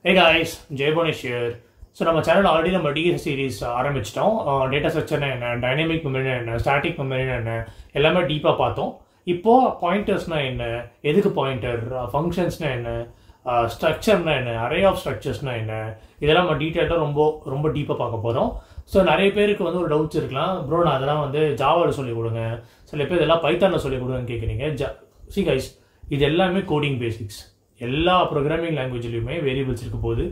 Hey guys, Jay Bonish here. So நம்ம channel already நம்ம DS series ஆரம்பிச்சிட்டோம். Data structure என்ன, டைனமிக் மெமரி என்ன, ஸ்டாட்டிக் மெமரி என்ன எல்லாமே டீப்பாக பார்த்தோம். இப்போ பாயிண்டர்ஸ்னா என்ன, எதுக்கு பாயிண்டர், ஃபங்க்ஷன்ஸ்னா என்ன, ஸ்ட்ரக்சர்னா என்ன, அரே ஆஃப் ஸ்ட்ரக்சர்ஸ்னா என்ன, இதெல்லாம் நம்ம டீட்டெயில்டாக ரொம்ப டீப்பாக பார்க்க போகிறோம். ஸோ நிறைய பேருக்கு வந்து ஒரு டவுட்ஸ் இருக்கலாம், ப்ரோ நான் அதெல்லாம் வந்து ஜாவாவில் சொல்லிக் கொடுங்க, சில பேர் இதெல்லாம் பைத்தானில் சொல்லிக் கொடுங்கன்னு கேட்குறீங்க. சி கைஸ், இது எல்லாமே கோடிங் பேசிக்ஸ். எல்லா ப்ரோக்ராமிங் லாங்குவேஜ்லையுமே வேரியபிள்ஸ் இருக்க போது,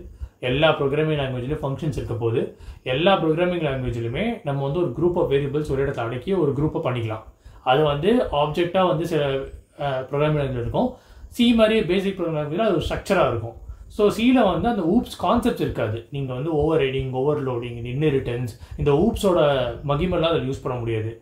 எல்லா ப்ரோக்ராமிங் லாங்குவேஜ்லையும் ஃபங்க்ஷன்ஸ் இருக்க போது, எல்லா ப்ரோக்ராமிங் லாங்குவேஜ்லையுமே நம்ம வந்து ஒரு குரூப் ஆஃப் வேரியபிள்ஸ் ஒரு இடத்துல அடக்கி ஒரு குரூப்பை பண்ணிக்கலாம். அது வந்து ஆப்ஜெக்டாக வந்து சில ப்ரோக்ராமிங் லாங்குவேஜ் இருக்கும். சி மாதிரி பேசிக் ப்ரோக்ராமிங் லாங்குவேஜ் அது ஒரு ஸ்ட்ரக்சராக இருக்கும். ஸோ சியில் வந்து அந்த ஊப்ஸ் கான்செப்ட்ஸ் இருக்காது. நீங்கள் வந்து ஓவர் ரைடிங், ஓவர்லோடிங், இந்த இன்ஹெரிட்டன்ஸ், இந்த ஊப்ஸோட மகிமெல்லாம் அதில் யூஸ் பண்ண முடியாது.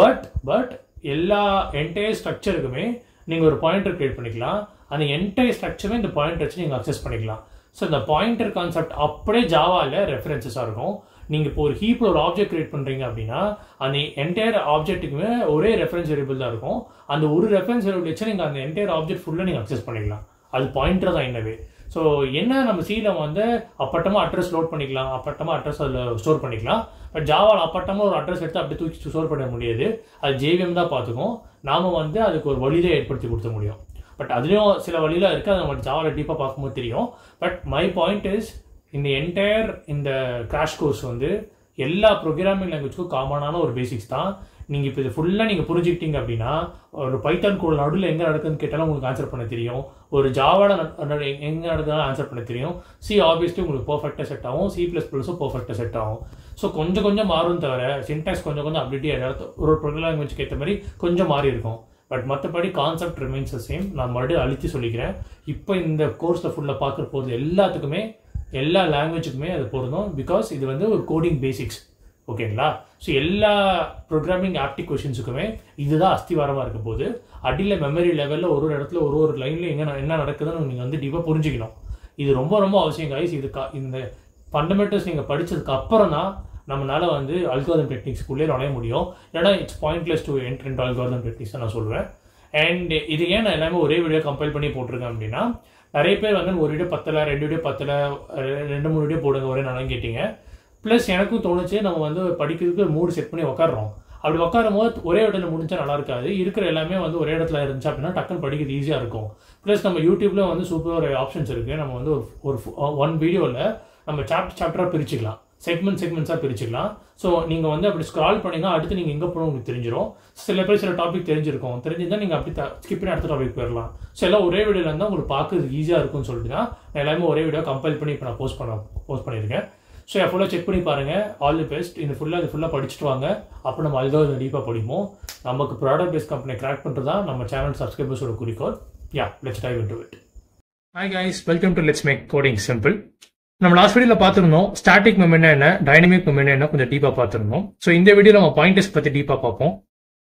பட் எல்லா என்டையர் ஸ்ட்ரக்சருக்குமே நீங்கள் ஒரு பாயிண்டர் கிரியேட் பண்ணிக்கலாம். அந்த என்டையர் ஸ்ட்ரக்சருமே இந்த பாயிண்டர் வச்சு நீங்கள் அக்சஸ் பண்ணிக்கலாம். ஸோ இந்த பாயிண்டர் கான்செப்ட் அப்படியே ஜாவாவில் ரெஃபரன்சஸாக இருக்கும். நீங்கள் இப்போ ஒரு ஹீப்பில் ஒரு ஆப்ஜெக்ட் கிரியேட் பண்ணுறீங்க அப்படின்னா அந்த என்டையர் ஆப்ஜெக்ட்டுக்குமே ஒரே ரெஃபரன்ஸ் வேரியபிள் தான் இருக்கும். அந்த ஒரு ரெஃபரன்ஸ் வேரியபிள் வச்சு நீங்கள் அந்த என்டையர் ஆப்ஜெக்ட் ஃபுல்லாக நீங்கள் அக்சஸ் பண்ணிக்கலாம். அது பாயிண்டர் தான் என்னவே. ஸோ என்ன நம்ம சியில் வந்து அப்பட்டமாக அட்ரஸ் லோட் பண்ணிக்கலாம், அப்பட்டமாக அட்ரஸ் அதில் ஸ்டோர் பண்ணிக்கலாம். பட் ஜாவாவில் அப்பட்டமாக ஒரு அட்ரஸ் எடுத்து அப்படி தூக்கி ஸ்டோர் பண்ண முடியாது. அது ஜேவிஎம் தான் பார்த்துக்கும். நாம் வந்து அதுக்கு ஒரு வழியை ஏற்படுத்தி கொடுத்த முடியும். பட் அதுலேயும் சில வழியெலாம் இருக்குது, அதை நம்ம ஜாவாவில் டீப்பாக பார்க்கும்போது தெரியும். பட் மை பாயிண்ட் இஸ், இந்த என்டையர் இந்த கிராஷ் கோர்ஸ் வந்து எல்லா ப்ரோக்ராமிங் லாங்குவேஜ்க்கும் காமனான ஒரு பேசிக்ஸ் தான். நீங்கள் இப்போ இது ஃபுல்லாக நீங்கள் புரிஞ்சுக்கிட்டீங்க அப்படின்னா ஒரு பைத்தான் கோட் நடுவில் எங்கே நடக்குதுன்னு கேட்டாலும் உங்களுக்கு ஆன்சர் பண்ண தெரியும். ஒரு ஜாவாவில் எங்கே நடக்குதுனாலும் ஆன்சர் பண்ண தெரியும். சி ஆப்வியஸ்லி உங்களுக்கு பர்ஃபெக்டாக செட் ஆகும், C++ஸும் பர்ஃபெக்டாக செட் ஆகும். ஸோ கொஞ்சம் மாறும் தவிர சின்டாக்ஸ் கொஞ்சம் அப்டேட் ஒரு ப்ரோக்ராமிங் லாங்குவேஜ்க்கு ஏற்ற மாதிரி கொஞ்சம் மாறி இருக்கும். பட் மற்றபடி கான்செப்ட் ரிமைன்ஸ் த சேம். நான் மறுபடியும் அழுத்தி சொல்லிக்கிறேன். இப்போ இந்த கோர்ஸில் ஃபுல்லாக பார்க்குற போகிறது எல்லாத்துக்குமே, எல்லா லாங்குவேஜுக்குமே அது பொருந்தும். பிகாஸ் இது வந்து ஒரு கோடிங் பேசிக்ஸ். ஓகேங்களா? ஸோ எல்லா ப்ரோக்ராமிங் ஆப்டிக் கொஷின்ஸுக்குமே இதுதான் அஸ்திவாரமாக இருக்க போது. அடியில் மெமரி லெவலில் ஒரு இடத்துல ஒரு லைனில் என்ன நடக்குதுன்னு நீங்கள் வந்து டீப்பாக புரிஞ்சுக்கணும். இது ரொம்ப அவசியம் கைஸ். இந்த ஃபண்டமெண்டல்ஸ் நீங்கள் படித்ததுக்கு அப்புறம் தான் நம்மளால வந்து அல்காரிதம் டெக்னிக்ஸ்க்குள்ளே நுழைய முடியும். ஏன்னா it's pointless to enter into algorithm techniques நான் சொல்லுவேன். அண்ட் இது ஏன் நான் எல்லாமே ஒரே வீடியோ கம்பைல் பண்ணி போட்டிருக்கேன் அப்படின்னா, நிறைய பேர் வந்து ஒரு வீடியோ பத்தலை, 2 வீடியோ பத்தலை, 2-3 வீடியோ போடுங்க ஒரே நாளும் கேட்டீங்க. ப்ளஸ் எனக்கும் தோணுச்சு, நம்ம வந்து படிக்கிறதுக்கு மூடு செட் பண்ணி உட்காடுறோம். அப்படி உட்காரும் போது ஒரே இடத்துல முடிஞ்சா நல்லா இருக்காது. இருக்கிற எல்லாமே வந்து ஒரே இடத்துல இருந்துச்சு அப்படின்னா டக்குன்னு படிக்கிறது ஈஸியாக இருக்கும். ப்ளஸ் நம்ம யூடியூப்ல வந்து சூப்பர் ஒரு ஆப்ஷன்ஸ் இருக்குது. நம்ம வந்து ஒரு 1 வீடியோவில் நம்ம சாப்டராக பிரிச்சுக்கலாம், செக்மெண்ட்ஸாக பிரிச்சுக்கலாம். ஸோ நீங்கள் வந்து அப்படி ஸ்க்ரால் பண்ணிங்கன்னா அடுத்து நீங்கள் எங்கே போகணும் உங்களுக்கு தெரிஞ்சிடும். சில பேர் சில டாபிக் தெரிஞ்சிருந்தால் நீங்கள் அப்படி ஸ்கிப் பண்ணி அடுத்த டாபிக் போயிடலாம். ஸோ எல்லாம் ஒரே வீடியோவில் இருந்தால் உங்களுக்கு பார்க்கறதுக்கு ஈஸியாக இருக்கும்னு சொல்லிட்டு தான் நான் எல்லாமே ஒரே வீடியோ கம்பைல் பண்ணி இப்போ நான் போஸ்ட் பண்ணியிருக்கேன். ஸோ ஃபுல்லாக செக் பண்ணி பாருங்கள். All the best. இது ஃபுல்லாக படிச்சுட்டு வாங்க. அப்போ நம்ம அல்காரிதம் டீப்பாக படிப்போம். நமக்கு ப்ராடக்ட் பேஸ்ட் கம்பெனி கிராக் பண்ணுறது தான் நம்ம சேனல் சப்ஸ்கிரைபர்ஸோட குறிக்கோள். Let's dive into it. Hi guys, welcome to let's make coding simple. நம்ம லாஸ்ட் வீடியோவில் பார்த்துருந்தோம் ஸ்டாட்டிக் மெமரி என்ன, டைனமிக் மெமரி என்ன கொஞ்சம் டீப்பாக பார்த்துருந்தோம். ஸோ இந்த வீடியோ நம்ம பாயிண்டர்ஸ் பற்றி டீப்பாக பார்ப்போம்.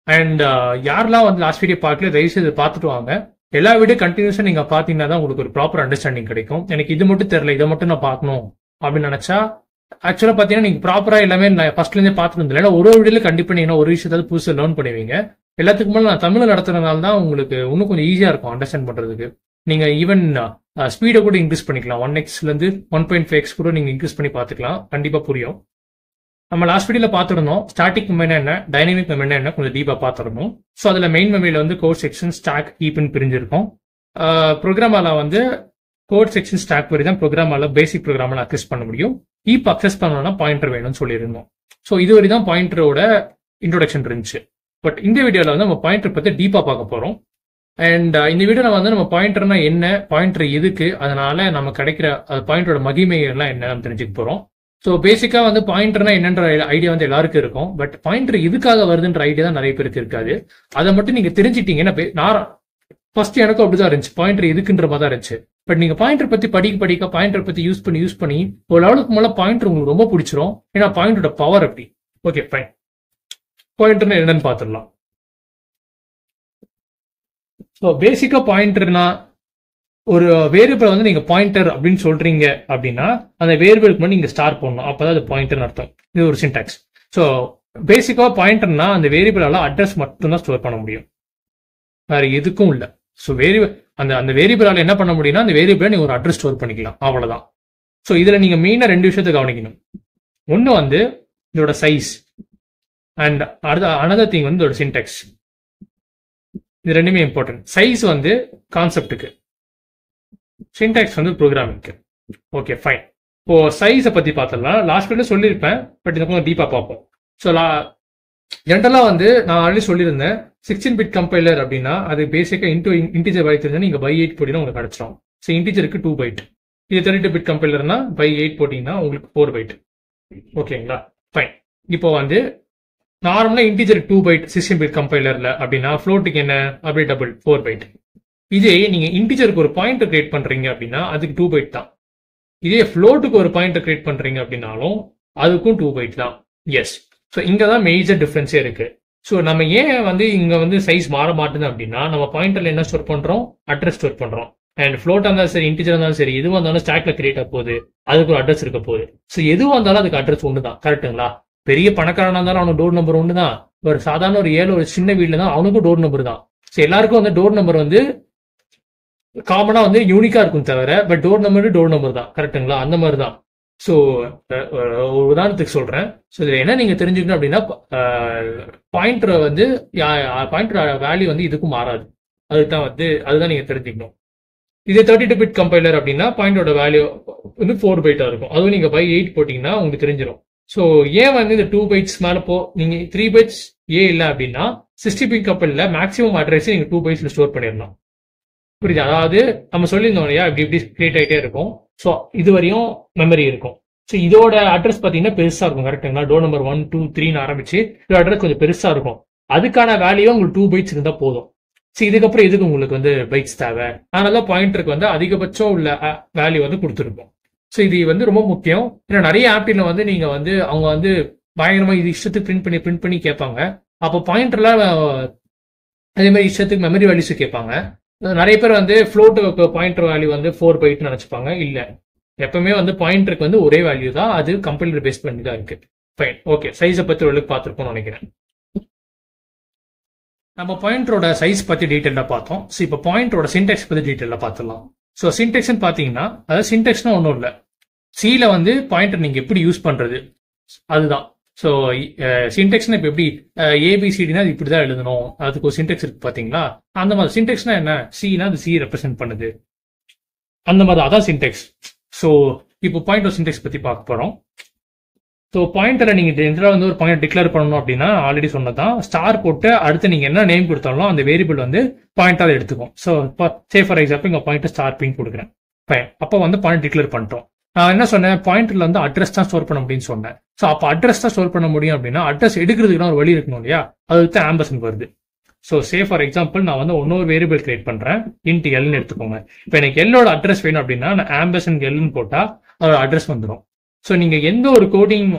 அண்ட் யாரெல்லாம் வந்து லாஸ்ட் வீடியோ பார்க்கல தயவுசெய்து பார்த்துட்டு வாங்க. எல்லா வீடியோ கண்டினியூஸாக நீங்கள் பார்த்தீங்கன்னா தான் உங்களுக்கு ஒரு ப்ராப்பர் அண்டர்ஸ்டாண்டிங் கிடைக்கும். எனக்கு இது மட்டும் தெரியல, இதை மட்டும் நான் பார்க்கணும் அப்படின்னு நினச்சா ஆக்சுவலாக பார்த்தீங்கன்னா நீங்கள் ப்ராப்பராக எல்லாமே நான் ஃபர்ஸ்ட்லேருந்தே பார்த்துட்டு ஏன்னா ஒரு வீடியோல கண்டிப்பாக நீங்கள் ஒரு விஷயத்தாவது புதுசாக லேர்ன் பண்ணுவீங்க. எல்லாத்துக்கு மேலே நான் தமிழ் நடத்துறதுனால தான் உங்களுக்கு இன்னும் கொஞ்சம் ஈஸியாக இருக்கும் அண்டர்ஸ்டாண்ட் பண்ணுறதுக்கு. நீங்கள் ஈவன் ஸ்பீடை கூட இன்க்ரீஸ் பண்ணிக்கலாம். 1x - 1.5x கூட நீங்கள் இன்க்ரீஸ் பண்ணி பார்த்துக்கலாம். கண்டிப்பாக புரியும். நம்ம லாஸ்ட் வீடியோவில் பார்த்துருந்தோம் ஸ்டாட்டிக் மெமரி என்ன, டைனமிக் மெமரி என்ன கொஞ்சம் டீப்பாக பார்த்துருந்தோம். ஸோ அதில் மெயின் மெமரியில் வந்து கோட் செக்ஷன், ஸ்டாக், ஹீப்னு பிரிஞ்சிருக்கும். ப்ரோக்ராமால வந்து கோட் செக்ஷன், ஸ்டாக் வரை தான் ப்ரோக்ராமால பேசிக் ப்ரோக்ராமால அக்சஸ் பண்ண முடியும். ஹீப் அக்சஸ் பண்ணணும்னா பாயிண்டர் வேணும்னு சொல்லியிருந்தோம். ஸோ இதுவரை தான் பாயிண்டரோட இன்ட்ரோடக்ஷன் இருந்துச்சு. பட் இந்த வீடியோவில் வந்து நம்ம பாயிண்டர் பற்றி டீப்பாக பார்க்க போகிறோம். அண்ட் இந்த வீடியோல வந்து நம்ம பாயிண்டர்னா என்ன, பாயிண்டர் எதுக்கு, அதனால நம்ம கிடைக்கிற பாயிண்டரோட மகிமைகள்லாம் என்ன நம்ம தெரிஞ்சுக்க போறோம். ஸோ பேசிக்கா வந்து பாயிண்டர்னா என்னன்ற ஐடியா வந்து எல்லாருக்கும் இருக்கும். பட் பாயிண்டர் எதுக்காக வருதுன்ற ஐடியா தான் நிறைய பேருக்கு இருக்காது. அதை மட்டும் நீங்க தெரிஞ்சுட்டீங்கன்னா, நான் ஃபர்ஸ்ட் எனக்கும் அப்படிதான் இருந்துச்சு, பாயிண்டர் எதுக்குன்ற மாதிரி தான் இருந்துச்சு. பட் நீங்க பாயிண்டர் பத்தி படிக்க பாயிண்டர் பத்தி யூஸ் பண்ணி ஒரு லெவலுக்கு மேல பாயிண்டர் உங்களுக்கு ரொம்ப பிடிச்சிரும். ஏன்னா பாயிண்டரோட பவர் அப்படி. ஓகே ஃபைன், பாயிண்டர்னா என்னன்னு பார்த்துடலாம். ஸோ பேசிக்கா பாயிண்டர்னா ஒரு வேரியபிள் வந்து நீங்க பாயிண்டர் அப்படின்னு சொல்றீங்க அப்படின்னா அந்த வேரியபிளுக்கு மட்டும் நீங்க ஸ்டார் போடணும், அப்பதான் அது பாயிண்டர் அர்த்தம். இது ஒரு சின்டாக்ஸ். ஸோ பேசிக்கா பாயிண்டர்னா அந்த வேரியபிளால அட்ரஸ் மட்டும் தான் ஸ்டோர் பண்ண முடியும், வேற எதுக்கும் இல்லை. ஸோ அந்த வேரியபிளால என்ன பண்ண முடியும்னா அந்த வேரியபிளை நீங்க ஒரு அட்ரஸ் ஸ்டோர் பண்ணிக்கலாம், அவ்வளவுதான். ஸோ இதில் நீங்கள் மெயினாக 2 விஷயத்தை கவனிக்கணும். ஒன்று வந்து இதோட சைஸ் அண்ட் another thing வந்து இதோட சின்டெக்ஸ். இது ரெண்டுமே இம்பார்ட்டன்ட். சைஸ் வந்து கான்செப்டுக்கு, சின்டெக்ஸ் வந்து ப்ரோக்ராமிங்க்கு. Okay fine. இப்போ சைஸை பற்றி பார்த்துடலாம். லாஸ்ட் வீடியோ சொல்லியிருப்பேன், பட் இதை கொஞ்சம் டீப்பாக பார்ப்போம். ஸோ ஜென்ரலாக வந்து நான் ஆல்ரெடி சொல்லியிருந்தேன் 16-bit கம்பைலர் அப்படின்னா அது பேசிக்காக இன்டிஜர் பை தெரிஞ்சா நீங்கள் by 8 போட்டிங்கன்னா உங்களுக்கு கிடச்சிடும். ஸோ இன்டிஜருக்கு 2 byte. இது 32-bit கம்பைலர்னா by 8 போட்டிங்கன்னா உங்களுக்கு 4 byte. ஓகேங்களா ஃபைன். இப்போ வந்து நார்மலாக இன்டிஜர் 2 byte 16-bit கம்பைலரில் அப்படின்னா ஃப்ளோட்டுக்கு என்ன அப்படியே டபுள் 4 byte. இதே நீங்கள் இன்டிஜருக்கு ஒரு பாயிண்டர் கிரியேட் பண்ணுறீங்க அப்படின்னா அதுக்கு 2 byte தான். இதே ஃப்ளோட்டுக்கு ஒரு பாயிண்டர் கிரியேட் பண்ணுறீங்க அப்படின்னாலும் அதுக்கும் 2 byte தான். எஸ். ஸோ இங்கே தான் மேஜர் டிஃப்ரென்ஸே இருக்கு. ஸோ நம்ம ஏன் வந்து இங்கே வந்து சைஸ் மாற மாட்டேது அப்படின்னா நம்ம பாயிண்டர்ல என்ன ஸ்டோர் பண்ணுறோம், அட்ரஸ் ஸ்டோர் பண்ணுறோம். அண்ட் ஃப்ளோட்டாக இருந்தாலும் சரி, இன்டிஜர் இருந்தாலும் சரி, எதுவாக இருந்தாலும் ஸ்டாக்ல கிரியேட் ஆக போகுது, அதுக்கு ஒரு அட்ரஸ் இருக்க போகுது. ஸோ எதுவாக இருந்தாலும் அதுக்கு அட்ரஸ் ஒன்று தான். கரெக்டுங்களா? பெரிய பணக்காரனா இருந்தாலும் அவனுக்கு டோர் நம்பர் ஒன்று தான். ஒரு சாதாரண ஒரு சின்ன வீட்டில் தான் அவனுக்கும் டோர் நம்பர் தான். ஸோ எல்லாருக்கும் வந்து டோர் நம்பர் வந்து காமனா வந்து யூனிக்கா இருக்கும் தவிர பட் டோர் நம்பர் தான். கரெக்டுங்களா? அந்த மாதிரி தான். ஸோ ஒரு உதாரணத்துக்கு சொல்றேன். ஸோ இதில் என்ன நீங்க தெரிஞ்சுக்கணும் அப்படின்னா பாயிண்டர் வந்து பாயிண்டர் வேல்யூ வந்து இதுக்கும் மாறாது. அதுதான் நீங்க தெரிஞ்சுக்கணும். இதே 32-bit கம்பைலர் அப்படின்னா பாயிண்டோட வேல்யூ வந்து 4 byte இருக்கும். அதுவும் நீங்க by 8 போட்டீங்கன்னா உங்களுக்கு தெரிஞ்சிடும். ஸோ ஏன் வந்து இந்த 2 bytes மேல நீங்க 3 bytes இல்லை அப்படின்னா 60-bit கம்பைலர்ல மேக்ஸிமம் அட்ரஸ் நீங்க 2 bytes ஸ்டோர் பண்ணிடலாம். புரியுது? அதாவது நம்ம சொல்லியிருந்தோம் இல்லையா, இப்படி கிரியேட் ஆகிட்டே இருக்கும். ஸோ இது வரையும் மெமரி இருக்கும். ஸோ இதோட அட்ரஸ் பார்த்தீங்கன்னா பெருசா இருக்கும். கரெக்டுங்களா? டோர் நம்பர் 1, 2, 3 ஆரம்பிச்சு இதோட அட்ரஸ் கொஞ்சம் பெருசா இருக்கும். அதுக்கான வேல்யூ உங்களுக்கு 2 bytes இருந்தால் போதும். ஸோ இதுக்கப்புறம் எதுக்கு உங்களுக்கு வந்து பைட்ஸ் தேவை? அதனால பாயிண்டருக்கு வந்து அதிகபட்சம் உள்ள வேல்யூ வந்து கொடுத்துருப்போம். ஸோ இது வந்து ரொம்ப முக்கியம். ஏன்னா நிறைய ஆப்டில வந்து நீங்க வந்து அவங்க வந்து பயங்கரமா இது இஷ்டத்துக்கு பிரிண்ட் பண்ணி கேட்பாங்க. அப்போ பாயிண்டர்ல அதே மாதிரி இஷ்டத்துக்கு மெமரி வேல்யூஸ் கேட்பாங்க. நிறைய பேர் வந்து ஃப்ளோட் பாயிண்டர் வேல்யூ வந்து 4 byte நினைச்சுப்பாங்க. இல்ல, எப்பவுமே வந்து பாயிண்டருக்கு வந்து ஒரே வேல்யூ தான். அது கம்பைலர் பேஸ் பண்ணி தான் இருக்கு. ஃபைன். ஓகே, சைஸை பத்தி ஒரு பார்த்துருப்போம்னு நினைக்கிறேன். நம்ம பாயிண்டரோட சைஸ் பத்தி டீட்டெயிலாக பார்த்தோம். ஸோ இப்போ பாயிண்டரோட சின்டெக்ஸ் பத்தி டீட்டெயிலாக பார்த்துடலாம். ஸோ சின்டெக்ஸ்ன்னு பார்த்தீங்கன்னா அதாவது சின்டெக்ஸ்னா ஒன்றும் இல்லை, சியில் வந்து பாயிண்டர் நீங்க எப்படி யூஸ் பண்றது அதுதான். ஸோ சின்டெக்ஸ்னா இப்போ எப்படி ஏபிசிடினா அது இப்படி தான் எழுதணும், அதுக்கு ஒரு சின்டெக்ஸ் இருக்கு பார்த்தீங்களா? அந்த மாதிரி சின்டெக்ஸ்னா என்ன, சினா அது சி ரெப்ரசென்ட் பண்ணுது, அந்த மாதிரி அதான் சின்டெக்ஸ். ஸோ இப்போ பாயிண்டர் சின்டெக்ஸ் பத்தி பார்க்க போறோம். ஸோ பாயிண்டரை நீங்க ஜென்ரலா வந்து ஒரு பாயிண்ட் டிக்ளேர் பண்ணணும் அப்படின்னா ஆல்ரெடி சொன்னதான், ஸ்டார் போட்டு அடுத்து நீங்க என்ன நேம் கொடுத்தாலும் அந்த வேரியபிள் வந்து பாயிண்டா எடுத்துக்கும். ஸோ சே ஃபார் எக்ஸாம்பிள் இங்க பாயிண்டர் ஸ்டார் பின் கொடுக்குறேன். ஃபைன். அப்போ வந்து பாயிண்ட் டிக்ளேர் பண்ணிட்டோம். நான் என்ன சொன்னேன், பாயிண்டர்ல வந்து அட்ரஸ் தான் ஸ்டோர் பண்ண முடியும்னு சொன்னேன். ஸோ அப்போ அட்ரஸ் தான் ஸ்டோர் பண்ண முடியும் அப்படின்னா அட்ரஸ் எடுக்கிறதுக்குலாம் ஒரு வழி இருக்கணும் இல்லையா? அதுக்கு தான் ஆம்பர்சன்ட் வருது. ஸோ சே ஃபார் எக்ஸாம்பிள் நான் வந்து இன்னொரு வேரியபிள் கிரியேட் பண்றேன், இன்ட் எல்னு எடுத்துக்கோங்க. இப்போ எனக்கு எல்லோட அட்ரஸ் வேணும் அப்படின்னா நான் ஆம்பர்சன்ட் எல்னு போட்டா அதோட அட்ரஸ் வந்துடும். ஸோ நீங்க எந்த ஒரு கோடிங்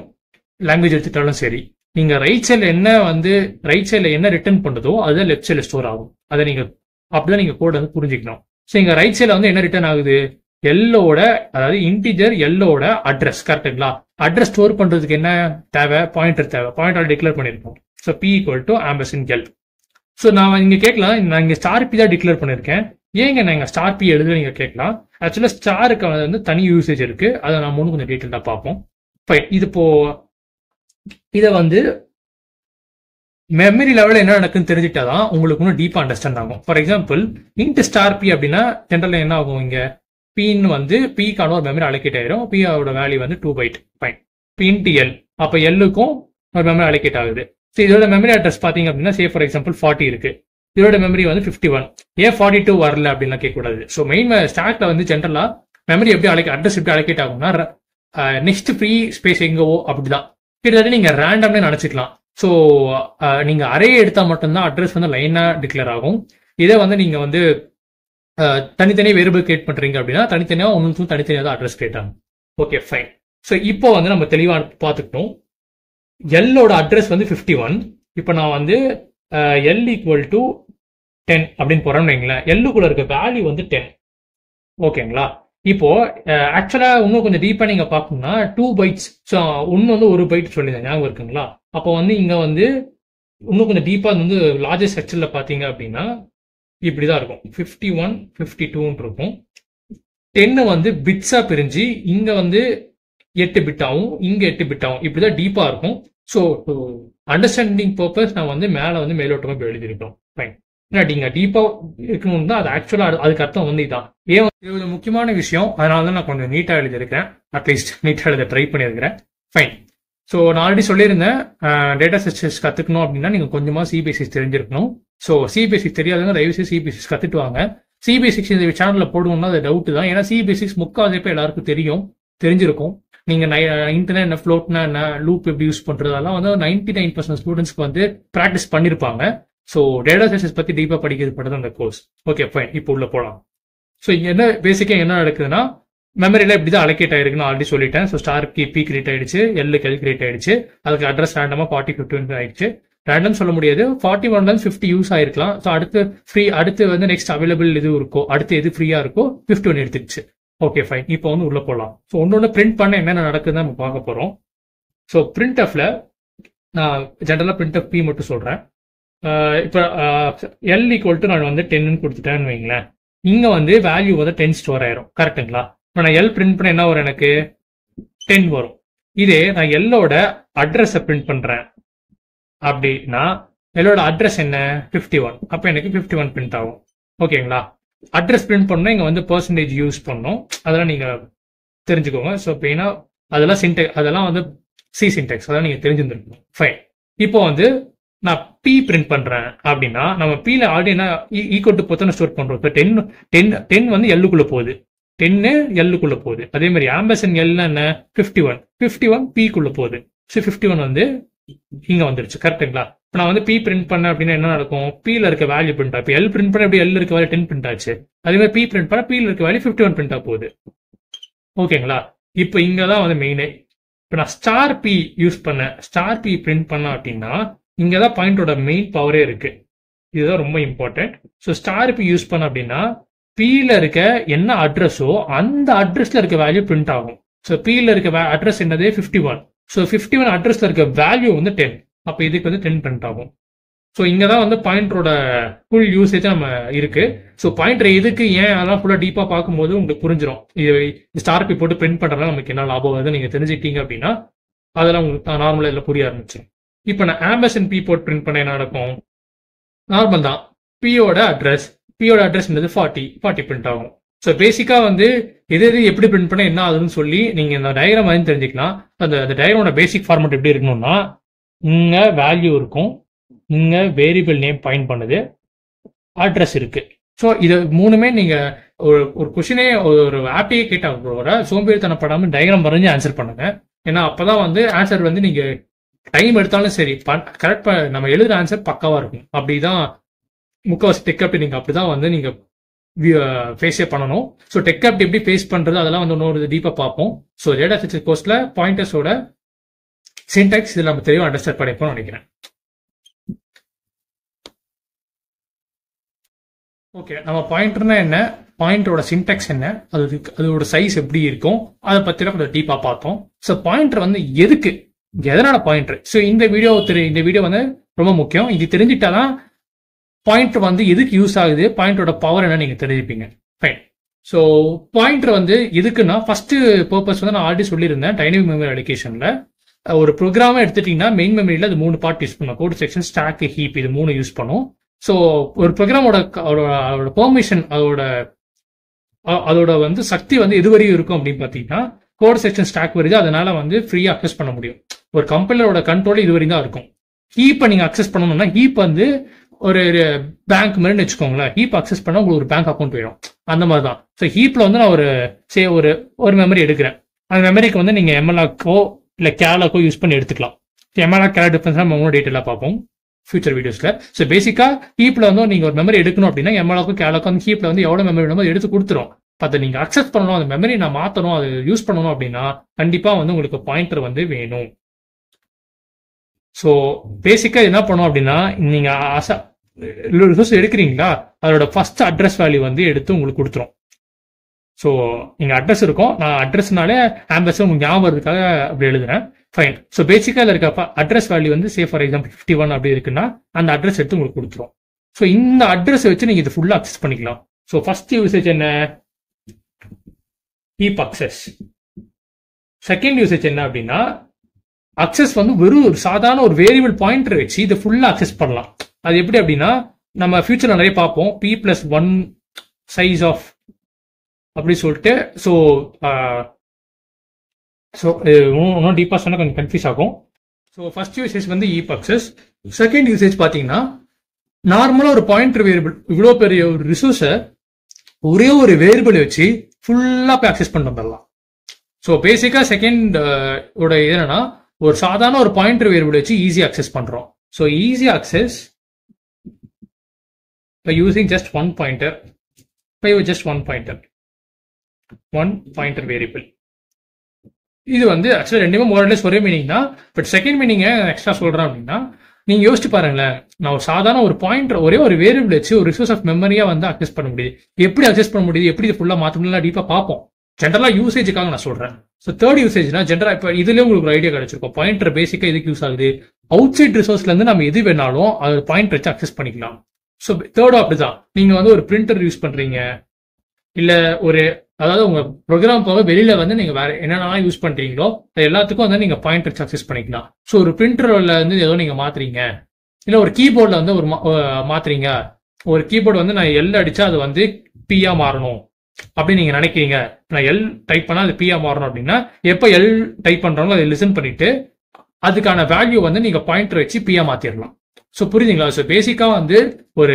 லாங்குவேஜ் எடுத்துட்டாலும் சரி, நீங்க ரைட் சைட்ல என்ன ரிட்டர்ன் பண்ணுதோ அதுதான் லெஃப்ட் சைட்ல ஸ்டோர் ஆகும். அதை நீங்க அப்படிதான் நீங்க கோட் வந்து புரிஞ்சுக்கணும். ஸோ இங்க ரைட் சைட்ல வந்து என்ன ரிட்டர்ன் ஆகுது, எல்லோட அதாவது இன்டிஜர் எல்லோட அட்ரஸ். கரெக்டுங்களா? அட்ரஸ் ஸ்டோர் பண்றதுக்கு என்ன தேவை, பாயிண்டர் தேவை. பாயிண்டர் டிக்ளேர் பண்ணிருக்கோம். So p equal to ampersand l. So நான் இங்க கேட்கலாம், நான் இங்க ஸ்டார் பி தான் டிக்ளேர் பண்ணிருக்கேன், ஏங்க நான் இங்க ஸ்டார் பி எழுத நீங்க கேட்கலாம். ஆக்சுவலா ஸ்டாருக்கு வந்து தனி யூசேஜ் இருக்கு, அதை நான் முன்னு கொஞ்சம் டீட்டெயிலா பார்ப்போம். இது இப்போ இதை வந்து மெமரி லெவலில் என்ன நடக்குன்னு தெரிஞ்சுட்டாதான் உங்களுக்கு இன்னும் டீப்பா அண்டர்ஸ்டாண்ட் ஆகும். For example int star p அப்படின்னா ஜென்ரலா என்ன ஆகும், இங்க பின்னு வந்து பிக்கான ஒரு மெமரி அலோகேட் ஆயிரும். பியோட வேல்யூ வந்து 2 byte. ஃபைன். இன்ட் எல், அப்ப எல்லுக்கும் ஒரு மெமரி அலோகேட் ஆகுது. ஸோ இதோட மெமரி அட்ரஸ் பாத்தீங்க அப்படின்னா சே ஃபார் எக்ஸாம்பிள் 40 இருக்கு, இதோட மெமரி வந்து 51. ஏன் 42 வரல அப்படின்லாம் கேட்கக்கூடாது. ஸோ மெயின் ஸ்டாக்ல வந்து ஜென்ரலா மெமரி எப்படி அட்ரஸ் எப்படி அலோகேட் ஆகும்னா நெக்ஸ்ட் ஃப்ரீ ஸ்பேஸ் எங்கவோ அப்படிதான். கிட்டத்தட்ட நீங்க ரேண்டம்னே நினைச்சுக்கலாம். ஸோ நீங்க அரே எடுத்தா மட்டும்தான் அட்ரஸ் வந்து லைனா டிக்ளேர் ஆகும். இதே வந்து நீங்க வந்து தனித்தனியாக வேரியபிள் கிரியேட் பண்றீங்க அப்படின்னா தனித்தனியாக ஒன்றுக்கும் தனித்தனியாக தான் அட்ரஸ் கிரியேட் ஆகும். Okay fine. ஸோ இப்போ வந்து நம்ம தெளிவாக பார்த்துக்கிட்டோம். எல்லோட அட்ரஸ் வந்து 51. இப்போ நான் வந்து எல் ஈக்குவல் டு 10 அப்படின்னு போறேன்னு வைங்களேன். எல்லுக்குள்ள இருக்க வேல்யூ வந்து 10. ஓகேங்களா? இப்போ ஆக்சுவலா இன்னும் கொஞ்சம் டீப்பா நீங்க பாக்கணும்னா 2 bytes. ஸோ ஒன்னு வந்து 1 byte சொல்லியிருந்தேன், ஞாபகம் இருக்குங்களா? அப்போ வந்து இங்க வந்து இன்னும் கொஞ்சம் டீப்பா வந்து லார்ஜஸ்ட் ஸ்ட்ரக்சர்ல பாத்தீங்க அப்படின்னா இப்படிதான் இருக்கும். 51, 52 இருக்கும். 10 வந்து பிட்ஸா பிரிஞ்சு இங்க வந்து 8 பிட் ஆகும், இங்க 8 பிட் ஆகும். இப்படிதான் டீப்பா இருக்கும். ஸோ அண்டர்ஸ்டாண்டிங் பர்பஸ் நான் வந்து மேல வந்து மேலோட்டமா இப்படி எழுதிருக்கோம். ஃபைன். நீங்க டீப்பா இருக்கணும் தான் அது ஆக்சுவலா அதுக்கு அர்த்தம் வந்து இதான். ஏன் இது ஒரு முக்கியமான விஷயம், அதனால தான் நான் கொஞ்சம் நீட்டா எழுதியிருக்கேன். அட்லீஸ்ட் நீட்டா எழுத ட்ரை பண்ணியிருக்கிறேன். ஃபைன். ஸோ நான் ஆல்ரெடி சொல்லியிருந்தேன், டேட்டா ஸ்ட்ரக்சர்ஸ் கத்துக்கணும் அப்படின்னா நீங்க கொஞ்சமா சிபிஎஸ்சி தெரிஞ்சிருக்கணும். ஸோ சிபிஎஸ்சி தெரியாதவங்க தயவுசெய்து சிபிஎஸ்சி கத்துட்டு வாங்க. சிபிஎஸ்சி இந்த சேனல்ல போடுவோம்னா அது டவுட் தான். ஏன்னா சிபிஎஸ்சி முக்காவது பேர் எல்லாருக்கும் தெரிஞ்சிருக்கும். நீங்க இன்டர்நெட் என்ன, ஃப்ளோட்னா என்ன, லூப் எப்படி யூஸ் பண்றது, அதெல்லாம் வந்து 99% ஸ்டூடெண்ட்ஸ்க்கு வந்து ப்ராக்டிஸ் பண்ணிருப்பாங்க. ஸோ டேட்டா ஸ்ட்ரக்சர்ஸ் பத்தி டீப்பா படிக்கிறது பண்றது அந்த கோர்ஸ். Okay fine. இப்போ உள்ள போலாம். ஸோ இங்க என்ன பேசிக்கா என்ன நடக்குதுன்னா, மெமரியில இப்படிதான் அலோகேட் ஆயிருக்குன்னு ஆல்ரெடி சொல்லிட்டேன். ஸோ ஸ்டார் பி கிரியேட் ஆயிடுச்சு, எல்லுக்கு எல் கிரியேட் ஆயிடுச்சு, அதுக்கு அட்ரஸ் ரேண்டமா 40, 50 ஆயிடுச்சு. ரேண்டம் சொல்ல முடியாது, 41 50 யூஸ் ஆயிருக்கலாம். ஸோ அடுத்து வந்து நெக்ஸ்ட் அவைலபிள் எது இருக்கோ, அடுத்து எது ஃப்ரீயா இருக்கோ 51 எடுத்துருச்சு. Okay fine. இப்போ வந்து உள்ள போலாம். ஸோ ஒன்னொன்னு பிரிண்ட் பண்ண என்னென்ன நடக்குதுன்னு நம்ம பார்க்க போறோம். ஸோ பிரிண்ட் எஃப்ல நான் ஜென்ரலா பிரிண்ட் எஃப் பி மட்டும் சொல்றேன். இப்போ எல் ஈக்குவல் டு நான் வந்து 10 கொடுத்துட்டேன்னு வைங்களேன். இங்க வந்து வேல்யூ வந்து 10 ஸ்டோர் ஆயிரும். கரெக்டுங்களா? இப்போ நான் எல் பிரிண்ட் பண்ண என்ன வரும், எனக்கு 10 வரும். இதே நான் எல்லோட அட்ரஸை பிரிண்ட் பண்றேன் அப்படின்னா எல்லோட அட்ரஸ் என்ன 51. அப்ப எனக்கு 51 பிரிண்ட் ஆகும். ஓகேங்களா? அட்ரஸ் பிரிண்ட் பண்ணா இங்க வந்து பெர்சன்டேஜ் யூஸ் பண்ணோம், அதெல்லாம் நீங்க தெரிஞ்சுக்கோங்க. ஸோ இப்போ அதெல்லாம் சின்டெக்ஸ், அதெல்லாம் வந்து சி சின்டெக்ஸ், அதெல்லாம் நீங்க தெரிஞ்சிருந்துருக்கணும். ஃபைன். இப்போ வந்து நான் பி பிரிண்ட் பண்றேன் அப்படின்னா நம்ம பில ஆல்ரெடி என்ன ஈக்குவல் டு பொத்தனை ஸ்டோர் பண்றோம். இப்போ 10 வந்து எல்லுக்குள்ள போகுது, 10 எல்லுக்குள்ள போகுது. அதே மாதிரி ஆம்பர்சன் எல் என்ன 51 பிக்குள்ள போகுது. ஸோ 51 வந்து இங்க வந்துருச்சு. கரெக்டுங்களா? இப்போ நான் வந்து பி பிரிண்ட் பண்ண அப்படின்னா என்ன நடக்கும், பில இருக்க வேல்யூ பிரிண்ட் ஆகும். இப்போ எல் பிரிண்ட் பண்ண எப்படி எல் இருக்க வேல்யூ 10 பிரிண்ட் ஆச்சு, அதே மாதிரி பி பிரிண்ட் பண்ண பில இருக்க வேல்யூ 51 பிரிண்ட் ஆக போகுது. ஓகேங்களா? இப்போ இங்கதான் வந்து மெயினே. இப்போ நான் ஸ்டார் பி யூஸ் பண்ண, ஸ்டார் பி பிரிண்ட் பண்ண அப்படின்னா இங்கதான் பாயிண்டோட மெயின் பவரே இருக்கு. இதுதான் ரொம்ப important. So star p use பண்ண அப்படின்னா பில இருக்க என்ன அட்ரஸோ அந்த அட்ரஸ்ல இருக்க வேல்யூ பிரிண்ட் ஆகும். ஸோ பில இருக்க அட்ரஸ் என்னது 51. ஸோ 51 அட்ரஸ்ல இருக்க வேல்யூ வந்து 10. அப்போ இதுக்கு வந்து 10 பிரிண்ட் ஆகும். ஸோ இங்கதான் வந்து பாயிண்டரோட ஃபுல் யூசேஜ் நம்ம இருக்கு. ஸோ பாயிண்டர் எதுக்கு ஏன் அதெல்லாம் ஃபுல்லா டீப்பா பார்க்கும்போது உங்களுக்கு புரிஞ்சிடும். இது ஸ்டார் பி போட்டு பிரிண்ட் பண்றதுனால நமக்கு என்ன லாபம் வருது நீங்க தெரிஞ்சுக்கிட்டீங்க அப்படின்னா அதெல்லாம் உங்களுக்கு நார்மலா இதுல புரிய ஆரம்பிச்சு. இப்போ நான் ஆம்பர்சன் பி போட்டு பிரிண்ட் பண்ண என்ன நடக்கும், நார்மல் தான். பியோட அட்ரஸ் என்னது 40 பிரிண்ட் ஆகும். ஸோ பேசிக்கா வந்து எது எப்படி பிரிண்ட் பண்ண என்ன ஆகுதுன்னு சொல்லி நீங்க இந்த டயக்ராம் மாதிரி தெரிஞ்சுக்கலாம். அந்த டயக்ராமோட பேசிக் ஃபார்மேட் எப்படி இருக்கணும்னா, இங்க வேல்யூ இருக்கும், இங்க வேரியபிள் நேம் பாயிண்ட் பண்ணுது, அட்ரஸ் இருக்கு. ஸோ இது மூணுமே நீங்க ஒரு கொஸ்டினே ஒரு ஆப்பையே கேட்டா கூட சோம்பேறித்தனப்படாம டயக்ராம் வரைஞ்சு ஆன்சர் பண்ணுங்க. ஏன்னா அப்பதான் வந்து ஆன்சர் வந்து நீங்க டைம் எடுத்தாலும் சரி கரெக்ட் நம்ம எழுதுற ஆன்சர் பக்காவா இருக்கும். அப்படிதான் முக்கால்வாசி டெக் அப்டி நீங்க அப்படிதான் வந்து நீங்க ஃபேஸே பண்ணணும். ஸோ டெக் அப்டி எப்படி ஃபேஸ் பண்றது அதெல்லாம் வந்து இன்னொரு டீப்பா பார்ப்போம். ஸோ டேட்டா ஸ்ட்ரக்சர் கோர்ஸ்ல பாயிண்டர்ஸோட சின்டாக்ஸ் இதில் நம்ம தெளிவாக அண்டர்ஸ்டாண்ட் பண்ணிப்போம்னு நினைக்கிறேன். ஓகே, நம்ம பாயிண்டர்னா என்ன, பாயிண்டரோட சின்டாக்ஸ் என்ன, அதோட சைஸ் எப்படி இருக்கும், அதை பத்திலாம் கொஞ்சம் டீப்பா பார்த்தோம். ஸோ பாயிண்டர் வந்து எதனால பாயிண்டர், ஸோ இந்த வீடியோ வந்து ரொம்ப முக்கியம். இது தெரிஞ்சிட்டாதான் பாயிண்டர் வந்து எதுக்கு யூஸ் ஆகுது, பாயிண்டரோட பவர் என்ன நீங்க தெரிஞ்சுப்பீங்க. ஃபைன். ஸோ பாயிண்டர் வந்து எதுக்குன்னா ஃபர்ஸ்ட் பர்பஸ் வந்து நான் ஆல்ரெடி சொல்லியிருந்தேன். டைனமிக் மெமரி அலோகேஷன்ல ஒரு ப்ரோக்ராமே எடுத்துட்டீங்கன்னா மெயின் மெமரியில அது 3 பார்ட் யூஸ் பண்ணும். கோட் செக்ஷன், ஸ்டாக், ஹீப், இது 3 யூஸ் பண்ணும். ஸோ ஒரு ப்ரோக்ராமோட பெர்மிஷன் அதோட வந்து சக்தி வந்து எது வரையும் இருக்கும் அப்படின்னு பார்த்தீங்கன்னா கோட் செக்ஷன், ஸ்டாக் வருது, அதனால வந்து ஃப்ரீயா அக்சஸ் பண்ண முடியும். ஒரு கம்பெனியோட கண்ட்ரோல் இது வரையும் தான் இருக்கும். ஹீப்பை நீங்க அக்சஸ் பண்ணணும்னா ஹீப் வந்து ஒரு பேங்க் மாதிரி வச்சுக்கோங்களேன். ஹீப் அக்சஸ் பண்ணா உங்களுக்கு ஒரு பேங்க் அக்கௌண்ட் போயிடும். அந்த மாதிரி தான். ஸோ ஹீப்ல வந்து நான் ஒரு மெமரி எடுக்கிறேன். அந்த மெமரிக்கு வந்து நீங்க எம்எல்ஆக்கோ இல்ல கேலாக்கோ யூஸ் பண்ணி எடுத்துக்கலாம். எம்எல்ஆ கேலா டிஃபரன்ஸ் நம்ம டீட்டெயிலா பார்ப்போம் ஃபியூச்சர் வீடியோஸ்ல. ஸோ பேசிக்கா ஹீப்ல வந்து நீங்க ஒரு மெமரி எடுக்கணும் அப்படின்னா எம்எல்ஆக்கோ கேலாக்கோ அந்த ஹீப்ல வந்து எவ்வளவு மெமரி வேணுமோ எடுத்து கொடுத்துரும். அதை நீங்க அக்சஸ் பண்ணணும், அந்த மெமரி நான் மாத்தணும், அது யூஸ் பண்ணணும் அப்படின்னா கண்டிப்பா வந்து உங்களுக்கு பாயிண்டர் வந்து வேணும். ஸோ பேசிக்கா என்ன பண்ணும் அப்படின்னா நீங்க ரிசோர்ஸ் எடுக்கிறீங்களா, அதோட ஃபர்ஸ்ட் அட்ரஸ் வேல்யூ வந்து எடுத்து உங்களுக்கு கொடுத்துரும். ஸோ நீங்க அட்ரஸ் இருக்கும், நான் அட்ரஸ்னாலே ஆம்பஸ் உங்களுக்கு ஞாபகம் வரதுக்காக அப்படி எழுதுறேன். ஃபைன். ஸோ பேசிக்கா இருக்க அட்ரஸ் வேல்யூ வந்து சே ஃபார் எக்ஸாம்பிள் 51 அப்படி இருக்குன்னா அந்த அட்ரஸ் எடுத்து உங்களுக்கு கொடுத்துரும். ஸோ இந்த அட்ரஸ் வச்சு நீங்க இது ஃபுல்லா அக்சஸ் பண்ணிக்கலாம். ஸோ ஃபர்ஸ்ட் யூசேஜ் என்ன, ஹீப் அக்சஸ். செகண்ட் யூசேஜ் என்ன அப்படின்னா, அக்சஸ் வந்து வெறும் ஒரு சாதாரண ஒரு வேரியபிள் பாயிண்டர் வச்சு இதை ஃபுல்லா அக்சஸ் பண்ணலாம். அது எப்படி அப்படின்னா, நம்ம ஃபியூச்சர்ல நிறைய பார்ப்போம், p+1 சைஸ் ஆஃப் அப்படி சொல்லிட்டு. ஸோ இன்னும் டீப்பா சொன்னா கொஞ்சம் கன்ஃபியூஸ் ஆகும். ஸோ ஃபர்ஸ்ட் யூசேஜ் வந்து ஹீப் அக்சஸ். செகண்ட் யூசேஜ் பார்த்தீங்கன்னா, நார்மலா ஒரு பாயிண்டர் வேரியபிள் இவ்வளோ பெரிய ஒரு ரிசோர்ஸை ஒரே ஒரு வேரியபிள் வச்சு ஃபுல்லா போய் அக்சஸ் பண்ணிட்டு வந்துடலாம். ஸோ பேசிக்கா செகண்ட் ஓட என்னன்னா, ஒரு சாதாரண ஒரு பாயிண்டர் வேரியபிள் வச்சு ஈஸி அக்சஸ் பண்றோம். So easy access by using just one pointer, one pointer variable. இது வந்து ஆக்சுவலா ரெண்டுமே மோரலெஸ் ஒரே மீனிங் தான். பட் செகண்ட் மீனிங் எக்ஸ்ட்ரா சொல்றேன் அப்படின்னா, நீங்க யோசிச்சு பாருங்களேன், நான் ஒரு சாதாரண ஒரு பாயிண்டர் ஒரே ஒரு வேரியபிள் வச்சு ஒரு ரிசோர்ஸ் ஆஃப் மெமரியா வந்து அக்சஸ் பண்ண முடியுது. எப்படி அக்சஸ் பண்ண முடியுது, எப்படி இது ஃபுல்லா மாற்ற முடியல டீப்பா பார்ப்போம். ஜென்ரலா யூசேஜுக்காக நான் சொல்றேன். ஸோ தேர்ட் யூசேஜ்னா ஜென்ரலா இப்போ இதுலயே உங்களுக்கு ஒரு ஐடியா கிடைச்சிருக்கும். பாயிண்டர் பேசிக்கா எதுக்கு யூஸ் ஆகுது, அவுட் சைட் ரிசோர்ஸ்ல இருந்து நம்ம எது வேணாலும் அது பாயிண்டர் வச்சு அக்சஸ் பண்ணிக்கலாம். ஸோ தேர்டும் அப்படிதான். நீங்க வந்து ஒரு பிரிண்டர் யூஸ் பண்றீங்க, இல்ல ஒரு அதாவது உங்க ப்ரோக்ராம் போக வெளியில வந்து நீங்க வேற என்னென்னலாம் யூஸ் பண்றீங்களோ அது எல்லாத்துக்கும் வந்து நீங்க பாயிண்டர் வச்சு அக்சஸ் பண்ணிக்கலாம். ஸோ ஒரு பிரிண்டர்ல வந்து ஏதோ நீங்க மாத்துறீங்க, இல்ல ஒரு கீபோர்ட்ல வந்து ஒரு மாத்துறீங்க. ஒரு கீபோர்டு வந்து நான் எல் அடிச்சா அது வந்து பியா மாறணும் அப்படின்னு நீங்க நினைக்கிறீங்க. நான் எல் டைப் பண்ணா அது பியா மாறணும் அப்படின்னா, எப்ப எல் டைப் பண்றாங்களோ அதை லிசன் பண்ணிட்டு அதுக்கான வேல்யூ வந்து நீங்க பாயிண்டர் வச்சு பியா மாத்திரலாம். ஸோ புரியுதுங்களா? ஸோ பேசிக்கா வந்து ஒரு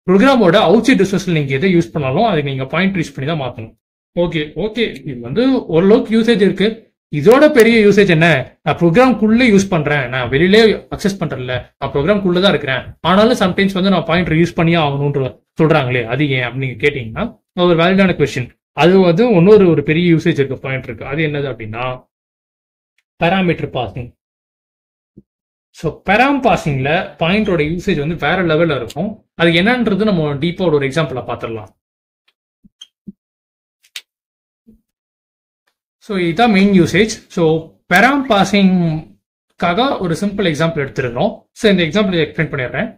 ப்ரோக்ராமோட அவுட் சைட் ரிசோர்ஸ்ல நீங்க எதை யூஸ் பண்ணாலும் அதுக்கு நீங்க பாயிண்டர் யூஸ் பண்ணி தான் மாத்தணும். ஓகே, இது வந்து ஓரளவுக்கு யூசேஜ் இருக்கு. இதோட பெரிய யூசேஜ் என்ன, நான் ப்ரோக்ராம்குள்ளே யூஸ் பண்றேன், நான் வெளியிலே அக்சஸ் பண்றேன்ல, நான் ப்ரோக்ராம்குள்ள தான் இருக்கிறேன், ஆனாலும் சம்டைம்ஸ் வந்து நான் பாயிண்டர் யூஸ் பண்ணியே ஆகணும்ன்ற சொல்றாங்களே, அது ஏன் அப்படின்னு கேட்டீங்கன்னா ஒரு வேலிடான கொஸ்டின். அது வந்து இன்னொரு ஒரு பெரிய யூசேஜ் இருக்கு பாயிண்டருக்கு. அது என்னது அப்படின்னா பாராமீட்டர் பாசிங். ஸோ பெராம் பாசிங்ல பாயிண்டரோட யூசேஜ் வந்து வேற லெவல்ல இருக்கும். அது என்னன்றது நம்ம டீப்பா ஒரு எக்ஸாம்பிள பார்த்துடலாம். ஸோ இதுதான் மெயின் யூசேஜ். ஸோ பெராம் பாசிங்காக ஒரு சிம்பிள் எக்ஸாம்பிள் எடுத்துருக்கோம். ஸோ இந்த எக்ஸாம்பிள் எக்ஸ்பிளைன் பண்ணிடுறேன்.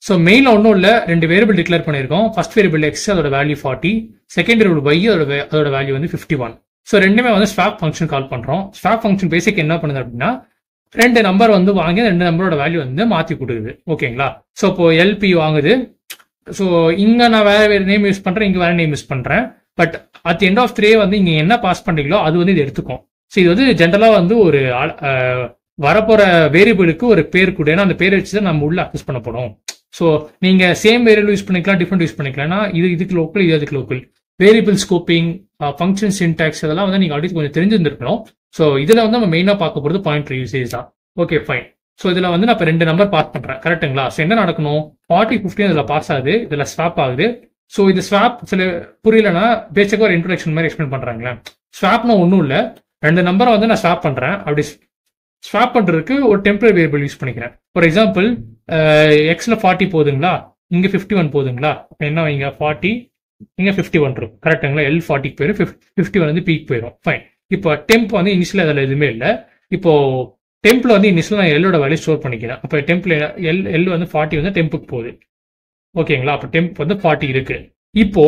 ஸோ மெயின்ல ஒன்றும் இல்லை, ரெண்டு வேரியபிள் டிக்ளேர் பண்ணியிருக்கோம். ஃபர்ஸ்ட் வேரியபிள் எக்ஸ், அதோட வேல்யூ 40. செகண்ட் வேரியபிள் y, அதோட வேல்யூ வந்து 51. ஸோ ரெண்டுமே வந்து ஸ்வாப் ஃபங்க்ஷன் கால் பண்றோம். ஸ்வாப் ஃபங்க்ஷன் பேசிக் என்ன பண்ணுது அப்படின்னா, ரெண்டு நம்பர் வந்து வாங்கி ரெண்டு நம்பரோட வேல்யூ வந்து மாத்தி கொடுக்குது. ஓகேங்களா? ஸோ இப்போ எல்பி வாங்குது. ஸோ இங்க நான் வேற நேம் யூஸ் பண்றேன், இங்க வேற நேம் யூஸ் பண்றேன். பட் அட் எண்ட் ஆஃப் த்ரே வந்து இங்க என்ன பாஸ் பண்றீங்களோ அது வந்து இது எடுத்துக்கும். ஸோ இது வந்து ஜென்ரலா வந்து ஒரு வரப்போற வேரியபிளுக்கு ஒரு பேர் கூட, ஏன்னா அந்த பேர் வச்சு தான் நம்ம உள்ள அக்சஸ் பண்ண போறோம். ஸோ நீங்க சேம் வேரியபிள் யூஸ் பண்ணிக்கலாம், டிஃப்ரெண்ட் யூஸ் பண்ணிக்கலாம். இதுக்கு லோக்கல், இது அதுக்கு local. Variable scoping, function syntax இதெல்லாம் வந்து நீங்க ஆல்ரெடி கொஞ்சம் தெரிஞ்சிருந்திருக்கணும். ஸோ இதுல வந்து நம்ம மெயினா பார்க்க போறது பாயிண்டர் யூசேஜ் தான். Okay fine. ஸோ இதுல வந்து நான் இப்போ ரெண்டு நம்பர் பாஸ் பண்றேன், கரெக்டுங்களா? ஸோ என்ன நடக்கணும், 40, 50 இதுல பாஸ் ஆகுது, இதுல ஸ்வாப் ஆகுது. ஸோ இது ஸ்வாப் சில புரியலன்னா பேசிக்கா ஒரு இன்ட்ரோடக்ஷன் மாதிரி எக்ஸ்பிளைன் பண்றாங்களே. ஸ்வாப்னா ஒன்றும் இல்லை, ரெண்டு நம்பரை வந்து நான் ஸ்வாப் பண்றேன். அப்படி ஸ்வாப் பண்றதுக்கு ஒரு டெம்பரரி வேரியபிள் யூஸ் பண்ணிக்கிறேன். ஃபார் எக்ஸாம்பிள் எக்ஸ்ல 40 போதுங்களா, இங்க 51 போதுங்களா, என்ன வைங்க 40 இங்க 51 இருக்கும், கரெக்டுங்களா? எல் 40 போயிடும், 51 வந்து பீக் போயிடும். ஃபைன். இப்போ டெம்ப் வந்து இனிஷியல் அதில் எதுவுமே இல்லை. இப்போ டெம்ப்ல வந்து இனிஷியல் நான் எல்லோட வேல்யூ ஸ்டோர் பண்ணிக்கிறேன். அப்போ டெம்ப்ல எல் வந்து 40 வந்து டெம்புக்கு போகுது. ஓகேங்களா? அப்போ டெம்ப் வந்து 40 இருக்கு. இப்போ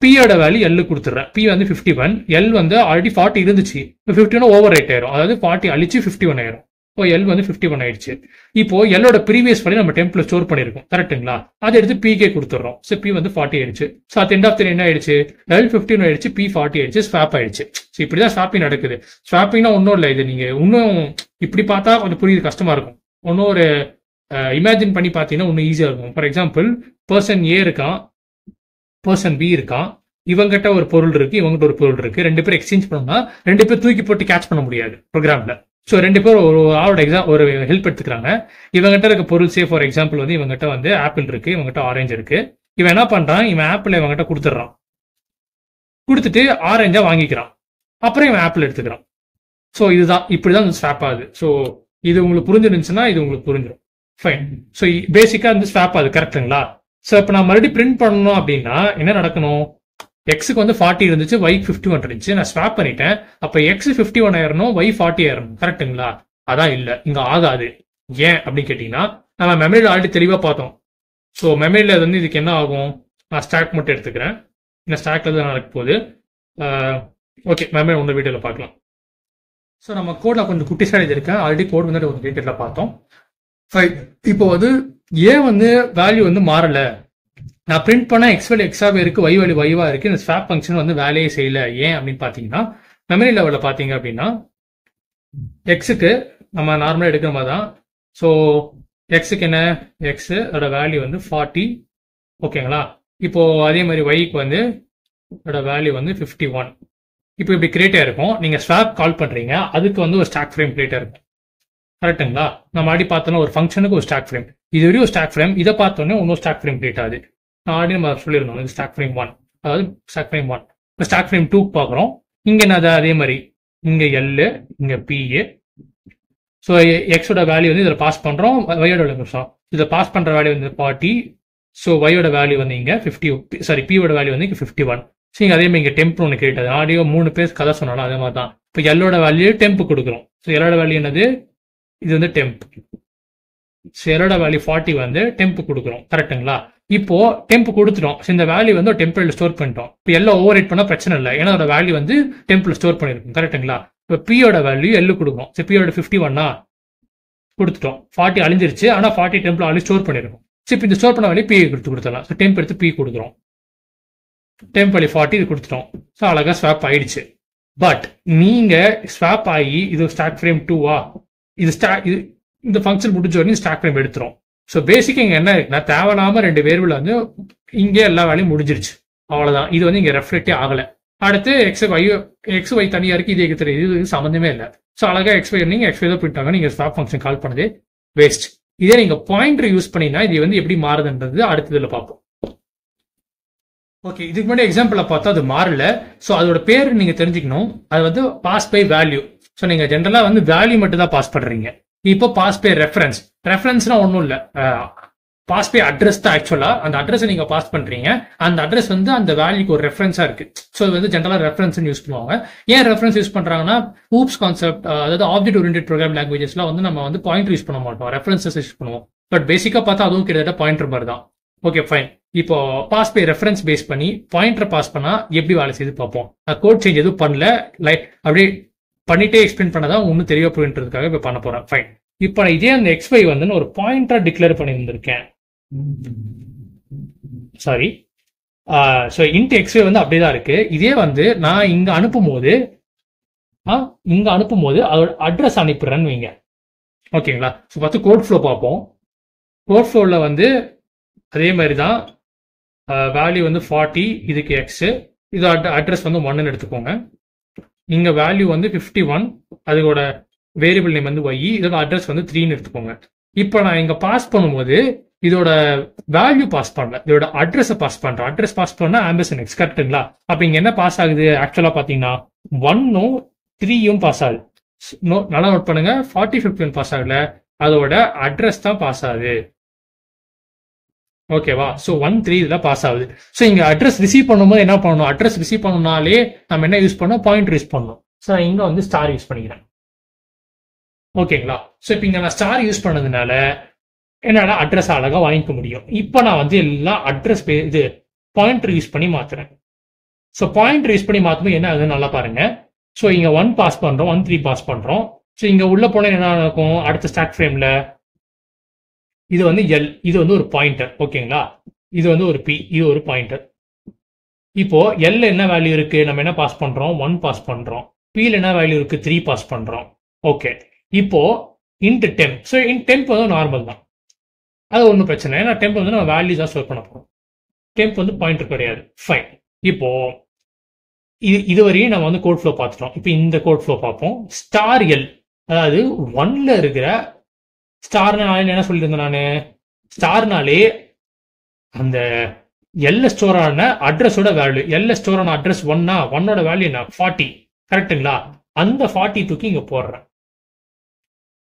பியோட வேல்யூ எல்லு கொடுத்துட்றேன். பி வந்து 51, எல் வந்து ஆல்ரெடி 40 இருந்துச்சு, இப்போ 51 ஓவர் ரைட் ஆயிரும், அதாவது 40 அழிச்சு 51 ஆயிரும். இப்போ எல் வந்து 51 ஆயிடுச்சு. இப்போ எல்லோட ப்ரீவியஸ் வேல்யூ நம்ம டெம்ப்ல ஸ்டோர் பண்ணிருக்கோம், கரெக்டுங்களா? அதை எடுத்து பிகே கொடுத்துறோம். ஸோ பி வந்து 40 ஆயிடுச்சு. So at end of the என்ன ஆயிடுச்சு, எல் 51 ஆயிடுச்சு, பி 40 ஆயிடுச்சு, ஸ்வாப் ஆயிடுச்சு. ஸோ இப்படிதான் ஸ்வாப்பிங் நடக்குது. ஸ்வாப்பிங்னா ஒன்றும் இல்லை, இது நீங்க இன்னும் இப்படி பார்த்தா கொஞ்சம் புரியுது, கஷ்டமா இருக்கும். ஒன்னும் ஒரு இமேஜின் பண்ணி பார்த்தீங்கன்னா இன்னும் ஈஸியா இருக்கும். ஃபார் எக்ஸாம்பிள் பர்சன் ஏ இருக்கான், பர்சன் பி இருக்கான், இவங்கிட்ட ஒரு பொருள் இருக்கு, இவங்கிட்ட ஒரு பொருள் இருக்கு. ரெண்டு பேரும் எக்ஸ்சேஞ்ச் பண்ணோம்னா ரெண்டு பேர் தூக்கி போட்டு கேட்ச் பண்ண முடியாது ப்ரோக்ராம்ல. ஸோ ரெண்டு பேரும் ஒரு ஆளோட ஒரு ஹெல்ப் எடுத்துக்கிறாங்க. இவங்கிட்ட இருக்க பொருள் சே ஃபார் எக்ஸாம்பிள் வந்து இவங்கிட்ட வந்து ஆப்பிள் இருக்கு, இவங்கிட்ட ஆரஞ்சு இருக்கு. இவன் என்ன பண்றான், இவன் ஆப்பிள் இவங்கிட்ட கொடுத்துட்றான், கொடுத்துட்டு ஆரஞ்சா வாங்கிக்கிறான். அப்புறம் இவன் ஆப்பிள் எடுத்துக்கிறான். ஸோ இதுதான், இப்படிதான் ஸ்வாப் ஆகுது. ஸோ இது உங்களுக்கு புரிஞ்சிருந்துச்சுன்னா இது உங்களுக்கு புரிஞ்சிடும். ஃபைன். ஸோ பேசிக்கா வந்து ஸ்வாப் ஆகுது, கரெக்டுங்களா? ஸோ இப்போ நான் மறுபடியும் பிரிண்ட் பண்ணணும் அப்படின்னா என்ன நடக்கணும், எக்ஸுக்கு வந்து 40 இருந்துச்சு, ஒய்க்கு 51 இருந்துச்சு, நான் ஸ்வாப் பண்ணிட்டேன். அப்ப எக்ஸ் 51 ஆயிரணும், ஒய் 40 ஆயிரணும், கரெக்டுங்களா? அதான் இல்ல, இங்க ஆகாது. ஏன் அப்படின்னு கேட்டீங்கன்னா நம்ம மெமரியில ஆல்ரெடி தெளிவா பார்த்தோம். ஸோ மெமரியில வந்து இதுக்கு என்ன ஆகும், நான் ஸ்டாக் மட்டும் எடுத்துக்கிறேன். இந்த ஸ்டாக்ல தான் நடக்க போகுது. ஓகே மேம் உங்க வீடியோவில் பார்க்கலாம். ஸோ நம்ம கோடில் கொஞ்சம் குட்டி ஸ்டாண்டர்ட் இருக்கேன். ஆல்ரெடி கோட் வந்து ஒரு டீட்டெயிலில் பார்த்தோம். ஃபைன். இப்போ வந்து ஏன் வந்து வேல்யூ வந்து மாறல, நான் பிரிண்ட் பண்ண எக்ஸ் வேல்யூ எக்ஸாவே இருக்கு, ஒய் வேல்யூ ஒய்வா இருக்கு, இந்த ஸ்வாப் ஃபங்க்ஷன் வந்து வேலையே செய்யல. ஏன் அப்படின்னு பார்த்தீங்கன்னா மெமரி லெவலில் பார்த்தீங்க அப்படின்னா எக்ஸுக்கு நம்ம நார்மலாக எடுக்கிற மாதிரி தான். ஸோ எக்ஸுக்கு என்ன, எக்ஸ் அதோட வேல்யூ வந்து 40. ஓகேங்களா. இப்போ அதே மாதிரி ஒய்க்கு வந்து அதோட வேல்யூ வந்து 51. இப்போ இப்படி கிரியேட் ஆயிருக்கும். நீங்க ஸ்வாப் கால் பண்றீங்க, அதுக்கு வந்து ஒரு ஸ்டாக் ஃப்ரேம் கிரியேட் ஆயிருக்கும். கரெக்டுங்களா. நம்ம ஆடி பார்த்தோன்னா ஒரு ஃபங்க்ஷனுக்கு ஒரு ஸ்டாக் ஃப்ரேம், இது வரையும் ஒரு ஸ்டாக் ஃப்ரேம், இதை பார்த்தோன்னே இன்னொரு ஸ்டாக் ஃப்ரேம் கிரியேட் ஆகுது. நான் ஆல்ரெடி நம்ம சொல்லியிருந்தோம் இது ஸ்டாக் ஃப்ரேம் 1, அதாவது ஸ்டாக் ஃப்ரேம் 1. இப்போ ஸ்டாக் ஃப்ரேம் 2 பார்க்குறோம். இங்க என்ன அதே மாதிரி இங்க எல், இங்க பி. ஸோ எக்ஸோட வேல்யூ வந்து இதில் பாஸ் பண்றோம், ஒய்யோட நிமிஷம் இதில் பாஸ் பண்ற வேல்யூ வந்து 40. ஸோ ஒய்யோட வேல்யூ வந்து இங்க 50, சாரி பியோட வேல்யூ வந்து இங்க 51. ஸோ இங்கே அதே மாதிரி இங்கே டெம்ப் ஒன்று கிரியேட் ஆகுது. ஆடியோ 3 பேர் கதை சொன்னாலும் அதே மாதிரி தான். இப்போ எல்லோட வேல்யூ டெம்ப் கொடுக்குறோம். ஸோ எல்லோட வேல்யூ என்னது, இது வந்து டெம்ப். ஸோ எல்லோட வேல்யூ 40 வந்து டெம்ப் கொடுக்குறோம். கரெக்டுங்களா. இப்போ டெம்ப் கொடுத்துட்டோம். ஸோ இந்த வேல்யூ வந்து ஒரு டெம்பிள் ஸ்டோர் பண்ணிட்டோம். இப்போ எல்லாம் ஓவர் ரைட் பண்ணால் பிரச்சனை இல்லை, ஏன்னா அதோட வேல்யூ வந்து டெம்பிள் ஸ்டோர் பண்ணிருக்கும். கரெக்டுங்களா. இப்போ பியோட வேல்யூ எல்லு கொடுக்கும். ஸோ பியோட 51 கொடுத்துட்டோம். 40 அழிஞ்சிருச்சு, ஆனால் 40 டெம்பிள் ஆல்ரெடி ஸ்டோர் பண்ணிருக்கும். ஸோ இப்போ இந்த ஸ்டோர் பண்ண வேல்யூ பி கொடுத்துடலாம். ஸோ டெம்ப் எடுத்து பி கொடுக்குறோம். டெம்ப் வேல்யூ 40 இது கொடுத்துட்டோம். ஸோ அழகா ஸ்வாப் ஆயிடுச்சு. பட் நீங்க ஸ்வாப் ஆகி இது ஸ்டாக் ஃப்ரேம் 2வா, இது இந்த ஃபங்க்ஷன் முடிஞ்ச வரைக்கும் ஸ்டாக் ஃப்ரேம் எடுத்துரும். ஸோ பேசிக் இங்க என்ன இருக்குன்னா தேவையில்லாம 2 வேரியபிள் வந்து இங்கே எல்லா வேலையும் முடிஞ்சிருச்சு. அவ்வளவுதான். இது வந்து இங்க ரெஃப்ளெக்டே ஆகல. அடுத்து எக்ஸ் ஒய் தனியா இருக்கு, இது தெரியுது, இது சம்மந்தமே இல்லை. ஸோ அழகா எக்ஸ் ஒய் நீங்க எக்ஸ் ஒய் தான் போயிட்டாங்க. நீங்க ஸ்வாப் ஃபங்க்ஷன் கால் பண்ணது வேஸ்ட். இதே நீங்க பாயிண்டர் யூஸ் பண்ணினா இது வந்து எப்படி மாறுதுன்றது அடுத்ததுல பார்ப்போம். ஓகே, இதுக்கு முன்னாடி எக்ஸாம்பிள பார்த்தா அது மாறல. ஸோ அதோட பேர் நீங்க தெரிஞ்சுக்கணும். அது வந்து பாஸ் பை வேல்யூ. ஸோ நீங்க ஜென்ரலா வந்து வேல்யூ மட்டும் தான் பாஸ் பண்றீங்க. இப்போ பாஸ் பை ரெஃபரன்ஸ். ரெஃபரன்ஸ்னா ஒன்றும் இல்லை, பாஸ் பை அட்ரஸ் தான். ஆக்சுவலா அந்த அட்ரஸ் நீங்க பாஸ் பண்றீங்க, அந்த அட்ரஸ் வந்து அந்த வேல்யூக்கு ஒரு ரெஃபரன்ஸா இருக்கு. ஸோ இது வந்து ஜென்ரலா ரெஃபரன்ஸ் யூஸ் பண்ணுவாங்க. ஏன் ரெஃபரன்ஸ் யூஸ் பண்றாங்கன்னா ஹூப்ஸ் கான்செப்ட், அதாவது ஆப்ஜெக்ட் ஓரியன்டட் ப்ரோக்ராம் லாங்குவேஜஸ்லாம் வந்து நம்ம வந்து பாயிண்டர் யூஸ் பண்ண மாட்டோம், ரெஃபரன்சஸ் யூஸ் பண்ணுவோம். பட் பேசிக்கா பார்த்தா அதுவும் கிட்டத்தட்ட பாயிண்டர் மாதிரி தான். Okay fine. இப்போ பாஸ் பை ரெஃபரன்ஸ் பேஸ் பண்ணி பாயிண்டர் பாஸ் பண்ணா எப்படி வேலை செய்து பார்ப்போம். கோட் சேஞ்ச் எதுவும் பண்ணல, லைக் அப்படியே பண்ணிட்டே எக்ஸ்பிளைன் பண்ணதான் ஒன்னும் தெரிய போயின்றதுக்காக இப்போ பண்ண போறேன். ஃபைன். இப்போ நான் இதே அந்த எக்ஸ் ஒய் வந்து ஒரு பாயிண்டர் டிக்ளேர் பண்ணியிருந்திருக்கேன். Sorry, so int X Y வந்து அப்படிதான் இருக்கு. இதே வந்து நான் இங்க அனுப்பும் போது அதோட அட்ரஸ் அனுப்பிடுறேன்னு வைங்க. ஓகேங்களா. ஸோ பார்த்து கோட் ஃப்ளோ பார்ப்போம். கோட் ஃப்ளோல வந்து அதே மாதிரி தான் வேல்யூ வந்து 40, இதுக்கு எக்ஸ், இது அட்ரஸ் வந்து 1ன்னு எடுத்துக்கோங்க. இங்க வேல்யூ வந்து 51, அதோட வேரியபிள் நேம் வந்து ஒய், இதோட அட்ரஸ் வந்து 3ன்னு எடுத்துக்கோங்க. இப்போ நான் இங்க பாஸ் பண்ணும்போது இதோட வேல்யூ பாஸ் பண்ணல, இதோட அட்ரஸ் பாஸ் பண்றேன். அட்ரஸ் பாஸ் பண்ணா ஆம்பர்சன் எக்ஸ். கரெக்டுங்களா. அப்ப இங்க என்ன பாஸ் ஆகுது, ஆக்சுவலா பாத்தீங்கன்னா 1ம் 3யும் பாஸ் ஆகுது. நல்லா நோட் பண்ணுங்க, 40 51 பாஸ் ஆகல, அதோட அட்ரஸ் தான் பாஸ் ஆகுது. ஓகேவா. ஸோ 1 3 இதில் பாஸ் ஆகுது. ஸோ இங்க அட்ரஸ் ரிசீவ் பண்ணும்போது என்ன பண்ணணும், அட்ரஸ் ரிசீவ் பண்ணணும்னாலே நம்ம என்ன யூஸ் பண்ணோம், பாயிண்டர் யூஸ் பண்ணணும். ஸோ நான் இங்க வந்து ஸ்டார் யூஸ் பண்ணிக்கிறேன். ஓகேங்களா. ஸோ இப்போ இங்க நான் ஸ்டார் யூஸ் பண்ணதுனால என்னால அட்ரஸ் அழகா வாங்கிக்க முடியும். இப்போ நான் வந்து எல்லாம் அட்ரஸ் இது பாயிண்டர் யூஸ் பண்ணி மாத்துறேன். ஸோ பாயிண்டர் யூஸ் பண்ணி மாத்தும்போது என்ன ஆகுதுன்னு நல்லா பாருங்க. ஸோ இங்க 1 பாஸ் பண்றோம், 1 3 பாஸ் பண்றோம். ஸோ இங்க உள்ள போன என்ன நடக்கும், அடுத்த ஸ்டாக் ஃப்ரேம்ல இது வந்து எல், இது வந்து ஒரு பாயிண்டர். ஓகேங்களா. இது வந்து ஒரு பி, இது ஒரு பாயிண்டர். இப்போ எல் என்ன வேல்யூ இருக்கு, நம்ம என்ன பாஸ் பண்றோம், 1 பாஸ் பண்றோம். பியில் என்ன வேல்யூ இருக்கு, 3 பாஸ் பண்றோம். ஓகே. இப்போ int temp. So in temp வந்து நார்மல் தான், அது ஒன்றும் பிரச்சனை. ஏன்னா டெம்ப் வந்து நம்ம வேல்யூ தான் ஸ்டோர் பண்ண போறோம். டெம்ப் வந்து பாயிண்டர் கிடையாது. ஃபைன். இப்போ இதுவரையும் நம்ம வந்து கோட் ஃப்ளோ பார்த்துட்டோம். இப்போ இந்த கோட் ஃப்ளோ பார்ப்போம். ஸ்டார் எல், அதாவது 1ல இருக்கிற ஸ்டார்னாலே என்ன சொல்லியிருந்தேன் நானு, ஸ்டார்னாலே அந்த எல்ல ஸ்டோர் ஆன அட்ரஸோட வேல்யூ, எல்ல ஸ்டோர் ஆன அட்ரஸ் 1ஓட வேல்யூ என்ன 40. கரெக்டுங்களா. அந்த 40 தூக்கி இங்க போடுறேன்.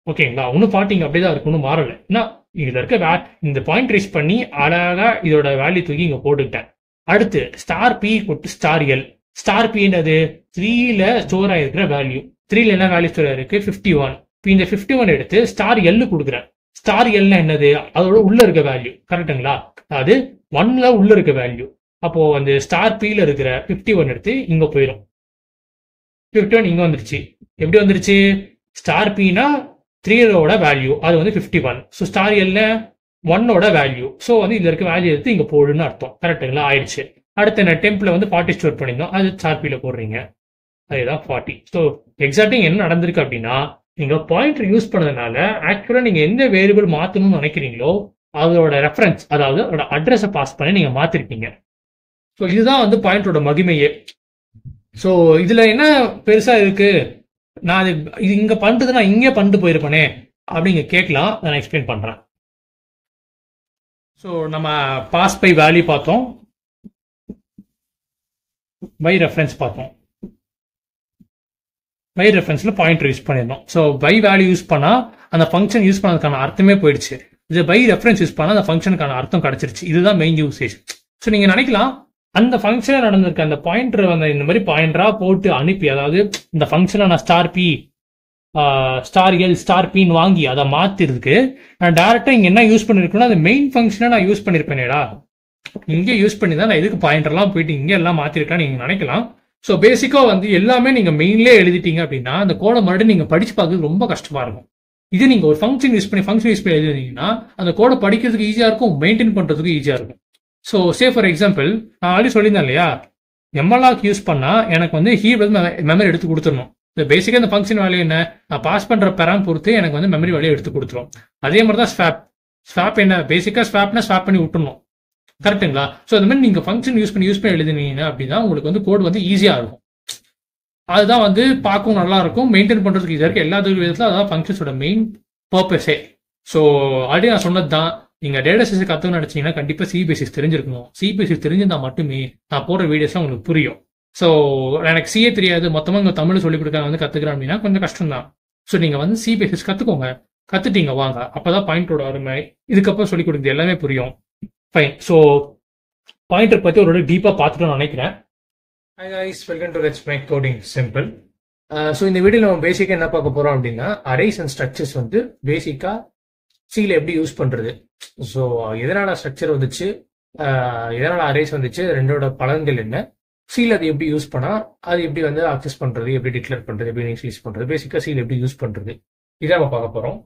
ஓகேங்களா. ஒன்னும் 40 இங்க அப்படியே தான் இருக்கு, ஒன்றும் மாறல. ஏன்னா இதுல இருக்க இந்த பாயிண்ட் ரீச் பண்ணி அழகா இதோட வேல்யூ தூக்கி இங்க போட்டுக்கிட்டேன். அடுத்து ஸ்டார் பி கொட்டு ஸ்டார் எல். ஸ்டார் பின்றது 3ல ஸ்டோர் ஆயிருக்கிற வேல்யூ. 3ல என்ன வேல்யூ ஸ்டோர் ஆயிருக்கு, 51. இப்போ இந்த 51 எடுத்து ஸ்டார் எல்லு கொடுக்குறேன். ஸ்டார் எல்னா என்னது, அதோட உள்ள இருக்க வேல்யூ. கரெக்டுங்களா. அதாவது 1ல உள்ள இருக்க வேல்யூ. அப்போ அந்த ஸ்டார் பில இருக்கிற 51 எடுத்து இங்க போயிடும். 51 இங்க வந்துருச்சு. எப்படி வந்துருச்சு? ஸ்டார் பினா 3ஓட வேல்யூ அது வந்து 51. ஸோ ஸ்டார் எல்ல 1ஓட வேல்யூ. ஸோ வந்து இதுல இருக்க வேல்யூ எடுத்து இங்க போடுன்னு அர்த்தம். கரெக்டுங்களா? ஆயிடுச்சு. அடுத்த என்ன டெம்ப்ல வந்து 40 ஸ்டோர் பண்ணியிருந்தோம், அது ஸ்டார் பில போடுறீங்க, அதுதான் 40. ஸோ எக்ஸாக்டா என்ன நடந்திருக்கு அப்படின்னா, நீங்க பாயிண்டர் யூஸ் பண்ணதுனால ஆக்சுவலா நீங்க எந்த வேரியபிள் மாத்தணும்னு நினைக்கிறீங்களோ அதோட ரெஃபரன்ஸ், அதாவது அதோட அட்ரஸை பாஸ் பண்ணி நீங்க மாத்திருக்கீங்க. ஸோ இதுதான் வந்து பாயிண்டரோட மகிமையே. ஸோ இதுல என்ன பெருசா இருக்கு, நான் அது இது இங்க பண்றது நான் இங்கே பண்ணிட்டு போயிருப்பேனே அப்படிங்க கேட்கலாம். நான் எக்ஸ்பிளைன் பண்றேன். ஸோ நம்ம பாஸ் பை வேல்யூ பார்த்தோம், பை ரெஃபரன்ஸ் பார்த்தோம். பை ரெஃபரன்ஸ்ல பாயிண்டர் யூஸ் பண்ணிருந்தோம். ஸோ பை வேல்யூ யூஸ் பண்ணா அந்த ஃபங்க்ஷன் யூஸ் பண்ணதுக்கான அர்த்தமே போயிடுச்சு. இது பை ரெஃபரன்ஸ் யூஸ் பண்ணா அந்த ஃபங்க்ஷனுக்கான அர்த்தம் கிடைச்சிருச்சு. இதுதான் மெயின் யூசேஜ். ஸோ நீங்க நினைக்கலாம் அந்த ஃபங்க்ஷன் நடந்திருக்க அந்த பாயிண்டர் வந்து இந்த மாதிரி பாயிண்டரா போட்டு அனுப்பி, அதாவது இந்த ஃபங்க்ஷனை நான் star B star L star பின்னு வாங்கி அதை மாத்திருக்கு, நான் டேரக்டா இங்க என்ன யூஸ் பண்ணிருக்கேன்னா அந்த மெயின் ஃபங்க்ஷனை நான் யூஸ் பண்ணிருப்பேனேடா, இங்கே யூஸ் பண்ணி தான் நான் எதுக்கு பாயிண்டர்லாம் போயிட்டு இங்கே எல்லாம் மாத்திருக்கேன் நீங்க நினைக்கலாம். ஸோ பேசிக்கா வந்து எல்லாமே நீங்க மெயின்லேயே எழுதிட்டீங்க அப்படின்னா அந்த கோடை மறுபடியும் நீங்க படிச்சு பார்க்கறது ரொம்ப கஷ்டமா இருக்கும். இது நீங்க ஒரு ஃபங்க்ஷன் யூஸ் பண்ணி எழுதினீங்கன்னா அந்த கோடை படிக்கிறதுக்கு ஈஸியா இருக்கும், மெயின்டைன் பண்றதுக்கு ஈஸியா இருக்கும். ஸோ சே ஃபார் எக்ஸாம்பிள் நான் ஆல்ரெடி சொல்லியிருந்தேன் இல்லையா, எம்எல்ஆக் யூஸ் பண்ணா எனக்கு வந்து ஹீப் வந்து மெமரி எடுத்து கொடுத்துடணும். பேசிக்கா இந்த ஃபங்க்ஷன் வேல்யூ என்ன, நான் பாஸ் பண்ற பெராம் பொறுத்து எனக்கு வந்து மெமரி வேல்யூ எடுத்து கொடுத்துரும். அதே மாதிரி தான் ஸ்வாப். ஸ்வாப் என்ன, பேசிக்கா ஸ்வாப்னா ஸ்வாப் பண்ணி விட்டுணும். கரெக்டுங்களா? ஸோ அந்த மாதிரி நீங்க ஃபங்க்ஷன் யூஸ் பண்ணி எழுதினீங்க அப்படின்னா உங்களுக்கு வந்து கோட் வந்து ஈஸியா இருக்கும். அதுதான் வந்து பார்க்கவும் நல்லா இருக்கும், மெயின்டைன் பண்றதுக்கு ஈஸியா இருக்கு. எல்லா விதத்துல அதான் ஃபங்க்ஷன்ஸோட மெயின் பர்பஸே. ஸோ ஆல்ரெடி நான் சொன்னது தான், நீங்க டேட்டா சயின்ஸ் கத்துக்கணும்னு நினைச்சீங்கன்னா கண்டிப்பா சி பேசிக்ஸ் தெரிஞ்சிருக்கணும். சி பேசிக்ஸ் தெரிஞ்சிருந்தா மட்டுமே நான் போடுற வீடியோஸ்லாம் உங்களுக்கு புரியும். ஸோ எனக்கு சிஏ தெரியாது, மொத்தமாக இங்கே தமிழ் சொல்லிக் கொடுக்க வந்து கத்துக்கிறேன் அப்படின்னா கொஞ்சம் கஷ்டம் தான். ஸோ நீங்க வந்து சி பேசிக்ஸ் கத்துக்கோங்க, கத்துட்டீங்க வாங்க, அப்பதான் பாயிண்டோட அருமை இதுக்கப்புறம் சொல்லிக் கொடுக்குறது எல்லாமே புரியும். ஃபைன். ஸோ பாயிண்டர் பத்தி ஒரு டீப்பா பார்த்துட்டோம்னு நினைக்கிறேன். Hi guys, welcome to Let's Make Coding Simple. So இந்த வீடியோல நம்ம பேசிக்கா என்ன பார்க்க போறோம் அப்படின்னா, அரேஸ் அண்ட் ஸ்ட்ரக்சர்ஸ் வந்து பேசிக்கா சில எப்படி யூஸ் பண்றது. ஸோ எதனால ஸ்ட்ரக்சர் வந்துச்சு, எதனால அரேஸ் வந்துச்சு, ரெண்டோட பலன்கள் என்ன, சீல் அது எப்படி யூஸ் பண்ணா அது எப்படி வந்து அக்சஸ் பண்றது, எப்படி டிக்ளேர் பண்றது, எப்படி இனிஷியலைஸ் பண்றது, பேசிக்கா சீல் எப்படி யூஸ் பண்றது, இதான் நம்ம பார்க்க போறோம்.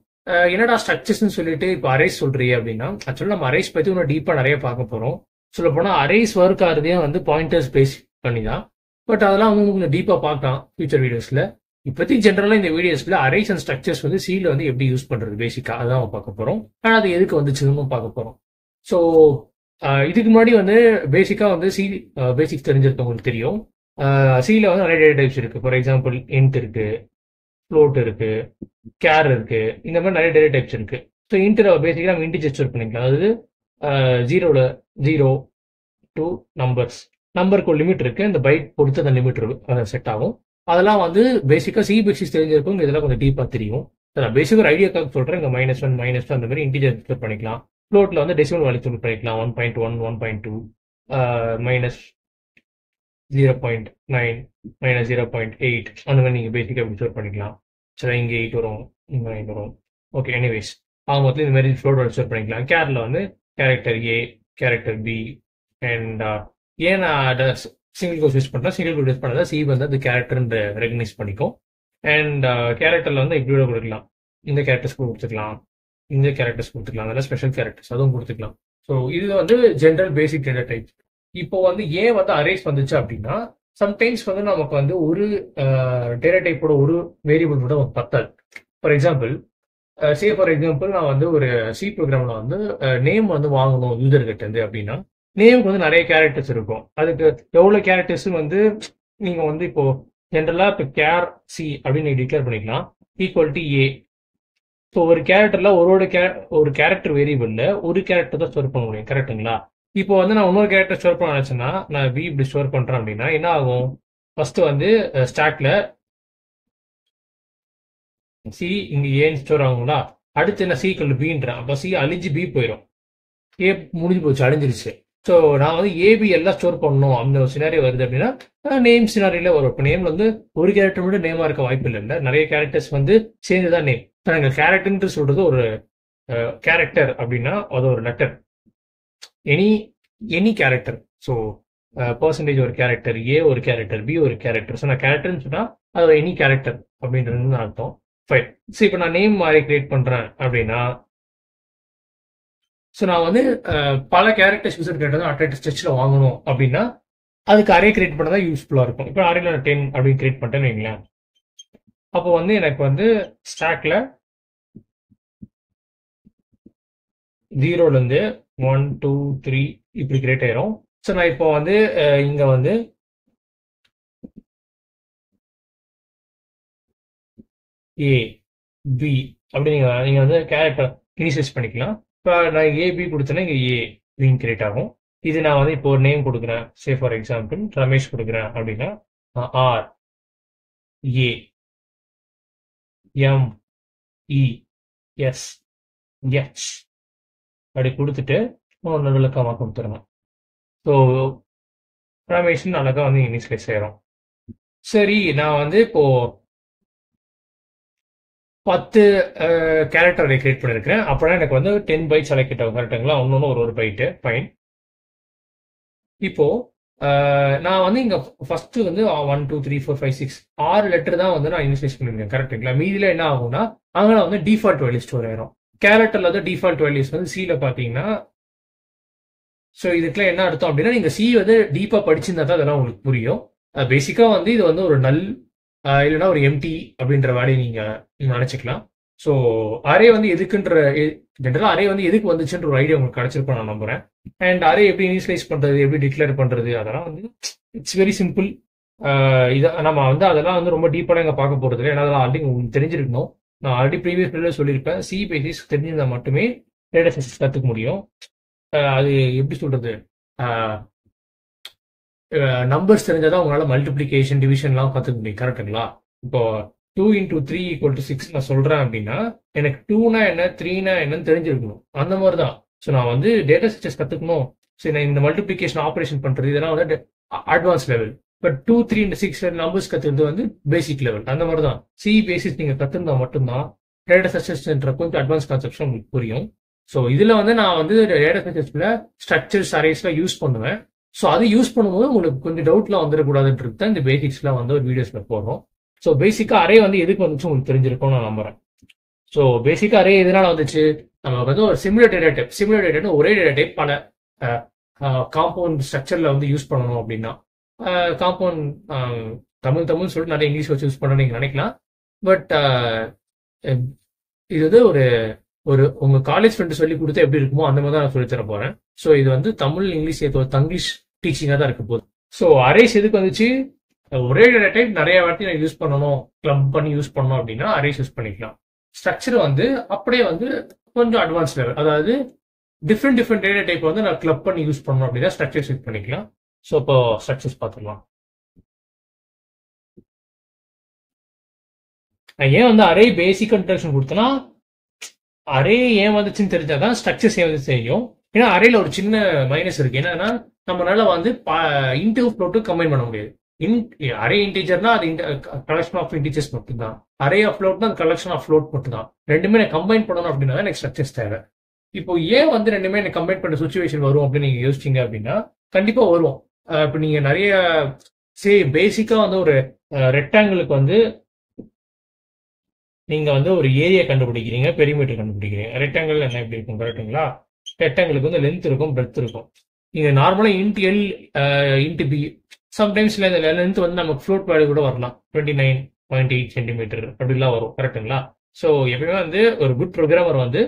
என்னடா ஸ்ட்ரக்சர்ஸ்னு சொல்லிட்டு இப்போ அரேஸ் சொல்றீங்க அப்படின்னா, ஆக்சுவலா நம்ம அரேஸ் பத்தி இன்னும் டீப்பா நிறைய பார்க்க போறோம். சொல்ல போனா அரேஸ் ஒர்க் ஆகுறதே வந்து பாயிண்டர்ஸ் பேஸ் பண்ணி தான். பட் அதெல்லாம் வந்து கொஞ்சம் டீப்பா பார்க்கலாம் ஃபியூச்சர் வீடியோஸ்ல. இப்போதைக்கு ஜென்ரலா இந்த வீடியோஸ்ல அரேஸ் அண்ட் ஸ்ட்ரக்சர்ஸ் வந்து சீல வந்து எப்படி யூஸ் பண்றது பேசிக்கா அதான் பார்க்க போறோம். ஆனால் அது எதுக்கு வந்துச்சுன்னு பார்க்க போறோம். ஸோ இதுக்கு முன்னாடி வந்து பேசிக்கா வந்து சி பேசிக்ஸ் தெரிஞ்சிருக்கவங்களுக்கு தெரியும். சில வந்து நிறைய டேட்டா டைப்ஸ் இருக்கு. ஃபார் எக்ஸாம்பிள் இன்ட் இருக்கு, ஃப்ளோட் இருக்கு, கேர் இருக்கு, இந்த மாதிரி நிறைய டேட்டா டைப்ஸ் இருக்கு. ஸோ இன்டர் பேசிக்கா நம்ம இன்டிஜர் ஸ்டோர் பண்ணிக்கலாம். அதாவது 0 to நம்பர்ஸ், நம்பருக்கு ஒரு லிமிட் இருக்கு, அந்த பைட் பொறுத்து அந்த லிமிட் செட் ஆகும். அதெல்லாம் வந்து பேசிக்கா சி பேசிக்ஸ் தெரிஞ்சிருக்கும், இதெல்லாம் கொஞ்சம் டீப்பா தெரியும். நான் பேசிக் ஒரு ஐடியாக்காக சொல்றேன். இங்க -1 -2 அந்த மாதிரி இன்டிஜர் ஸ்டோர் பண்ணிக்கலாம். ஃப்ளோட்ல வந்து டெசிமல் வேல்யூ ஸ்டோர் பண்ணிக்கலாம். 1.1 1.2 -0.9 -0.8 அந்த மாதிரி நீங்க பேசிக்கா ஸ்டோர் பண்ணிக்கலாம். சரி, இங்க 8 வரும், இங்க 9 வரும். ஓகே, எனிவேஸ் அவங்க மொத்தம் இந்த மாதிரி ஃப்ளோட் வேல்யூ ஸ்டோர் பண்ணிக்கலாம். கேர்ல வந்து character a, character b and ஏன் நான் சிங்கிள் கோர்ஸ் யூஸ் பண்றேன், சிங்கிள் கோர்ஸ் யூஸ் பண்ணதா சி வந்து அது கேரக்டர் ரெகனைஸ் பண்ணிக்கும். அண்ட் கேரக்டர்ல வந்து இப்படி கொடுக்கலாம், இந்த கேரக்டர்ஸ் கொடுத்துக்கலாம், இந்த கேரக்டர்ஸ் கொடுத்துக்கலாம், அதெல்லாம் ஸ்பெஷல் கேரக்டர்ஸ் அதுவும் கொடுத்துக்கலாம். ஸோ இது வந்து ஜென்ரல் பேசிக் டேட்டா டைப். இப்போ வந்து ஏன் வந்து அரேஸ் வந்துச்சு அப்படின்னா, சம்டைம்ஸ் வந்து நமக்கு வந்து ஒரு டேட்டா டைப்போட ஒரு வேரியபிள் கூட பத்தாது. ஃபார் எக்ஸாம்பிள் நான் வந்து ஒரு சி ப்ரோக்ராம்ல வந்து நேம் வந்து வாங்கணும் யூசர் கிட்ட இருந்து அப்படின்னா, நேமுக்கு வந்து நிறைய கேரக்டர்ஸ் இருக்கும். அதுக்கு எவ்வளவு கேரக்டர்ஸ் வந்து நீங்க வந்து இப்போ ஜென்ரலா இப்போ கேர் சி அப்படின்னு டிக்ளேர் பண்ணிக்கலாம், ஈக்குவல் டு ஏ. ஸோ ஒரு கேரக்டர்ல ஒரு கேரக்டர் வேரியபிள்ல ஒரு கேரக்டர் தான் ஸ்டோர் பண்ண முடியும். கரெக்டுங்களா? இப்போ வந்து நான் இன்னொரு கேரக்டர் ஸ்டோர் பண்ண நினைச்சேன்னா, நான் பி இப்படி ஸ்டோர் பண்றேன் அப்படின்னா என்ன ஆகும், ஃபர்ஸ்ட் வந்து ஸ்டாக்ல சி இங்க ஏன்னு ஸ்டோர் ஆகுங்களா, அடுத்து என்ன சி கல் பின்றேன், அப்ப சி அழிஞ்சு பி போயிடும், ஏ முடிஞ்சு போச்சு, அழிஞ்சிருச்சு. ஸோ நான் வந்து ஏபி எல்லாம் ஸ்டோர் பண்ணணும் அந்த ஒரு சினாரியோ வருது அப்படின்னா நேம் சினாரியில வரும். இப்போ நேம்ல வந்து ஒரு கேரக்டர் மட்டும் நேமா இருக்க வாய்ப்பு இல்லை, நிறைய கேரக்டர்ஸ் வந்து சேர்ந்துதான் நேம். நாங்கள் கேரக்டர்ன்ட்டு சொல்றது ஒரு கேரக்டர் அப்படின்னா அது ஒரு letter, any character. So percentage ஒரு கேரக்டர், ஏ ஒரு கேரக்டர், பி ஒரு கேரக்டர். ஸோ நான் கேரக்டர்னு சொன்னா அது எனி கேரக்டர் அப்படின்றது அர்த்தம். ஃபைன். ஸோ இப்போ நான் நேம் மாதிரி கிரியேட் பண்றேன் அப்படின்னா, ஸோ நான் வந்து பல கேரக்டர்ஸ் யூசர் கேரக்டர் தான் அட் ஸ்ட்ரெச்சில் வாங்கணும் அப்படின்னா அதுக்கு அரே கிரியேட் பண்ண தான் யூஸ்ஃபுல்லாக இருக்கும். இப்போ அரேல நான் 10 அப்படின்னு கிரியேட் பண்ணிட்டேன்னு வைங்களேன். அப்போ வந்து எனக்கு வந்து ஸ்டாக்ல 0லேருந்து 1 2 3 இப்படி கிரியேட் ஆயிரும். ஸோ நான் இப்போ வந்து இங்க வந்து ஏ பி அப்படி நீங்க வந்து கேரக்டர் இனிஷியலைஸ் பண்ணிக்கலாம். இப்போ நான் ஏபி கொடுத்தேன்னா இங்க ஏ பின்னு கிரியேட் ஆகும். இது நான் வந்து இப்போ ஒரு நேம் கொடுக்குறேன், சே ஃபார் எக்ஸாம்பிள் ரமேஷ் கொடுக்குறேன் அப்படின்னா R A M E S H அப்படி கொடுத்துட்டு ஒரு விளக்கமாக கொடுத்துருங்க. ஸோ ரமேஷன் அழகா வந்து இனிஷியலைஸ் ஆயிரும். சரி, நான் வந்து இப்போ 10 கேரக்டர் கிரியேட் பண்ணிருக்கிறேன். அப்படின்னா எனக்கு வந்து 10 பைட்ஸ் அலோகேட் ஆகும். கரெக்டுங்களா? ஒன்னொன்னு ஒரு பைட்டு. ஃபைன். இப்போ நான் வந்து இங்க ஃபர்ஸ்ட் வந்து 1 2 3 4 5 6 6 லெட்டர் தான் வந்து நான் இனிஷியலைஸ் பண்ணிருக்கேன். கரெக்டுங்களா? மீதில என்ன ஆகும்னா அங்கே வந்து டிஃபால்ட் வேல்யூ ஸ்டோர் ஆயிரும். கேரக்டர்ல வந்து டிஃபால்ட் வேல்யூஸ் வந்து சில பாத்தீங்கன்னா, ஸோ இதுக்கெல்லாம் என்ன அர்த்தம் அப்படின்னா நீங்க சி வந்து டீப்பா படிச்சிருந்தா தான் அதெல்லாம் உங்களுக்கு புரியும். பேசிக்கா வந்து இது வந்து ஒரு நல் இல்லைன்னா ஒரு எம்டி அப்படின்ற வேலையை நீங்க நினைச்சுக்கலாம். ஸோ அரே வந்து எதுக்குன்ற ஜென்ரலா அரே வந்து எதுக்கு வந்துச்சுன்ற ஒரு ஐடியா உங்களுக்கு கிடைச்சிருக்கும் நான் நம்புறேன். அண்ட் அரே எப்படி இனிஷியலைஸ் பண்றது, எப்படி டிக்ளேர் பண்றது, அதெல்லாம் வந்து இட்ஸ் வெரி சிம்பிள். இதை நம்ம வந்து அதெல்லாம் வந்து ரொம்ப டீப்பாக இங்கே பார்க்க போறது இல்லை. ஏன்னா அதெல்லாம் ஆல்ரெடி உங்களுக்கு தெரிஞ்சிருக்கணும். நான் ஆல்ரெடி ப்ரீவியஸ் வீடியோல சொல்லியிருப்பேன், சி பேசிஸ் தெரிஞ்சிருந்தா மட்டுமே டேட்டா சயின்ஸ் கற்றுக்க முடியும். அது எப்படி சொல்றது, நம்பர்ஸ் தெரிஞ்சாதான் உங்களால மல்டிப்ளிகேஷன் டிவிஷன்லாம் கற்றுக்க முடியும். கரெக்டுங்களா? இப்போ 2 × 3 = 6 நான் சொல்றேன் அப்படின்னா எனக்கு 2னா என்ன 3னா என்னன்னு தெரிஞ்சிருக்கணும். அந்த மாதிரி தான். ஸோ நான் வந்து டேட்டா ஸ்ட்ரக்சர்ஸ் கற்றுக்கணும். சரி, நான் இந்த மல்டிப்ளிகேஷன் ஆப்ரேஷன் பண்றது இதெல்லாம் வந்து அட்வான்ஸ் லெவல். பட் 2 3 × 6 நம்பர்ஸ் கற்றுக்கிறது வந்து பேசிக் லெவல். அந்த மாதிரி தான். சி பேசிஸ் நீங்க கற்றுருந்தா மட்டும்தான் டேட்டா ஸ்ட்ரக்சர்ஸ்ன்ற கொஞ்சம் அட்வான்ஸ் கான்செப்ட்ஸ் உங்களுக்கு புரியும். ஸோ இதுல வந்து நான் வந்து டேட்டா ஸ்ட்ரக்சர்ஸ்ல ஸ்ட்ரக்சர்ஸ் அரேஸ்லாம் யூஸ் பண்ணுவேன். ஸோ அதை யூஸ் பண்ணும்போது உங்களுக்கு கொஞ்சம் டவுட்லாம் வந்துடக்கூடாதுன்றது தான் இந்த பேசிக்ஸ்லாம் வந்து ஒரு வீடியோஸ்ல போடுறோம். ஸோ பேசிக்கா அரே வந்து எதுக்கு வந்துச்சு உங்களுக்கு தெரிஞ்சிருக்கும்னு நான் நம்புறேன். ஸோ பேசிக்கா அரே எதனால வந்துச்சு, நமக்கு வந்து ஒரு similar data type, similar data ஒரே டேட்டா டைப் பல காம்பவுண்ட் ஸ்ட்ரக்சர்ல வந்து யூஸ் பண்ணணும் அப்படின்னா காம்பவுண்ட் தமிழ் சொல்லிட்டு நிறைய இங்கிலீஷ் வச்சு யூஸ் பண்ண நீங்க நினைக்கலாம். பட் இது வந்து ஒரு உங்க காலேஜ் ஃப்ரெண்டு சொல்லி கொடுத்தா எப்படி இருக்குமோ அந்த மாதிரி தான் நான் சொல்லி தர போறேன். ஸோ இது வந்து தமிழ் இங்கிலீஷ் தங்கிலீஷ் டீச்சிங்கா தான் இருக்க போகுது. ஸோ அரேஸ் எதுக்கு வந்துச்சு, ஒரே டேட்டா டைப் நிறைய வாட்டி நான் யூஸ் பண்ணணும், கிளப் பண்ணி யூஸ் பண்ணணும் அப்படின்னா அரேஸ் யூஸ் பண்ணிக்கலாம். ஸ்ட்ரக்சர் வந்து அப்படியே வந்து கொஞ்சம் அட்வான்ஸ் லெவல், அதாவது டிஃப்ரெண்ட் டேட்டா டைப் வந்து நான் கிளப் பண்ணி யூஸ் பண்ணணும் அப்படின்னா ஸ்ட்ரக்சர்ஸ் யூஸ் பண்ணிக்கலாம். ஸோ இப்போ ஸ்ட்ரக்சர்ஸ் பார்த்துக்கலாம். நான் ஏன் வந்து அரே பேசிக் இன்ட்ரடக்ஷன் கொடுத்தேன்னா, அரே ஏன் வந்துச்சுன்னு தெரிஞ்சாதான் ஸ்ட்ரக்சர்ஸ் ஏன் வந்து தெரியும். ஏன்னா அரேல ஒரு சின்ன மைனஸ் இருக்கு. என்னன்னா நம்மளால வந்து இன்டு ஃப்ளோட்டு கம்பைன் பண்ண முடியாது. அரே இன்டீஜர்னா அது கலெக்ஷன் ஆஃப் இன்டீஜர்ஸ் மட்டும்தான். அரே ஆஃப் ஃப்ளோட்னா அது கலெக்ஷன் ஆஃப் ஃப்ளோட் மட்டும்தான். ரெண்டுமே நான் கம்பைன் பண்ணணும் அப்படின்னா தான் எனக்கு ஸ்ட்ரக்சர்ஸ் தேவை. இப்போ ஏன் வந்து ரெண்டுமே எனக்கு கம்பைன் பண்ண சுச்சுவேஷன் வரும் அப்படின்னு நீங்க யோசிச்சீங்க அப்படின்னா கண்டிப்பா வரும். இப்போ நீங்க நிறைய பேசிக்கா வந்து ஒரு ரெக்டாங்கிளுக்கு வந்து நீங்க வந்து ஒரு ஏரியா கண்டுபிடிக்கிறீங்க, பெரிமீட்டர் கண்டுபிடிக்கிறீங்க. ரெக்டாங்கிள் என்ன எப்படி இருக்கும், கரெக்டுங்களா? ரெக்டாங்கிளுக்கு வந்து லென்த் இருக்கும், பிரெத் இருக்கும். நீங்க நார்மலா இன்ட் எல் இன்ட் பி சம்டைம்ஸ்ல இந்த லென்த் வந்து நமக்கு ஃப்ளோட் வேல்யூ கூட வரலாம், 29.8 சென்டிமீட்டர் அப்படிலாம் வரும். கரெக்டுங்களா? ஸோ எப்பயுமே வந்து ஒரு குட் ப்ரோக்ராமர் வந்து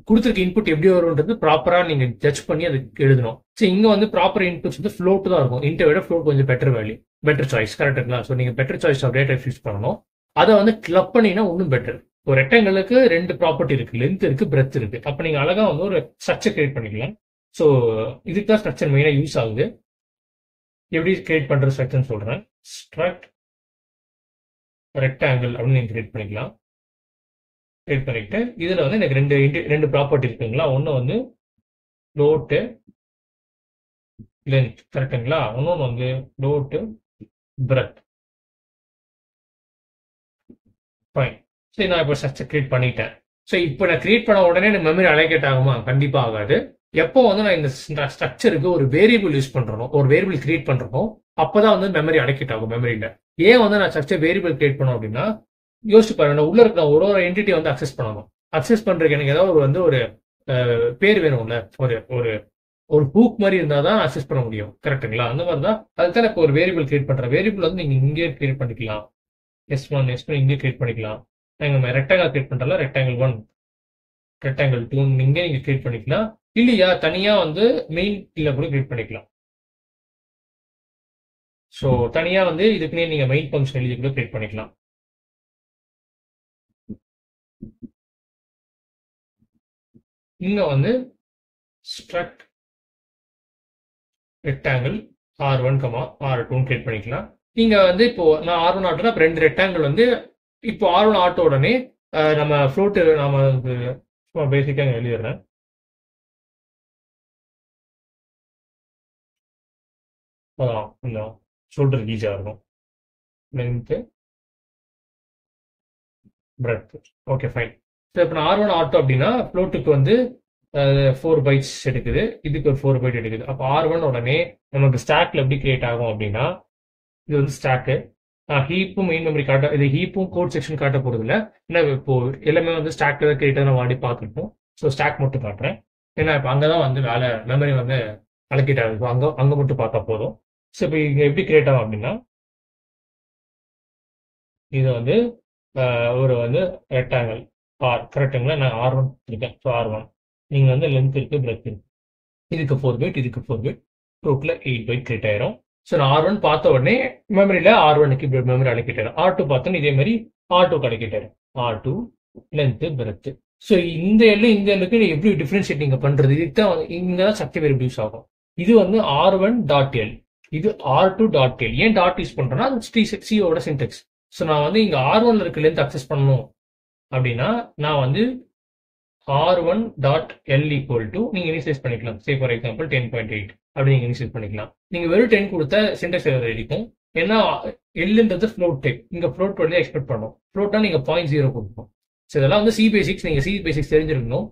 கொடுத்துருக்க இன்புட் எப்படி வரும்ன்றது ப்ராப்பரா நீங்க ஜட்ஜ் பண்ணி அதுக்கு எழுதணும். ஸோ இங்க வந்து ப்ராப்பர் இன்புட்ஸ் வந்து ஃப்ளோட் தான் இருக்கும். இன்ட்டை விட ஃப்ளோட் கொஞ்சம் பெட்டர் வேல்யூ, பெட்டர் சாய்ஸ். கரெக்டுங்களா? ஸோ நீங்க better choice of data use பண்ணணும். அதை வந்து கிளப் பண்ணினா இன்னும் பெட்டர். ஒரு ரெக்டாங்கிளுக்கு 2 ப்ராப்பர்ட்டி இருக்கு, லென்த் இருக்கு, பிரெத் இருக்கு. அப்ப நீங்க அழகா வந்து ஒரு ஸ்ட்ரக்சர் கிரியேட் பண்ணிக்கலாம். ஸோ இதுக்கு தான் ஸ்ட்ரக்சர் மெயினா யூஸ் ஆகுது. எப்படி கிரியேட் பண்ற ஸ்ட்ரக்சர்னு சொல்றேன். ஸ்ட்ரக்ட் ரெக்டாங்கிள் அப்படின்னு நீங்க கிரியேட் பண்ணிக்கலாம். கிரியேட் பண்ணிட்டு இதுல வந்து எனக்கு ரெண்டு ப்ராப்பர்ட்டி இருக்குங்களா. ஒன்னு வந்து ஃப்ளோட் லென்த், கரெக்டுங்களா? இன்னொன்னு வந்து ஃப்ளோட் பிரெத். ஃபைன். சரி, நான் இப்போ ஸ்ட்ரக்சர் கிரியேட் பண்ணிட்டேன். ஸோ இப்போ நான் கிரியேட் பண்ண உடனே எனக்கு மெமரி அலோகேட் ஆகுமா? கண்டிப்பா ஆகாது. எப்போ வந்து நான் இந்த ஸ்ட்ரக்சருக்கு ஒரு வேரியபிள் யூஸ் பண்றனோ, ஒரு வேரியபிள் கிரியேட் பண்றனோ, அப்பதான் வந்து மெமரி அலோகேட் ஆகும் மெமரியில. ஏன் வந்து நான் ஸ்ட்ரக்சர் வேரியபிள் கிரியேட் பண்ணோம் அப்படின்னா, யோசிச்சு பாருங்க, நான் உள்ள இருக்கிற ஒரு ஒரு என்டிட்டி வந்து அக்சஸ் பண்ணணும். அக்சஸ் பண்றதுக்கு எனக்கு ஏதாவது வந்து ஒரு பேர் வேணும்ல, ஒரு ஒரு ஒரு புக் மாதிரி இருந்தால் தான் அக்சஸ் பண்ண முடியும். கரெக்ட்டுங்களா? அந்த மாதிரி தான் அதுக்கு தான் இப்போ ஒரு வேரியபிள் கிரியேட் பண்றேன். வேரியபிள் வந்து நீங்க இங்கே கிரியேட் பண்ணிக்கலாம். S1 S2 இங்கே கிரியேட் பண்ணிக்கலாம். நாங்க ரெக்டாங்கிள் கிரியேட் பண்றோம்ல, ரெக்டாங்கிள் 1 ரெக்டாங்கிள் 2 இங்கே நீங்க கிரியேட் பண்ணிக்கலாம். இல்லையா தனியா வந்து மெயின் கீழ கூட கிரியேட் பண்ணிக்கலாம். ஸோ தனியா வந்து இதுக்குன்னே நீங்க மெயின் ஃபங்க்ஷன் எழுதி கூட கிரியேட் பண்ணிக்கலாம். இங்க வந்து struct rectangle R1, R2 create பண்ணிக்கலாம். நீங்க வந்து இப்போ நான் R1 ஆட்டோனா அப்ப 2 ரெக்டாங்கிள் வந்து இப்போ R1 ஆட்டோ உடனே நம்ம ஃப்ளோட் நாம சும்மா பேசிக்கா எழுதிடுறேன். அதான் கொஞ்சம் சொல்றதுக்கு ஈஸியா இருக்கும். Length breadth. Okay fine. So இப்போ நான் R1 ஆட்டோ அப்படின்னா ஃப்ளோட்டுக்கு வந்து 4 பைட்ஸ் எடுக்குது, இதுக்கு ஒரு 4 பைட் எடுக்குது. அப்போ R1 உடனே நமக்கு ஸ்டாக்ல எப்படி கிரியேட் ஆகும் அப்படின்னா, இது வந்து ஸ்டாக்கு. ஹீப்பும் மெயின் மெமரி காட்ட, இது ஹீப்பும் கோட் செக்ஷன் காட்ட போறது இல்லை. ஏன்னா இப்போ எல்லாமே வந்து ஸ்டாக்ல தான் கிரியேட் நம்ம ஆடி பார்த்துருப்போம். ஸோ ஸ்டாக் மட்டும் காட்டுறேன். ஏன்னா இப்போ அங்கதான் வந்து வேலை மெமரி வந்து அலோகேட் ஆகுது. அங்க மட்டும் பார்த்தா போதும். ஸோ இப்போ இங்க எப்படி கிரியேட் ஆகும் அப்படின்னா, இது வந்து ஒரு வந்து ரெக்டாங்கிள் கரெக்டுங்களா? நான் R1 இருக்கேன். ஸோ R1 நீங்க வந்து லென்த் இருக்கு, பிரெத் இருக்கு. இதுக்கு 4 பைட், இதுக்கு 4 பைட், டோட்டலா 8 பைட் கிரியேட் ஆயிரும். ஸோ நான் R1 பார்த்த உடனே மெமரியில R1க்கு மெமரி அலோகேட் ஆயிரும். R2 பார்த்தோன்னு இதே மாதிரி R2க்கு அலோகேட் ஆயிரும். R2 length breadth. ஸோ இந்த எல்லு இந்த எல்லுக்கு எப்படி டிஃபரன்ஷியேட் நீங்க பண்றது? இதுக்கு தான் இங்க தான் சக்தி வேரியபிள் யூஸ் ஆகும். இது வந்து R1 டாட் எல், இது R2 டாட் எல். ஏன் டாட் யூஸ் பண்றேன்னா சியோட சின்டெக்ஸ். ஸோ நான் வந்து இங்க R1ல இருக்க லென்த் அக்சஸ் பண்ணணும் அப்படின்னா நான் வந்து R1 dot l equal to நீங்க இனிஷியலைஸ் பண்ணிக்கலாம். சே ஃபார் எக்ஸாம்பிள் 10.8 அப்படி நீங்க இனிஷியலைஸ் பண்ணிக்கலாம். நீங்க வெறும் 10 கொடுத்த சின்டெக்ஸ் எரர் அடிக்கும். ஏன்னா எல்ன்றது ஃப்ளோட் டைப். இங்க ஃப்ளோட் வழியா எக்ஸ்பெக்ட் பண்ணணும். ஃப்ளோட்னா நீங்க 0.0 கொடுக்கணும். ஸோ இதெல்லாம் வந்து சி பேசிக்ஸ், நீங்க சி பேசிக்ஸ் தெரிஞ்சிருக்கணும்.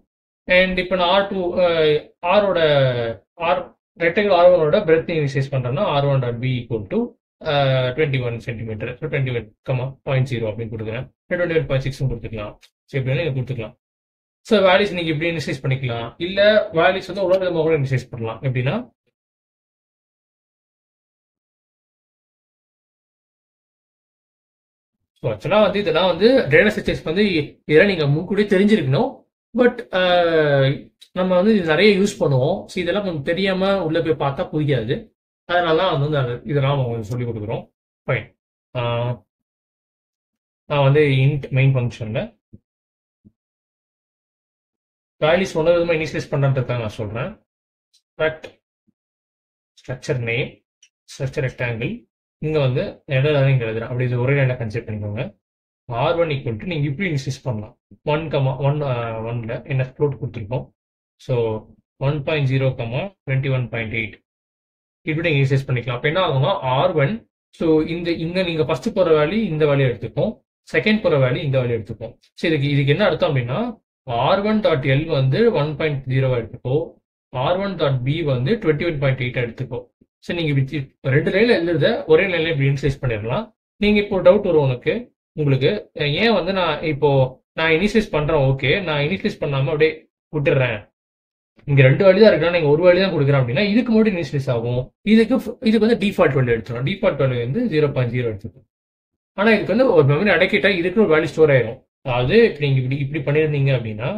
அண்ட் இப்போ நான் R2 ஆரோட ரெக்டாங்கிள் R1ஓட பிரெத் இனிஷியலைஸ் பண்றேன்னா R1 dot b equal to 21 centimetre. 21, 0.0 அப்படின்னு கொடுக்குறேன். 21.6 கொடுத்துக்கலாம். ஸோ இப்படி நீங்க கொடுத்துக்கலாம். ஸோ வேல்யூஸ் நீங்க இப்படி இனிஷியலைஸ் பண்ணிக்கலாம். இல்ல வேல்யூஸ் வந்து உலக விதமாக கூட இனிஷியலைஸ் பண்ணலாம். எப்படின்னா ஸோ ஆக்சுவலாக வந்து இதெல்லாம் வந்து டேட்டா ஸ்ட்ரக்சர்ஸ் வந்து இதெல்லாம் நீங்க முன்கூட்டியே தெரிஞ்சிருக்கணும். பட் நம்ம வந்து இது நிறைய யூஸ் பண்ணுவோம். ஸோ இதெல்லாம் கொஞ்சம் தெரியாம உள்ள போய் பார்த்தா புரியாது. அதனால தான் வந்து இதெல்லாம் நம்ம கொஞ்சம் சொல்லி கொடுக்குறோம். ஃபைன். நான் வந்து இன்ட் மெயின் ஃபங்க்ஷன்ல வேல்யூஸ் ஒன்று விதமாக இனிஷியலைஸ் பண்ணுறதுக்காக நான் சொல்றேன். ஸ்ட்ரக்சர் நேம், ஸ்ட்ரக்சர் ரெக்டாங்கிள், இங்க வந்து இடம் இங்க எழுதுறேன். அப்படி இது ஒரே லைன்ல கன்சிடர் பண்ணிக்கோங்க. R1 ஈக்குவல் டு நீங்க இப்படி இனிஷியலைஸ் பண்ணலாம். 1,1ல என்ன ஃப்ளோட் கொடுத்துருக்கோம். ஸோ 1.0, 21.8 இப்படி நீங்க இனிஷியலைஸ் பண்ணிக்கலாம். அப்போ என்ன ஆகும்னா R1 ஸோ இங்க நீங்க ஃபர்ஸ்ட் போற வேல்யூ இந்த வேல்யூ எடுத்துப்போம், செகண்ட் போற வேல்யூ இந்த வேல்யூ எடுத்துப்போம். ஸோ இதுக்கு என்ன அர்த்தம் அப்படின்னா R1 டாட் எல் வந்து 1.0 எடுத்துக்கோ, R1 டாட் பி வந்து 21.8 எடுத்துக்கோ. ஸோ நீங்க இப்படி 2 லைன்ல எழுதுறத ஒரே லைன்ல இப்படி இனிஷியலைஸ் பண்ணிடலாம். நீங்க இப்போ டவுட் வரும் உங்களுக்கு ஏன் வந்து நான் இனிஷியலைஸ் பண்றேன். ஓகே, நான் இனிஷியலைஸ் பண்ணாம அப்படியே விட்டுறேன். இங்க 2 வேல்யூ தான் இருக்கு, நீங்க ஒரு வேல்யூ தான் கொடுக்குறேன் அப்படின்னா இதுக்கு மட்டும் இனிஷியலைஸ் ஆகும். இதுக்கு வந்து டிஃபால்ட் வேல்யூ எடுத்துரும். டிஃபால்ட் வேல்யூ வந்து 0.0 எடுத்துக்கும். ஆனா இதுக்கு வந்து ஒரு மெமரி அடக்கிட்டா இதுக்கு ஒரு வேல்யூ ஸ்டோர் ஆயிரும். அதாவது நீங்க இப்படி பண்ணிருந்தீங்க அப்படின்னா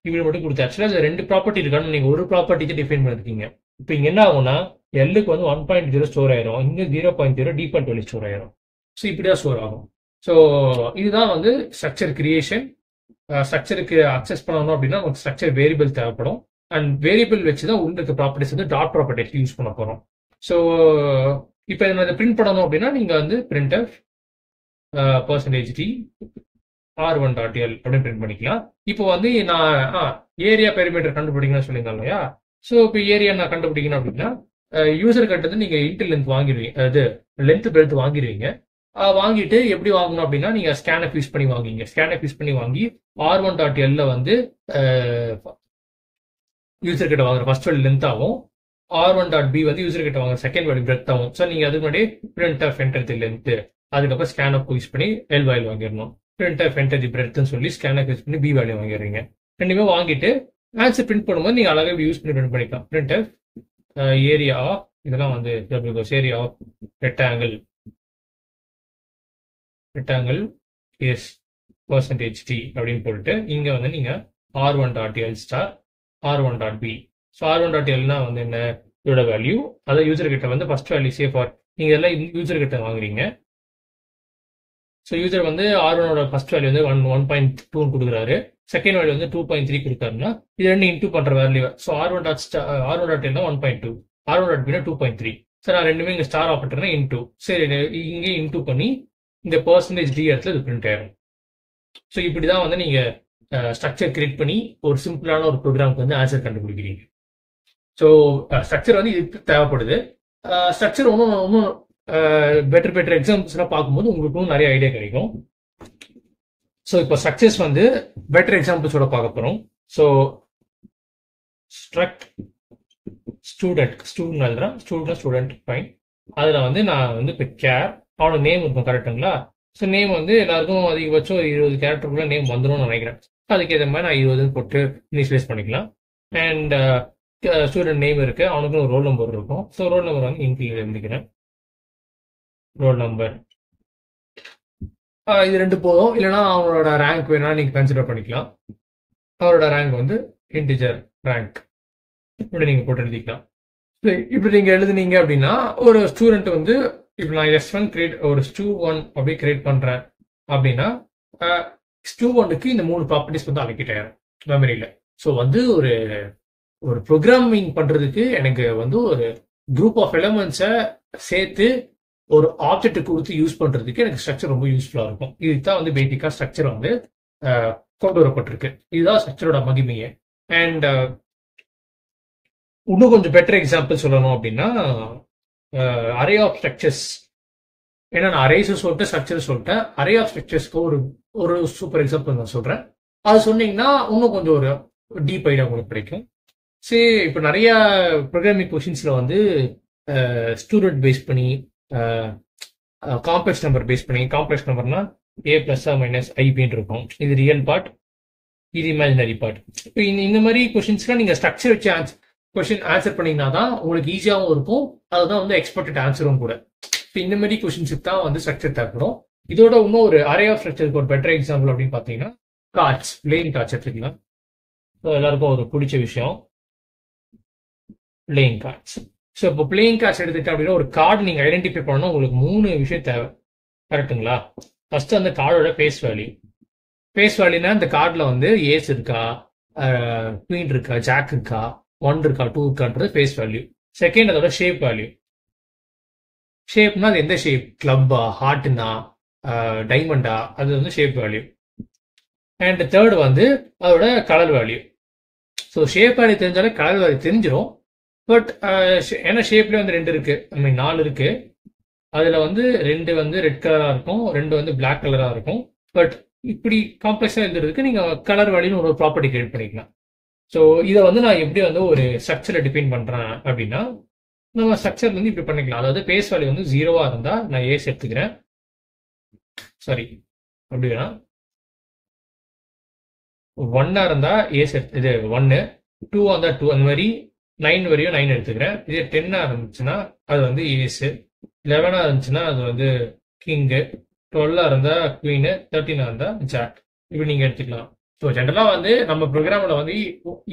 இப்படி மட்டும் கொடுத்து ஆக்சுவலா அது 2 ப்ராப்பர்ட்டி இருக்கான்னு நீங்க ஒரு ப்ராப்பர்ட்டி டிஃபைன் பண்ணிருக்கீங்க. இப்போ இங்க என்ன ஆகும்னா எல்லுக்கு வந்து 1.0 ஸ்டோர் ஆயிரும், இங்க 0.0 டிஃபால்ட் வேல்யூ ஸ்டோர் ஆயிரும். ஸோ இப்படிதான் ஸ்டோர் ஆகும். ஸோ இதுதான் வந்து ஸ்ட்ரக்சர் கிரியேஷன். ஸ்ட்ரக்சருக்கு அக்சஸ் பண்ணணும் அப்படின்னா உங்களுக்கு ஸ்ட்ரக்சர் வேரியபிள் தேவைப்படும். அண்ட் வேரியபிள் வச்சு தான் உள்ள இருக்க ப்ராப்பர்ட்டிஸ் வந்து டாட் ப்ராப்பர்ட்டிஸ் யூஸ் பண்ண போறோம். ஸோ இப்போ இதை பிரிண்ட் பண்ணணும் அப்படின்னா நீங்க வந்து printf %t R1 dot L அப்படின்னு பிரிண்ட் பண்ணிக்கலாம். இப்போ வந்து நான் ஏரியா பெரிமீட்டர் கண்டுபிடிக்கணும்னு சொல்லியிருந்தேன் இல்லையா? ஸோ இப்போ ஏரியா நான் கண்டுபிடிக்கணும் அப்படின்னா யூசர் கிட்ட நீங்க இன்டர் லென்த் வாங்கிடுவீங்க, அது லென்த் பிரெத் வாங்கிடுவீங்க. வாங்கிட்டு எப்படி வாங்கணும் அப்படின்னா நீங்க ஸ்கேனப் யூஸ் பண்ணி வாங்குவீங்க. ஸ்கேனப் யூஸ் பண்ணி வாங்கி R1 டாட் எல்ல வந்து யூசர் கிட்ட வாங்குற ஃபர்ஸ்ட் வேல்யூ லென்த் ஆகும். R1.b வந்து யூசர் கிட்ட வாங்குற செகண்ட் வேல்யூ பிரெத் ஆகும். ஸோ நீங்க அதுக்கு முன்னாடி printf enter the length, அதுக்கப்புறம் ஸ்கேன் அப் யூஸ் பண்ணி எல் வேல்யூ வாங்கிடணும். பிரிண்ட் ஆஃப் என்டர் தி பிரெத்னு சொல்லி ஸ்கேன் அப் யூஸ் பண்ணி பி வேல்யூ வாங்கிடுறீங்க. ரெண்டுமே வாங்கிட்டு ஆன்சர் பிரிண்ட் பண்ணும்போது நீங்க அழகாக யூஸ் பண்ணி பிரிண்ட் பண்ணிக்கலாம். பிரிண்ட் ஆஃப் ஏரியா, இதெல்லாம் வந்து area of rectangle is percentage d அப்படின்னு போட்டுட்டு இங்க வந்து நீங்க R1.L ஸ்டார் R1.B. ஸோ R1.Lனா வந்து என்ன, இதோட வேல்யூ, அதை யூசர் கிட்ட வந்து ஃபர்ஸ்ட் வேல்யூ சேஃப் ஃபார், நீங்க எல்லாம் யூசர் கிட்ட வாங்குறீங்க. ஸோ யூசர் வந்து R1ஓட ஃபர்ஸ்ட் வேல்யூ வந்து 1.2 கொடுக்குறாரு, செகண்ட் வேல்யூ வந்து 2.3 கொடுத்தாருன்னா இது ரெண்டு இன்டூ பண்ற value. So R1.L 1.2, R1.B 2.3. Sir நான் ரெண்டுமே இங்க ஸ்டார் ஆப்பரேட்டர்னா இன்டூ, சரி இங்கே இன்டூ பண்ணி இந்த பர்சன்டேஜ் டி இடத்துல இது பிரிண்ட் ஆயிரும். ஸோ இப்படிதான் வந்து நீங்க ஸ்ட்ரக்சர் கிரியேட் பண்ணி ஒரு சிம்பிளான ஒரு ப்ரோக்ராமுக்கு வந்து ஆன்சர் கண்டுபிடிக்கிறீங்க. ஸோ ஸ்ட்ரக்சர் வந்து இதுக்கு தேவைப்படுது. ஸ்ட்ரக்சர் இன்னும் பெட்டர் எக்ஸாம்பிள்ஸ்லாம் பார்க்கும்போது உங்களுக்கு நிறைய ஐடியா கிடைக்கும். ஸோ இப்போ ஸ்ட்ரக்சர்ஸ் வந்து பெட்டர் எக்ஸாம்பிள்ஸோட பார்க்க போகிறோம். ஸோ ஸ்ட்ரக்ட் ஸ்டூடெண்ட் எழுதுறேன், ஸ்டூடெண்ட் ஃபைன். அதில் வந்து நான் வந்து இப்போ கேர், அவனோட நேம் இருக்கும் கரெக்டுங்களா? ஸோ நேம் வந்து எல்லாருக்கும் அதிகபட்சம் 20 கேரக்டருக்குள்ள நேம் வந்துடும் நினைக்கிறேன். அதுக்கேற்ற மாதிரி நான் 20 போட்டு இனிஷியலைஸ் பண்ணிக்கலாம். அண்ட் ஸ்டூடெண்ட் நேம் இருக்கு, அவனுக்கு ஒரு ரோல் நம்பர் இருக்கும். ஸோ ரோல் நம்பர் வந்து இன்க்ளூட் எழுதிக்கிறேன். ரோல் நம்பர் இது ரெண்டு போதும். இல்லைன்னா அவனோட ரேங்க் வேணா நீங்க கன்சிடர் பண்ணிக்கலாம். அவரோட ரேங்க் வந்து இன்டிஜர் ரேங்க் இப்படி நீங்க போட்டு எழுதிக்கலாம். இப்படி நீங்க எழுதுனீங்க அப்படின்னா ஒரு ஸ்டூடெண்ட் வந்து இப்போ நான் S1 கிரியேட் ஒரு ஸ்டூ1 அப்படி கிரியேட் பண்றேன் அப்படின்னா ஸ்டூ1க்கு இந்த 3 ப்ராப்பர்ட்டிஸ் வந்து அலோகேட் ஆயிரும் மெமரியில. ஸோ வந்து ஒரு ப்ரோக்ராமிங் பண்றதுக்கு எனக்கு வந்து ஒரு குரூப் ஆஃப் எலமெண்ட்ஸை சேர்த்து ஒரு ஆப்ஜெக்ட் கொடுத்து யூஸ் பண்றதுக்கு எனக்கு ஸ்ட்ரக்சர் ரொம்ப யூஸ்ஃபுல்லா இருக்கும். இதுதான் வந்து பேசிக்கா ஸ்ட்ரக்சர் வந்து கொண்டு வரப்பட்டிருக்கு. இதுதான் ஸ்ட்ரக்சரோட மகிமையே. அண்ட் இன்னும் கொஞ்சம் பெட்டர் எக்ஸாம்பிள் சொல்லணும் அப்படின்னா அரே ஆஃப் ஸ்ட்ரக்சர்ஸ். ஏன்னா நான் அரேஸ் சொல்லிட்டு ஸ்ட்ரக்சர் சொல்லிட்டேன். அரே ஆஃப் ஸ்ட்ரக்சர்ஸ்க்கு ஒரு சூப்பர் எக்ஸாம்பிள் நான் சொல்றேன். அது சொன்னீங்கன்னா இன்னும் கொஞ்சம் ஒரு டீப் ஐடியா உங்களுக்கு கிடைக்கும். சரி, இப்போ நிறைய ப்ரோக்ராமிங் கொஷின்ஸ்ல வந்து ஸ்டூடெண்ட் பேஸ் பண்ணி காம்ப்ளெக்ஸ் நம்பர் பேஸ் பண்ணி, காம்ப்ளெக்ஸ் நம்பர்னா A + -IBன்னு இருக்கும். இது ரியல் பார்ட், இது இமேஜினரி பார்ட். இப்போ இந்த மாதிரி கொஷின்ஸ்லாம் நீங்க ஸ்ட்ரக்சர் வச்சு கொஷின் ஆன்சர் பண்ணீங்கன்னா தான் உங்களுக்கு ஈஸியாகவும் இருக்கும். அதுதான் வந்து எக்ஸ்பெக்டட் ஆன்சரும் கூட. இப்போ இந்த மாதிரி கொஷின்ஸுக்கு தான் வந்து ஸ்ட்ரக்சர் தேவைப்படும். இதோட இன்னும் ஒரு அரே ஆஃப் ஸ்ட்ரக்சருக்கு ஒரு பெட்டர் எக்ஸாம்பிள் அப்படின்னு பார்த்தீங்கன்னா கார்ட்ஸ், பிளேயிங் கார்ட்ஸ் எடுத்துக்கலாம். ஸோ எல்லாருக்கும் ஒரு பிடிச்ச விஷயம் பிளேயிங் கார்ட்ஸ். ஸோ இப்போ பிளேயிங் கார்ட்ஸ் எடுத்துக்கிட்டேன் அப்படின்னா ஒரு கார்டு நீங்கள் ஐடென்டிஃபை பண்ணணும், உங்களுக்கு 3 விஷயம் தேவை. கரெக்டுங்களா? ஃபர்ஸ்ட் அந்த கார்டோட ஃபேஸ் வேல்யூனா இந்த கார்டில் வந்து ஏஸ் இருக்கா, குவீன் இருக்கா, ஜாக் இருக்கா, 1 இருக்கா, 2 இருக்கான்றது ஃபேஸ் வேல்யூ. செகண்ட் அதோட ஷேப் வேல்யூ. ஷேப்னா அது எந்த ஷேப், கிளப்பா, ஹார்ட்னா, டைமண்டா, அது வந்து ஷேப் வேல்யூ. அண்ட் தேர்ட் வந்து அதோட colour value. So shape value தெரிஞ்சாலே கலர் வேல்யூ தெரிஞ்சிடும். பட் ஏன்னா ஷேப்லேயே வந்து 2 இருக்கு, 4 இருக்கு. அதில் வந்து 2 வந்து ரெட் கலராக இருக்கும், 2 வந்து பிளாக் கலராக இருக்கும். பட் இப்படி காம்ப்ளெக்ஸாக எழுதுறதுக்கு நீங்கள் கலர் வேல்யூன்னு ஒரு ப்ராப்பர்ட்டி கிரியேட் பண்ணிக்கலாம். ஸோ இதை வந்து நான் எப்படி வந்து ஒரு ஸ்ட்ரக்சரை டிஃபைன் பண்ணுறேன் அப்படின்னா நம்ம ஸ்ட்ரக்சர் வந்து இப்படி பண்ணிக்கலாம். அதாவது பேஸ் வேல்யூ வந்து 0வா இருந்தால் நான் ஏஸ் எடுத்துக்கிறேன். சாரி, அப்படி வேணா 1ஆ இருந்தால் ஏஸ் இது 1, 2ஆ இருந்தால் 2, அந்த மாதிரி 9 வரையும் 9 எடுத்துக்கிறேன். இதே 10ஆ இருந்துச்சுன்னா அது வந்து ஏஸ், 11ஆ இருந்துச்சுன்னா அது வந்து கிங்கு, 12ஆ இருந்தா குவீனு, 13ஆ இருந்தா ஜாக். இப்படி நீங்க எடுத்துக்கலாம். ஸோ ஜென்ரலாக வந்து நம்ம ப்ரோக்ராமில் வந்து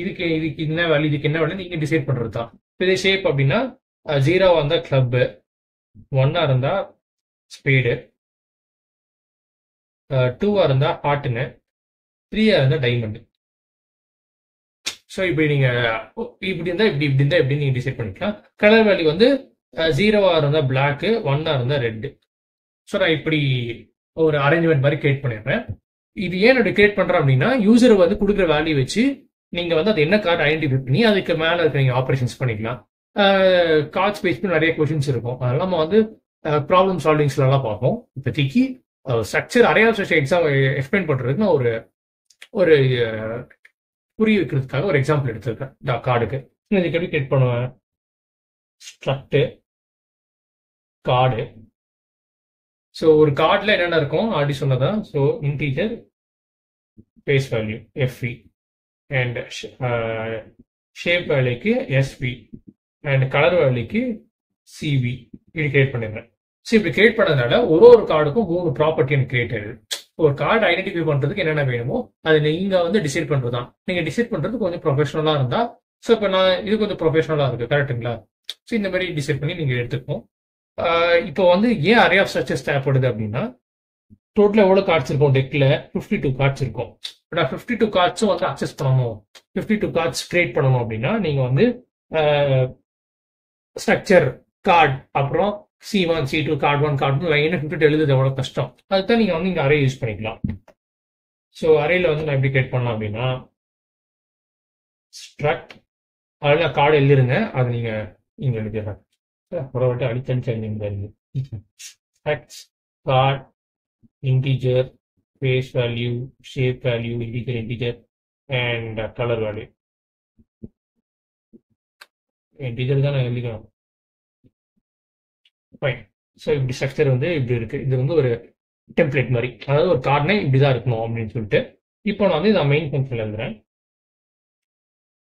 இதுக்கு என்ன வேல்யூ, இதுக்கு என்ன வேல்யூ நீங்கள் டிசைட் பண்ணுறது தான். இதே ஷேப் அப்படின்னா 0வா இருந்தால் கிளப்பு, 1ஆ இருந்தால் ஸ்பேடு, 2ஆ இருந்தால் ஹார்ட்டுங்க, 3ஆ இருந்தால் டைமண்டு. ஸோ இப்படி நீங்கள் இப்படி இருந்தால் இப்படி நீங்கள் டிசைட் பண்ணிக்கலாம். கலர் வேல்யூ வந்து 0வா இருந்தால் பிளாக்கு, 1ஆ இருந்தால் ரெட்டு. ஸோ நான் இப்படி ஒரு அரேஞ்ச்மெண்ட் மாதிரி கிரியேட் பண்ணிடுறேன். இது ஏன் அப்படி கிரியேட் பண்றேன் அப்படின்னா யூசர் வந்து கொடுக்குற வேல்யூ வச்சு நீங்க வந்து அது என்ன கார்டு ஐடென்டிஃபை பண்ணி அதுக்கு மேல இருக்க நீங்க ஆப்ரேஷன்ஸ் பண்ணிக்கலாம். கார்ட்ஸ் பேஸ் பண்ணி நிறைய கொஸ்டின்ஸ் இருக்கும், அதெல்லாம் நம்ம வந்து ப்ராப்ளம் சால்விங்ஸ்ல எல்லாம் பார்ப்போம். இப்போதைக்கு structure array of structure exam explain பண்றதுக்கு நான் ஒரு புரிய வைக்கிறதுக்காக ஒரு எக்ஸாம்பிள் எடுத்திருக்கேன் கார்டுக்கு. இதுக்கு எப்படி கிரியேட் பண்ணுவேன்? Struct card. ஸோ ஒரு கார்டில் என்னென்ன இருக்கும் ஆல்ரெடி சொன்னதான். So integer face value FV and shape வேல்யூக்கு எஸ்வி அண்ட் கலர் வேல்யூக்கு சிவி இப்படி கிரியேட் பண்ணிடுறேன். ஸோ இப்படி கிரியேட் பண்ணதுனால ஒரு கார்டுக்கும் 3 ப்ராப்பர்ட்டி எனக்கு கிரியேட் ஆகுது. ஒரு கார்டு ஐடென்டிஃபை பண்றதுக்கு என்னென்ன வேணுமோ அதை நீங்க வந்து டிசைட் பண்றதுதான். நீங்க டிசைட் பண்றது கொஞ்சம் ப்ரொஃபஷனலா இருந்தா, ஸோ இப்போ நான் இது கொஞ்சம் ப்ரொஃபஷனலா இருக்கு, கரெக்டுங்களா? ஸோ இந்த மாதிரி டிசைட் பண்ணி நீங்க எடுத்துக்கணும். இப்போ வந்து ஏன் அரே ஆஃப் ஸ்ட்ரக்சர்ஸ் தேவைப்படுது அப்படின்னா, டோட்டலா எவ்வளவு கார்ட்ஸ் இருக்கும் டெக்ல? 52 கார்ட்ஸ் இருக்கும். நான் 52 கார்ட்ஸும் வந்து அக்சஸ் பண்ணணும், 52 கார்ட்ஸ் கிரியேட் பண்ணணும் அப்படின்னா நீங்க வந்து ஸ்ட்ரக்சர் கார்டு அப்புறம் C1 C2 கார்டு 1 கார்டு லைனா 52 எழுதுறது எவ்வளவு கஷ்டம். அதுதான் நீங்க வந்து இங்க அரே யூஸ் பண்ணிக்கலாம். ஸோ அரேல வந்து நான் எப்படி கிரியேட் பண்ணலாம் அப்படின்னா, ஸ்ட்ரக்ட் அதில் நான் கார்டு எழுதிருங்க, அது நீங்க இங்க எழுதிடுறேன். ஒரு வாட்டி அடிச்சடிச்சு எழுதிருங்க. Struct card integer face value shape value integer and colour value. Integer தான் நான் எழுதிக்கணும். ஃபைன். ஸோ இப்படி ஸ்ட்ரக்சர் வந்து இப்படி இருக்கு. இது வந்து ஒரு டெம்ப்ளேட் மாதிரி, அதாவது ஒரு கார்டுனா இப்படிதான் இருக்கணும் அப்படின்னு சொல்லிட்டு. இப்போ நான் வந்து நான் மெயின் ஃபங்க்ஷன் எழுதுறேன்.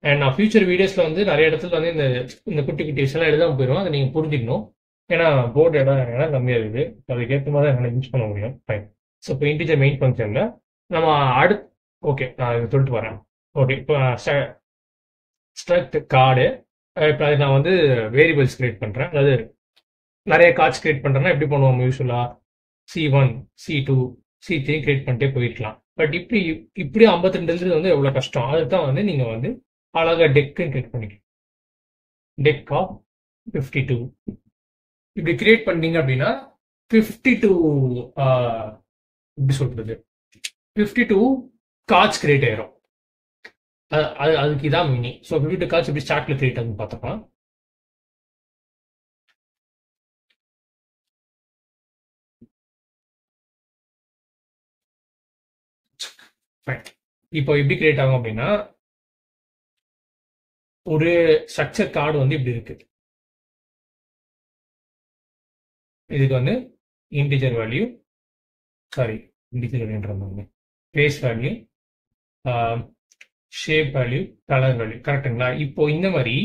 அண்ட் நான் ஃபியூச்சர் வீடியோஸ்ல வந்து நிறைய இடத்துல வந்து இந்த குட்டி குட்டி விஷயம்லாம் எழுதாம போயிடும். அதை நீங்க புரிஞ்சுக்கணும். ஏன்னா போர்டு இடம் கம்மியா இருக்குது, அதுக்கேற்ற மாதிரி தான் என்னால் யூஸ் பண்ண முடியும். ஃபைன். ஸோ இப்போ இன்டீஜர் மெயின் ஃபங்க்ஷன்ல நம்ம அடுத்து ஓகே நான் இதை சொல்லிட்டு வரேன். ஓகே இப்போ ஸ்ட்ரக்ட் கார்டு, இப்போ அதை நான் வந்து வேரியபிள்ஸ் கிரியேட் பண்றேன். அதாவது நிறைய கார்ட்ஸ் கிரியேட் பண்றேன்னா எப்படி பண்ணுவோம்? யூஸ்வலா C1 C2 C3 கிரியேட் பண்ணிட்டே போயிருக்கலாம். பட் இப்படி 52 வந்து எவ்வளவு கஷ்டம். அதுதான் வந்து நீங்க வந்து அழகா டெக்கு கிரியேட் பண்ணிக்கலாம். டெக் ஆஃப் 52 இப்படி கிரியேட் பண்ணீங்க அப்படின்னா 52 எப்படி சொல்றது 52 கார்ட்ஸ் கிரியேட் ஆயிரும். அதுக்கு இதான் மீனிங். ஸோ 52 கார்ட்ஸ் எப்படி ஸ்டார்ட்ல கிரியேட் ஆகுதுன்னு பார்த்தோம்னா, இப்போ எப்படி கிரியேட் ஆகும் அப்படின்னா, ஒரு ஸ்ட்ரக்சர் கார்டு வந்து இப்படி இருக்கு. இதுக்கு வந்து integer value face value shape value colour value, கரெக்டுங்களா? இப்போ இந்த மாதிரி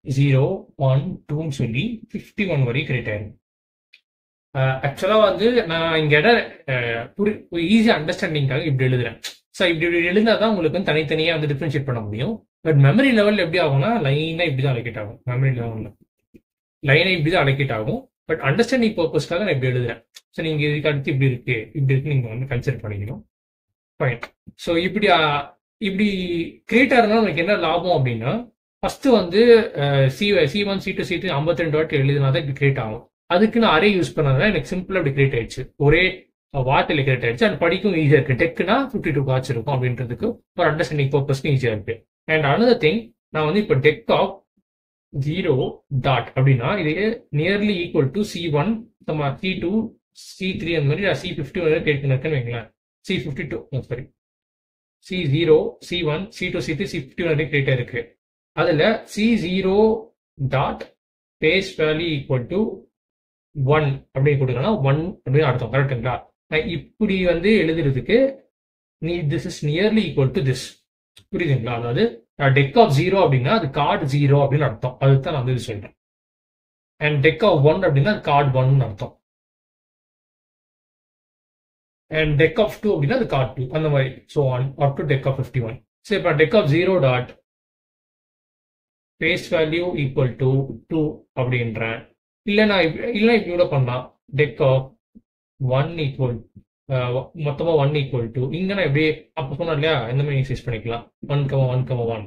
0 1 2 சொல்லி 51 வரை கிரியேட் ஆயிரும். ஆக்சுவலா வந்து நான் இங்க ஈஸியா அண்டர்ஸ்டாண்டிங்காக இப்படி எழுதுறேன். ஸோ இப்படி எழுந்தாதான் உங்களுக்கு வந்து தனித்தனியா வந்து டிஃபரன்ஷியேட் பண்ண முடியும். பட் மெமரி லெவல் எப்படி ஆகும்னா லைனா இப்படிதான் அலோகேட் ஆகும். மெமரி லெவலில் லைனா இப்படிதான் அலோகேட் ஆகும். பட் அண்டர்ஸ்டாண்டிங் பர்பஸ்க்காக நான் இப்படி எழுதுறேன். ஸோ நீங்க இதுக்கு அடுத்து இப்படி இருக்கு நீங்க வந்து கன்சிடர் பண்ணிக்கணும். ஃபைன். ஸோ இப்படி கிரியேட் ஆகிறதுனால உங்களுக்கு என்ன லாபம் அப்படின்னா, ஃபர்ஸ்ட் வந்து C1 C2 C3 52 வாட்டி எழுதினா தான் இப்படி கிரியேட் ஆகும். அதுக்கு நான் அரே யூஸ் பண்ணதுனால எனக்கு சிம்பிளா இப்படி கிரியேட் ஆயிடுச்சு. ஒரே வார்த்தையில கிரியேட் ஆயிடுச்சு. அது படிக்கும் ஈஸியா இருக்கு. டெக்குனா 52 கார்ட்ஸ் இருக்கும் அப்படின்றதுக்கு ஒரு அண்டர்ஸ்டாண்டிங் பர்பஸ்க்கு ஈஸியா இருக்கு. அண்ட் அனதர் திங், நான் வந்து இப்போ டெக் ஆஃப் 0 டாட் அப்படின்னா இது nearly equal to C1 C2 C3 அந்த மாதிரி C50 கிரியேட் பண்ணிருக்கேன்னு வைங்களேன். C52 sorry C0 C1 C2 C3 C50 வரை கிரியேட் ஆயிருக்கு. அதுல C0 dot face value equal to 1 அப்படின்னு கொடுக்கணும்னா 1 அப்படின்னு அர்த்தம், கரெக்டுங்களா? இப்படி வந்து எழுதுறதுக்கு this is nearly equal to this, புரியுதுங்களா? அதாவது டெக் ஆஃப் 0 அப்படின்னா அது கார்டு 0 அப்படின்னு அர்த்தம். அதுதான் நான் வந்து இது சொல்றேன். அண்ட் டெக் ஆஃப் 1 அப்படின்னா அது கார்டு 1 அர்த்தம். அண்ட் டெக் ஆஃப் 2 அப்படின்னா அது கார்டு 2, அந்த மாதிரி. So up to deck of 51. சரி, இப்போ deck of 0 dot face value equal to 2 அப்படின்றேன். இல்லைன்னா இப்படி கூட பண்ணலாம். டெக் ஆஃப் 1 ஈக்குவல் மொத்தமா 1 ஈக்குவல் டு இங்க நான் எப்படி அப்போ சொன்னேன் இல்லையா, இந்த மாதிரி இனிஷியலைஸ் பண்ணிக்கலாம். 1,1,1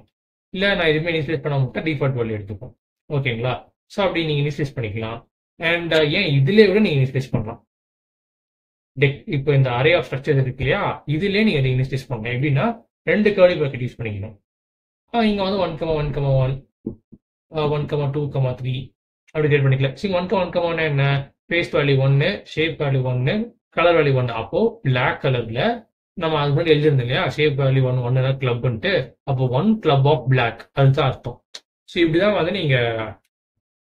இல்லை நான் எதுவுமே இனிஷியலைஸ் பண்ண மட்டும் டிஃபால்ட் வேல்யூ எடுத்துப்போம். ஓகேங்களா? ஸோ அப்படி நீங்க இனிஷியலைஸ் பண்ணிக்கலாம். அண்ட் ஏன் இதுலேயே விட நீங்க இனிஷியலைஸ் பண்ணலாம். இப்போ இந்த அரே ஆஃப் ஸ்ட்ரக்சர் இருக்கு இல்லையா, இதுலேயே நீங்க இனிஷியலைஸ் பண்ணலாம். எப்படின்னா 2 கர்லி பிராக்கெட் யூஸ் பண்ணிக்கணும். இங்க வந்து 1,1,1 1,2,3 அப்படி கிரியேட் பண்ணிக்கலாம். 1,1,1 என்ன? Face value 1 shape value 1 colour value 1. அப்போ பிளாக் கலர்ல நம்ம அது முன்னாடி எழுதிருந்தோம் இல்லையா, ஷேப் வேல்யூ 1 1 கிளப்ன்ட்டு. அப்போ 1 கிளப் ஆஃப் பிளாக், அதுதான் அர்த்தம். ஸோ இப்படிதான் வந்து நீங்க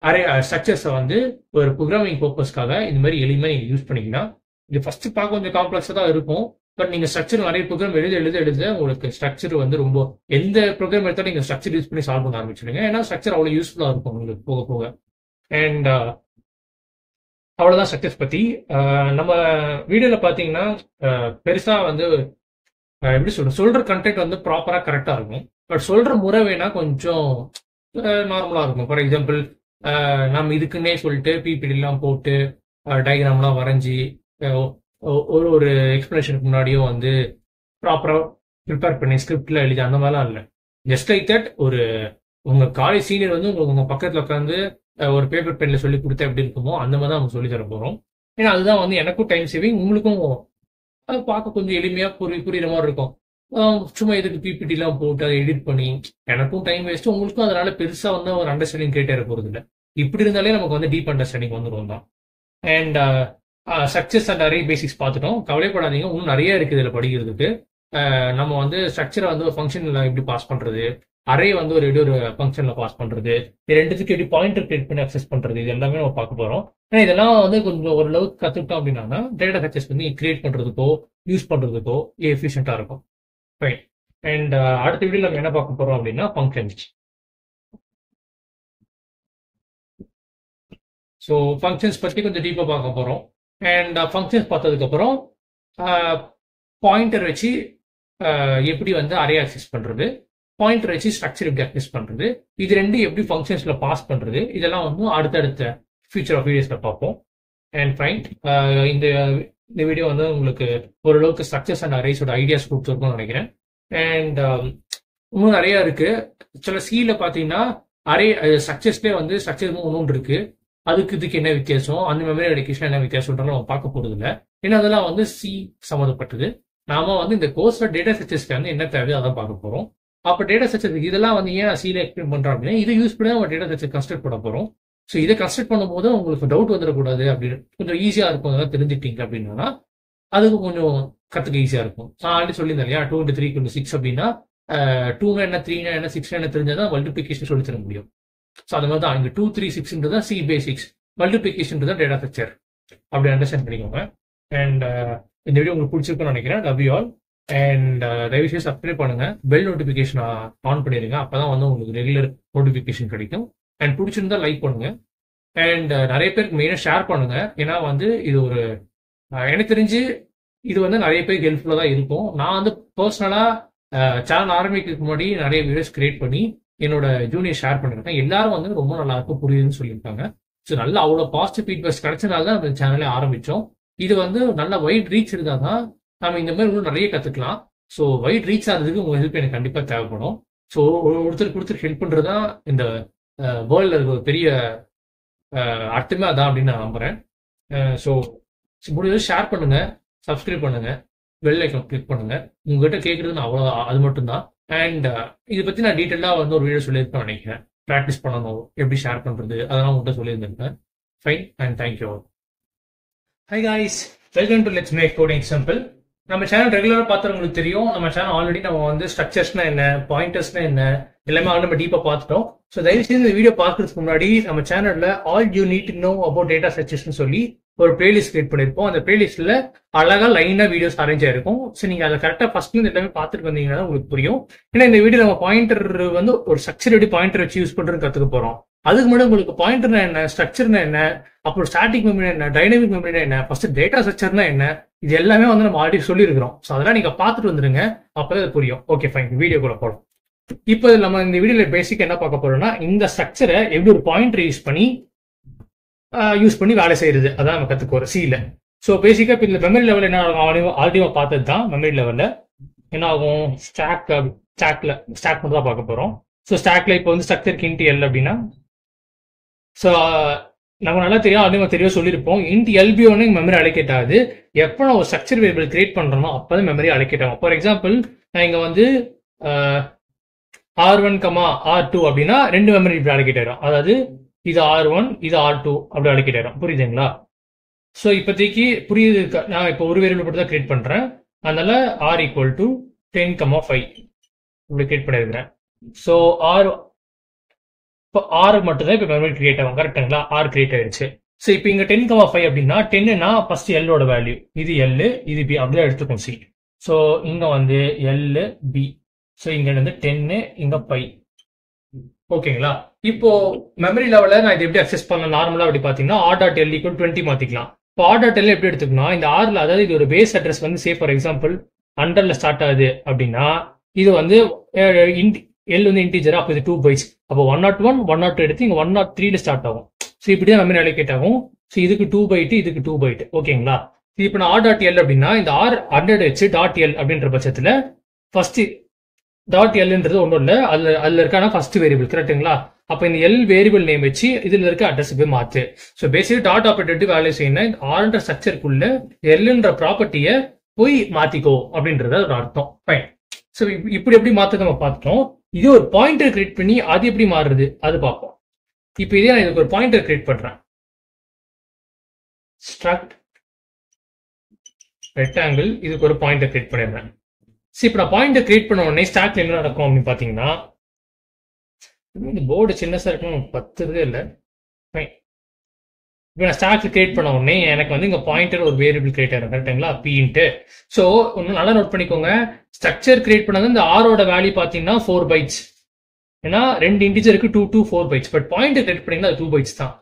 அரே ஸ்ட்ரக்சர்ஸை வந்து ஒரு ப்ரோக்ராமிங் பர்பஸ்க்காக இந்த மாதிரி எளிமையாக நீங்கள் யூஸ் பண்ணிக்கலாம். இது ஃபர்ஸ்ட் பார்க்க கொஞ்சம் காம்ப்ளெக்ஸாக தான் இருக்கும். பட் நீங்கள் ஸ்ட்ரக்சர் நிறைய ப்ரோக்ராம் எழுத உங்களுக்கு ஸ்ட்ரக்சர் வந்து ரொம்ப எந்த ப்ரோக்ராம் எடுத்தாலும் நீங்கள் ஸ்ட்ரக்சர் யூஸ் பண்ணி சால்வ் பண்ண ஆரம்பிச்சிடுங்க. ஏன்னா ஸ்ட்ரக்சர் அவ்வளோ யூஸ்ஃபுல்லாக இருக்கும் உங்களுக்கு போக போக. அண்ட் அவ்வளோதான் ஸ்ட்ரக்சர்ஸ் பற்றி. நம்ம வீடியோவில் பார்த்தீங்கன்னா பெருசாக வந்து எப்படி சொல்ற கண்டென்ட் வந்து ப்ராப்பராக கரெக்டாக இருக்கும். பட் சொல்ற முறை வேணா கொஞ்சம் நார்மலாக இருக்கும். ஃபார் எக்ஸாம்பிள், நம்ம இதுக்குன்னே சொல்லிட்டு பிபிடிலாம் போட்டு டயக்ராம்லாம் வரைஞ்சி ஒரு ஒரு எக்ஸ்பிளேஷனுக்கு முன்னாடியும் வந்து ப்ராப்பராக ப்ரிப்பேர் பண்ணி ஸ்கிரிப்ட்ல எழுதி அந்த மாதிரிலாம் இல்லை. ஜஸ்ட் லைக் தட் ஒரு உங்க காலேஜ் சீனியர் வந்து உங்க பக்கத்தில் உட்காந்து ஒரு பேப்பர் பென்ல சொல்லி கொடுத்தா எப்படி இருக்குமோ அந்த மாதிரி தான் நம்ம சொல்லி தர போகிறோம். ஏன்னா அதுதான் வந்து எனக்கும் டைம் சேவிங், உங்களுக்கும் அது பார்க்க கொஞ்சம் எளிமையாக புரியுற மாதிரி இருக்கும். சும்மா எதுக்கு பிபிடிலாம் போட்டு அதை எடிட் பண்ணி எனக்கும் டைம் வேஸ்ட்டு, உங்களுக்கும் அதனால பெருசாக வந்து ஒரு அண்டர்ஸ்டாண்டிங் கிரியேட் ஆக போகிறது இல்லை. இப்படி இருந்தாலே நமக்கு வந்து டீப் அண்டர்ஸ்டாண்டிங் வந்துடும் தான். And structures and array basics பார்த்துட்டோம். கவலைப்படாதீங்க, இன்னும் நிறைய இருக்குது இதில் படிக்கிறதுக்கு. நம்ம வந்து ஸ்ட்ரக்சரை வந்து ஒரு ஃபங்க்ஷனில் எப்படி பாஸ் பண்ணுறது, அரே வந்து ஒரு ஃபங்க்ஷனில் பாஸ் பண்ணுறது, இது ரெண்டுத்துக்கு எப்படி பாயிண்டர் கிரியேட் பண்ணி அக்சஸ் பண்ணுறது, இது எல்லாமே நம்ம பார்க்க போகிறோம். ஏன்னா இதெல்லாம் வந்து கொஞ்சம் ஓரளவுக்கு கற்றுக்கிட்டோம் அப்படின்னா டேட்டா ஸ்ட்ரக்சர்ஸ் வந்து கிரியேட் பண்ணுறதுக்கோ யூஸ் பண்ணுறதுக்கோ எஃபிஷியண்ட்டாக இருக்கும். ஃபைன். அண்ட் அடுத்த வீடியோவில் நம்ம என்ன பார்க்க போகிறோம் அப்படின்னா ஃபங்க்ஷன்ஸ். ஸோ ஃபங்க்ஷன்ஸ் பற்றி கொஞ்சம் டீப்பாக பார்க்க போகிறோம். அண்ட் ஃபங்க்ஷன்ஸ் பார்த்ததுக்கப்புறம் பாயிண்டர் வச்சு எப்படி வந்து அரே ஆக்சஸ் பண்ணுறது, பாயிண்டர் வச்சு ஸ்ட்ரக்சர் எப்படி ஆக்சஸ் பண்ணுறது, இது ரெண்டு எப்படி ஃபங்க்ஷன்ஸில் பாஸ் பண்ணுறது, இதெல்லாம் வந்து அடுத்தடுத்த ஃபியூச்சர் ஆஃப் வீடியோஸில் பார்ப்போம். And fine. இந்த வீடியோ வந்து உங்களுக்கு ஓரளவுக்கு ஸ்ட்ரக்சர்ஸ் அண்ட் அரேஸோட ஐடியாஸ் கொடுத்துருக்கோம்னு நினைக்கிறேன். அண்ட் இன்னும் நிறையா இருக்குது. சில சியில் பார்த்தீங்கன்னா அரே ஸ்ட்ரக்சர்ஸ்லேயே வந்து ஸ்ட்ரக்சர் ஒன்று இருக்கு, அதுக்கு இதுக்கு என்ன வித்தியாசம், அந்த மெமரி அடிக்கேஷன் என்ன வித்தியாசம்ன்றது நம்ம பார்க்க போகிறது இல்லை. ஏன்னா அதெல்லாம் வந்து சி சம்மந்தப்பட்டது. நாம வந்து இந்த கோர்ஸில் டேட்டா ஸ்ட்ரக்சர்ஸ்க்கு வந்து என்ன தேவையோ அதான் பார்க்க போகிறோம். அப்போ டேட்டா ஸ்ட்ரக்சர் இதெல்லாம் வந்து ஏன் சியில் எக்ஸ்பிளைன் பண்ணுறோம் அப்படின்னா இதை யூஸ் பண்ணி நம்ம டேட்டா ஸ்ட்ரக்சர் கன்ஸ்ட்ரக்ட் பண்ண போகிறோம். ஸோ இதை கன்ஸ்ட்ரக்ட் பண்ணும்போது உங்களுக்கு டவுட் வந்துடக்கூடாது அப்படின்னு கொஞ்சம் ஈஸியாக இருக்கும். அதெல்லாம் தெரிஞ்சுட்டீங்க அப்படின்னா அதுக்கு கொஞ்சம் கற்றுக்க ஈஸியாக இருக்கும். நான் ஆல்ரெடி சொல்லியிருந்தேன் இல்லையா, 2 × 3 = 6 அப்படின்னா 2 என்ன 3 என்ன 6 என்ன தெரிஞ்சாதான் மல்டிபிகேஷன் சொல்லி தர முடியும். ஸோ அது மாதிரி தான் இங்கே 2 3 6 சி பேசிக்ஸ், மல்டிபிகேஷன் தான் டேட்டா ஸ்ட்ரக்சர். அப்படி அண்டர்ஸ்டாண்ட் பண்ணிக்கோங்க. அண்ட் இந்த வீடியோ உங்களுக்கு பிடிச்சிருக்குன்னு நினைக்கிறேன். Love you all. அண்ட் தயவுசெய்து சப்ஸ்கிரைப் பண்ணுங்க, பெல் நோட்டிஃபிகேஷன் ஆன் பண்ணிடுங்க, அப்பதான் வந்து உங்களுக்கு ரெகுலர் நோட்டிஃபிகேஷன் கிடைக்கும். அண்ட் பிடிச்சிருந்தா லைக் பண்ணுங்க. அண்ட் நிறைய பேருக்கு மெயினாக ஷேர் பண்ணுங்க. ஏன்னா வந்து இது ஒரு எனக்கு தெரிஞ்சு இது வந்து நிறைய பேருக்கு ஹெல்ப்ஃபுல்லாக தான் இருக்கும். நான் வந்து பர்சனலாக சேனல் ஆரம்பிக்கிறதுக்கு முன்னாடி நிறைய வீடியோஸ் கிரியேட் பண்ணி என்னோட ஜூனியர் ஷேர் பண்ணிருக்கேன். எல்லாரும் வந்து ரொம்ப நல்லா இருக்கும், புரியுதுன்னு சொல்லியிருக்காங்க. ஸோ நல்லா அவ்வளோ பாசிட்டிவ் ஃபீட்பேக்ஸ் கிடைச்சதால தான் அந்த சேனலே ஆரம்பித்தோம். இது வந்து நல்ல வைட் ரீச் இருந்தால் தான் நம்ம இந்த மாதிரி இன்னும் நிறைய கற்றுக்கலாம். ஸோ வைட் ரீச் ஆகிறதுக்கு உங்கள் ஹெல்ப் எனக்கு கண்டிப்பாக தேவைப்படும். ஸோ ஒருத்தருக்கு ஹெல்ப் பண்ணுறது தான் இந்த வேர்ல்டில் இருக்க ஒரு பெரிய அர்த்தமே அதான் அப்படின்னு நான் நம்புகிறேன். ஸோ முடிஞ்சது ஷேர் பண்ணுங்க, சப்ஸ்கிரைப் பண்ணுங்க, பெல் ஐக்கான் கிளிக் பண்ணுங்க. உங்ககிட்ட கேட்குறது நான் அவ்வளோ அது மட்டும்தான். அண்ட் இதை பற்றி நான் டீட்டெயிலாக வந்து ஒரு வீடியோ சொல்லியிருப்பேன் நினைக்கிறேன். ப்ராக்டிஸ் பண்ணணும், எப்படி ஷேர் பண்ணுறது, அதெல்லாம் உங்கள்கிட்ட சொல்லியிருந்திருப்பேன். Fine and thank you. Hi guys, welcome to let's make coding simple. நம்ம சேனல் ரெகுலராக பார்த்தவங்களுக்கு தெரியும். நம்ம சேனல் ஆல்ரெடி நம்ம வந்து ஸ்ட்ரக்சர்ஸ்னா என்ன, பாயிண்டர்ஸ்னா என்ன, எல்லாமே ஆல்ரெடி நம்ம டீப்பாக பார்த்துட்டோம். ஸோ தயவுசெய்து இந்த வீடியோ பார்க்கறதுக்கு முன்னாடி நம்ம சேனலில் all you need to know about data ஸ்ட்ரக்சர்ஸ்னு சொல்லி ஒரு பிளேலிஸ்ட் கிரியேட் பண்ணியிருப்போம். அந்த பிளேலிஸ்ட்டில் அழகாக லைனாக வீடியோஸ் அரேஞ்ச் ஆயிருக்கும். ஸோ நீங்கள் அதை கரெக்டாக ஃபர்ஸ்ட்லேருந்து எல்லாமே பார்த்துட்டு வந்தீங்கன்னா உங்களுக்கு புரியும். ஏன்னா இந்த வீடியோ நம்ம பாயிண்டர் வந்து ஒரு ஸ்ட்ரக்சர் எப்படி பாயிண்டர் வச்சு யூஸ் பண்ணுறதுன்னு கற்றுக்க போகிறோம். அதுக்கு முன்னாடி உங்களுக்கு பாயிண்டர்னா என்ன, ஸ்ட்ரக்சர்னா என்ன, அப்புறம் ஸ்டாட்டிக் மெமரி என்ன, டைனமிக் மெமரி என்ன, ஃபர்ஸ்ட் டேட்டா ஸ்ட்ரக்சர்னா என்ன, இது எல்லாமே வந்து நம்ம ஆல்ரெடி சொல்லியிருக்கிறோம். ஸோ அதெல்லாம் நீங்கள் பார்த்துட்டு வந்துருங்க, அப்போதான் அது புரியும். ஓகே ஃபைன், வீடியோ கூட போகலாம். இப்போ நம்ம இந்த வீடியோவில் பேசிக் என்ன பார்க்க போறோம்னா இந்த ஸ்ட்ரக்சரை எப்படி ஒரு பாயிண்டர் யூஸ் பண்ணி வேலை செய்யறது, அதான் நம்ம கற்றுக்க போகிறோம் சியில். ஸோ பேசிக்காக இப்போ இந்த மெமரி லெவலில் என்ன ஆகும், ஆல்ரெடி பார்த்தது தான். மெமரி லெவலில் என்ன ஆகும், ஸ்டாக் மட்டும் தான் பார்க்க போகிறோம். ஸோ ஸ்டாக்ல இப்போ வந்து ஸ்ட்ரக்சருக்கு இன்ட் எல் அப்படின்னா, ஸோ நம்ம நல்லா தெரியும், ஆல்ரெடி தெளிவாக சொல்லியிருப்போம். இன்ட் எல்பியோன்னு மெமரி அலோகேட் ஆகுது. எப்போ நான் ஒரு ஸ்ட்ரக்சர் வேரியபிள் கிரியேட் பண்ணுறோமோ அப்போ தான் மெமரி அலோகேட் ஆகும். ஃபார் எக்ஸாம்பிள் நான் இங்கே வந்து R1, R2 அப்படின்னா 2 மெமரி இப்படி அலோகேட் ஆயிடும். அதாவது இது R1 இது R2 அப்படி அலோகேட் ஆயிடும். புரியுதுங்களா? ஸோ இப்போதைக்கு புரியுது, நான் இப்போ ஒரு வேரியபிள் மட்டும் தான் கிரியேட் பண்றேன். அதனால r ஈக்குவல் டு 10,5 இப்படி கிரியேட் பண்ணிருக்கிறேன். ஸோ ஆர் இப்போ ஆர் மட்டும் தான் இப்போ மெமரி கிரியேட் ஆகும். கரெக்டுங்களா? ஆர் கிரியேட் ஆயிடுச்சு. ஸோ இப்போ இங்க 10,5 அப்படின்னா 10னா ஃபர்ஸ்ட் எல்லோட வேல்யூ, இது எல் இது பி அப்படியே எடுத்துக்கும் சி. ஸோ இங்க வந்து எல் பி. ஸோ இங்க வந்து 10 இங்க பை. ஓகேங்களா? இப்போ மெமரி லெவலில் நான் இது எப்படி அக்சஸ் பண்ண நார்மலா அப்படி பார்த்தீங்கன்னா ஆர் டாட் எல் ஈக்குவல் 20 மாத்திக்கலாம். இப்போ ஆர் டாட் எல் எப்படி எடுத்துக்கணும், இந்த ஆர்ல அதாவது இது ஒரு பேஸ் அட்ரஸ் வந்து சே ஃபார் எக்ஸாம்பிள் 100ல ஸ்டார்ட் ஆகுது அப்படின்னா இது வந்து எல் வந்து இன்டீஜரா, அப்போ இது 2 பைட்ஸ். அப்போ 101 102 எடுத்து இங்க 103ல ஸ்டார்ட் ஆகும். ஸோ இப்படிதான் மெமரி அலோகேட் ஆகும். ஸோ இதுக்கு 2 பைட் இதுக்கு 2 பைட். ஓகேங்களா? இப்போ நான் ஆர் டாட் எல் அப்படின்னா இந்த ஆர் 100 வச்சு டாட் எல் அப்படின்ற பட்சத்துல ஃபர்ஸ்ட் டாட் எல்ன்றது ஒன்றும் இல்லை, அதுல இருக்கான ஃபர்ஸ்ட் வேரியபிள். கரெக்டுங்களா? அப்போ இந்த எல் வேரியபிள் நேம் வச்சு இதுல இருக்க அட்ரஸ் போய் மாத்து. So basically dot operator value செய்யணும். இந்த ஆர்ன்ற ஸ்ட்ரக்சருக்குள்ள எல்ன்ற ப்ராப்பர்ட்டியை போய் மாத்திக்கோ அப்படின்றது ஒரு அர்த்தம். ஃபைன். ஸோ இப்படி எப்படி மாத்த நம்ம பார்த்துட்டோம். இது ஒரு பாயிண்டர் கிரியேட் பண்ணி அது எப்படி மாறுறது அது பார்ப்போம். இப்போ இதே நான் இதுக்கு ஒரு பாயிண்டர் கிரியேட் பண்றேன். ஸ்ட்ரக்ட் ரெக்டாங்கிள் இதுக்கு ஒரு பாயிண்டர் கிரியேட் பண்ணிடுறேன். சரி, இப்போ நான் பாயிண்டர் கிரியேட் பண்ண உடனே ஸ்டாக்ல என்ன நடக்கும் அப்படின்னு பாத்தீங்கன்னா, இந்த போர்டு சின்னசா இருக்கும், 10 இல்லை. இப்போ நான் ஸ்டாக்ல கிரியேட் பண்ண உடனே எனக்கு வந்து இங்க பாயிண்டர் ஒரு வேரியபிள் கிரியேட் ஆகும். கரெக்டுங்களா? பின்ட்டு. ஸோ ஒன்னும் நல்லா நோட் பண்ணிக்கோங்க, ஸ்ட்ரக்சர் கிரியேட் பண்ணது இந்த ஆரோட வேல்யூ பாத்தீங்கன்னா 4 பைட்ஸ். ஏன்னா 2 இன்டிஜருக்கு 2 to 4 bytes. But pointer create பண்ணீங்கன்னா அது 2 பைட்ஸ் தான்.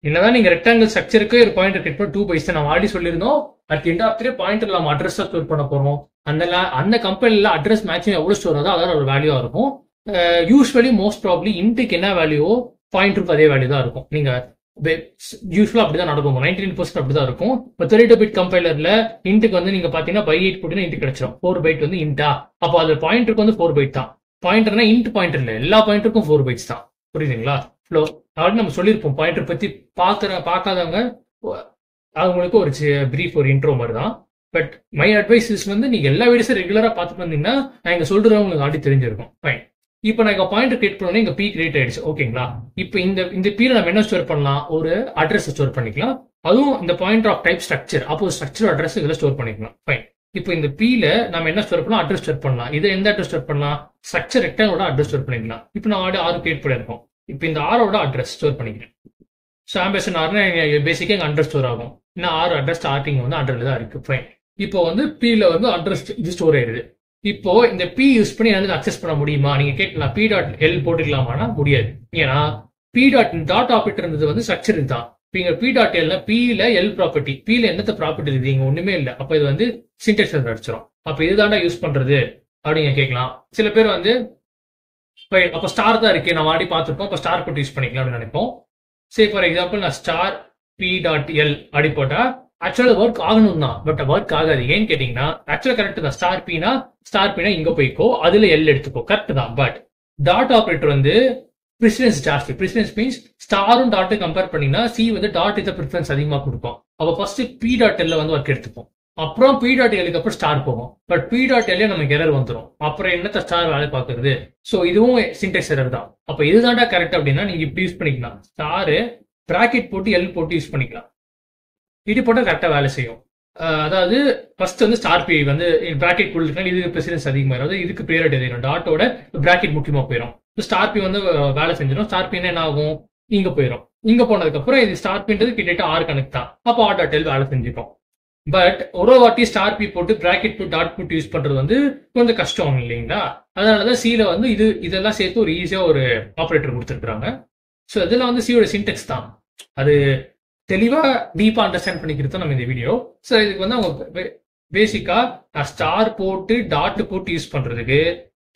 என்னதான் நீங்க ரெக்டாங்கிள் ஸ்ட்ரக்சருக்கு ஒரு பாயிண்டர் கிரியேட் பண்ண 2 பைட்ஸ் தான். நம்ம ஆல்ரெடி சொல்லியிருந்தோம். அட் எண்ட் ஆஃப் பாயிண்டர் நம்ம அட்ரஸ் ஸ்டோர் பண்ண போறோம். அந்த கம்பெனில அட்ரஸ் மேக்ஸிமம் எவ்வளவு ஸ்டோர் ஆகுதோ அதான் ஒரு வேல்யூவா இருக்கும். யூஸ்வலி மோஸ்ட் ப்ராப்ளி இன்ட்டுக்கு என்ன வேல்யூவோ பாயிண்டருக்கு அதே வேல்யூ தான் இருக்கும். நீங்க யூஸ்வலா அப்படிதான் நடக்கும். 99% அப்படிதான் இருக்கும். இப்போ 32 பிட் கம்பைலர்ல இன்ட்டுக்கு வந்து நீங்க பாத்தீங்கன்னா பை 8 போட்டீங்கன்னா இன்ட்டு கிடைச்சிடும். 4 பைட் வந்து இன்டா, அப்போ அது பாயிண்டருக்கு வந்து 4 பைட் தான். பாயிண்டர்னா இன்ட் பாயிண்டர் இல்ல, எல்லா பாயிண்டருக்கும் 4 பைட்ஸ் தான். புரியுதுங்களா? ஆல்ரெடி நம்ம சொல்லியிருப்போம். பாயிண்டர் பத்தி பார்க்காதவங்க அவங்களுக்கு ஒரு பிரீஃப் ஒரு இன்ட்ரோ மாதிரி தான். பட் மை அட்வைஸ் இஸ் வந்து நீங்க எல்லா வீடியோஸும் ரெகுலரா பார்த்துட்டு வந்தீங்கன்னா நான் இங்க சொல்றேன் உங்களுக்கு ஆல்ரெடி தெரிஞ்சிருக்கும். ஃபைன். இப்போ நான் இங்க பாயிண்டர் கிரியேட் பண்ணோன்னே இங்க பி கிரியேட் ஆயிடுச்சு. ஓகேங்களா? இப்போ இந்த பீல நம்ம என்ன ஸ்டோர் பண்ணலாம், ஒரு அட்ரஸ் ஸ்டோர் பண்ணிக்கலாம். அதுவும் இந்த பாயிண்டர் ஆஃப் டைப் ஸ்ட்ரக்சர், அப்போ ஸ்ட்ரக்சர் அட்ரஸ் இதுல ஸ்டோர் பண்ணிக்கலாம். ஃபைன். இப்போ இந்த பீல நம்ம என்ன ஸ்டோர் பண்ணலாம், அட்ரஸ் ஸ்டோர் பண்ணலாம். இதை எந்த அட்ரஸ் ஸ்டோர் பண்ணலாம், ஸ்ட்ரக்சர் ரெக்டாங்கோட அட்ரஸ் ஸ்டோர் பண்ணிக்கலாம். இப்போ நான் ஆறு கிரியேட் பண்ணிருக்கோம். இப்போ இந்த ஆரோட அட்ரஸ் ஸ்டோர் பண்ணிக்கிறேன். ஸோ ஆம்பேஷன் ஆர்னா பேசிக்கா எங்க அட்ரஸ் ஸ்டோர் ஆகும். இன்னும் ஆறு அட்ரஸ் ஸ்டார்டிங் வந்து அட்ரஸ்ல தான் இருக்கு. ஃபைன். இப்போ வந்து பில வந்து அட்ரஸ் இது ஸ்டோர் ஆயிடுது. இப்போ இந்த பி யூஸ் பண்ணி வந்து அக்சஸ் பண்ண முடியுமா நீங்க கேட்கலாம். பி டாட் எல் போட்டுக்கலாமானா முடியாது. ஏன்னா பி டாட் ஆப்பரேட்டர் வந்து ஸ்ட்ரக்சர் தான். இங்க பி டாட் எல்னா பில எல் ப்ராப்பர்ட்டி, பில என்னத்த ப்ராப்பர்ட்டி இருக்குது இங்க ஒண்ணுமே இல்லை. அப்ப இது வந்து சின்டெக்ஸ் அடிச்சிடும். அப்ப இதுதான்டா யூஸ் பண்றது அப்படிங்க கேட்கலாம். சில பேர் வந்து அப்ப ஸ்டார் தான் இருக்கு, நம்ம ஆடி பார்த்துருப்போம், அப்ப ஸ்டார் போட்டு யூஸ் பண்ணிக்கலாம் அப்படின்னு நினைப்போம். சே ஃபார் எக்ஸாம்பிள் நான் ஸ்டார் பி டாட் எல் அப்படி போட்டா ஆக்சுவலா ஒர்க் ஆகணும் தான், பட் ஒர்க் ஆகாது. ஏன்னு கேட்டீங்கன்னா ஆக்சுவலா கரெக்ட் தான். ஸ்டார் பீனா இங்க போய்க்கோ, அதுல எல் எடுத்துக்கோ, கரெக்ட் தான். பட் டாட் ஆபரேட்டர் வந்து ப்ரிசிடன்ஸ் ஜாஸ்தி. ப்ரிசிடன்ஸ் மீன்ஸ் ஸ்டாரும் டாட்டும் கம்பேர் பண்ணீங்கன்னா சி வந்து டாட் இதை ப்ரிஃபரன்ஸ் அதிகமாக கொடுக்கும். அப்போ ஃபர்ஸ்ட் பி டாட் எல்ல வந்து ஒர்க் எடுத்துப்போம், அப்புறம் பி டாட் எல்லுக்கு அப்புறம் ஸ்டார் போகும். பட் பி டாட் எல்ல நமக்கு எரர் வந்துடும். அப்புறம் என்னத்த ஸ்டார் வேலை பார்க்கறது. ஸோ இதுவும் சின்டெக்ஸ் எரர் தான். அப்போ இதுதான்டா கரெக்ட் அப்படின்னா நீங்க இப்படி யூஸ் பண்ணிக்கலாம். ஸ்டாரு பிராக்கெட் போட்டு எல் போட்டு யூஸ் பண்ணிக்கலாம். இது போட்டால் கரெக்டாக வேலை செய்யும். அதாவது ஃபர்ஸ்ட் வந்து ஸ்டார் பி வந்து பிராக்கெட் போட்டுருக்கா, இதுக்கு ப்ரெசிடன்ஸ் அதிகமாக இருக்கும், இதுக்கு ப்ரியாரிட்டி அதிகம். டாட்டோட பிராக்கெட் முக்கியமாக போயிடும். ஸ்டார் பி வந்து வேலை செஞ்சிடும். ஸ்டார் பி என்ன ஆகும், இங்க போயிடும். இங்க போனதுக்கு அப்புறம் இது ஸ்டார் பின்றது கிட்டத்தட்ட ஆர் கனெக்ட் தான். அப்போ ஆர் டாட் எல் வேலை செஞ்சிடும். பட் ஒரு வாட்டி ஸ்டார் பி போட்டு பிராக்கெட் போட்டு டாட் போட்டு யூஸ் பண்றது வந்து கொஞ்சம் கஷ்டம் இல்லைங்களா? அதனாலதான் சில வந்து இதெல்லாம் சேர்த்து ஒரு ஈஸியா ஒரு ஆபரேட்டர் கொடுத்துருக்காங்க. ஸோ இதெல்லாம் வந்து சியோட சின்டெக்ஸ் தான். அது தெளிவா டீப்பா அண்டர்ஸ்டாண்ட் பண்ணிக்கிறது நம்ம இந்த வீடியோ. ஸோ இதுக்கு வந்து அவங்க பேசிக்கா ஸ்டார் போட்டு டாட் போட்டு யூஸ் பண்றதுக்கு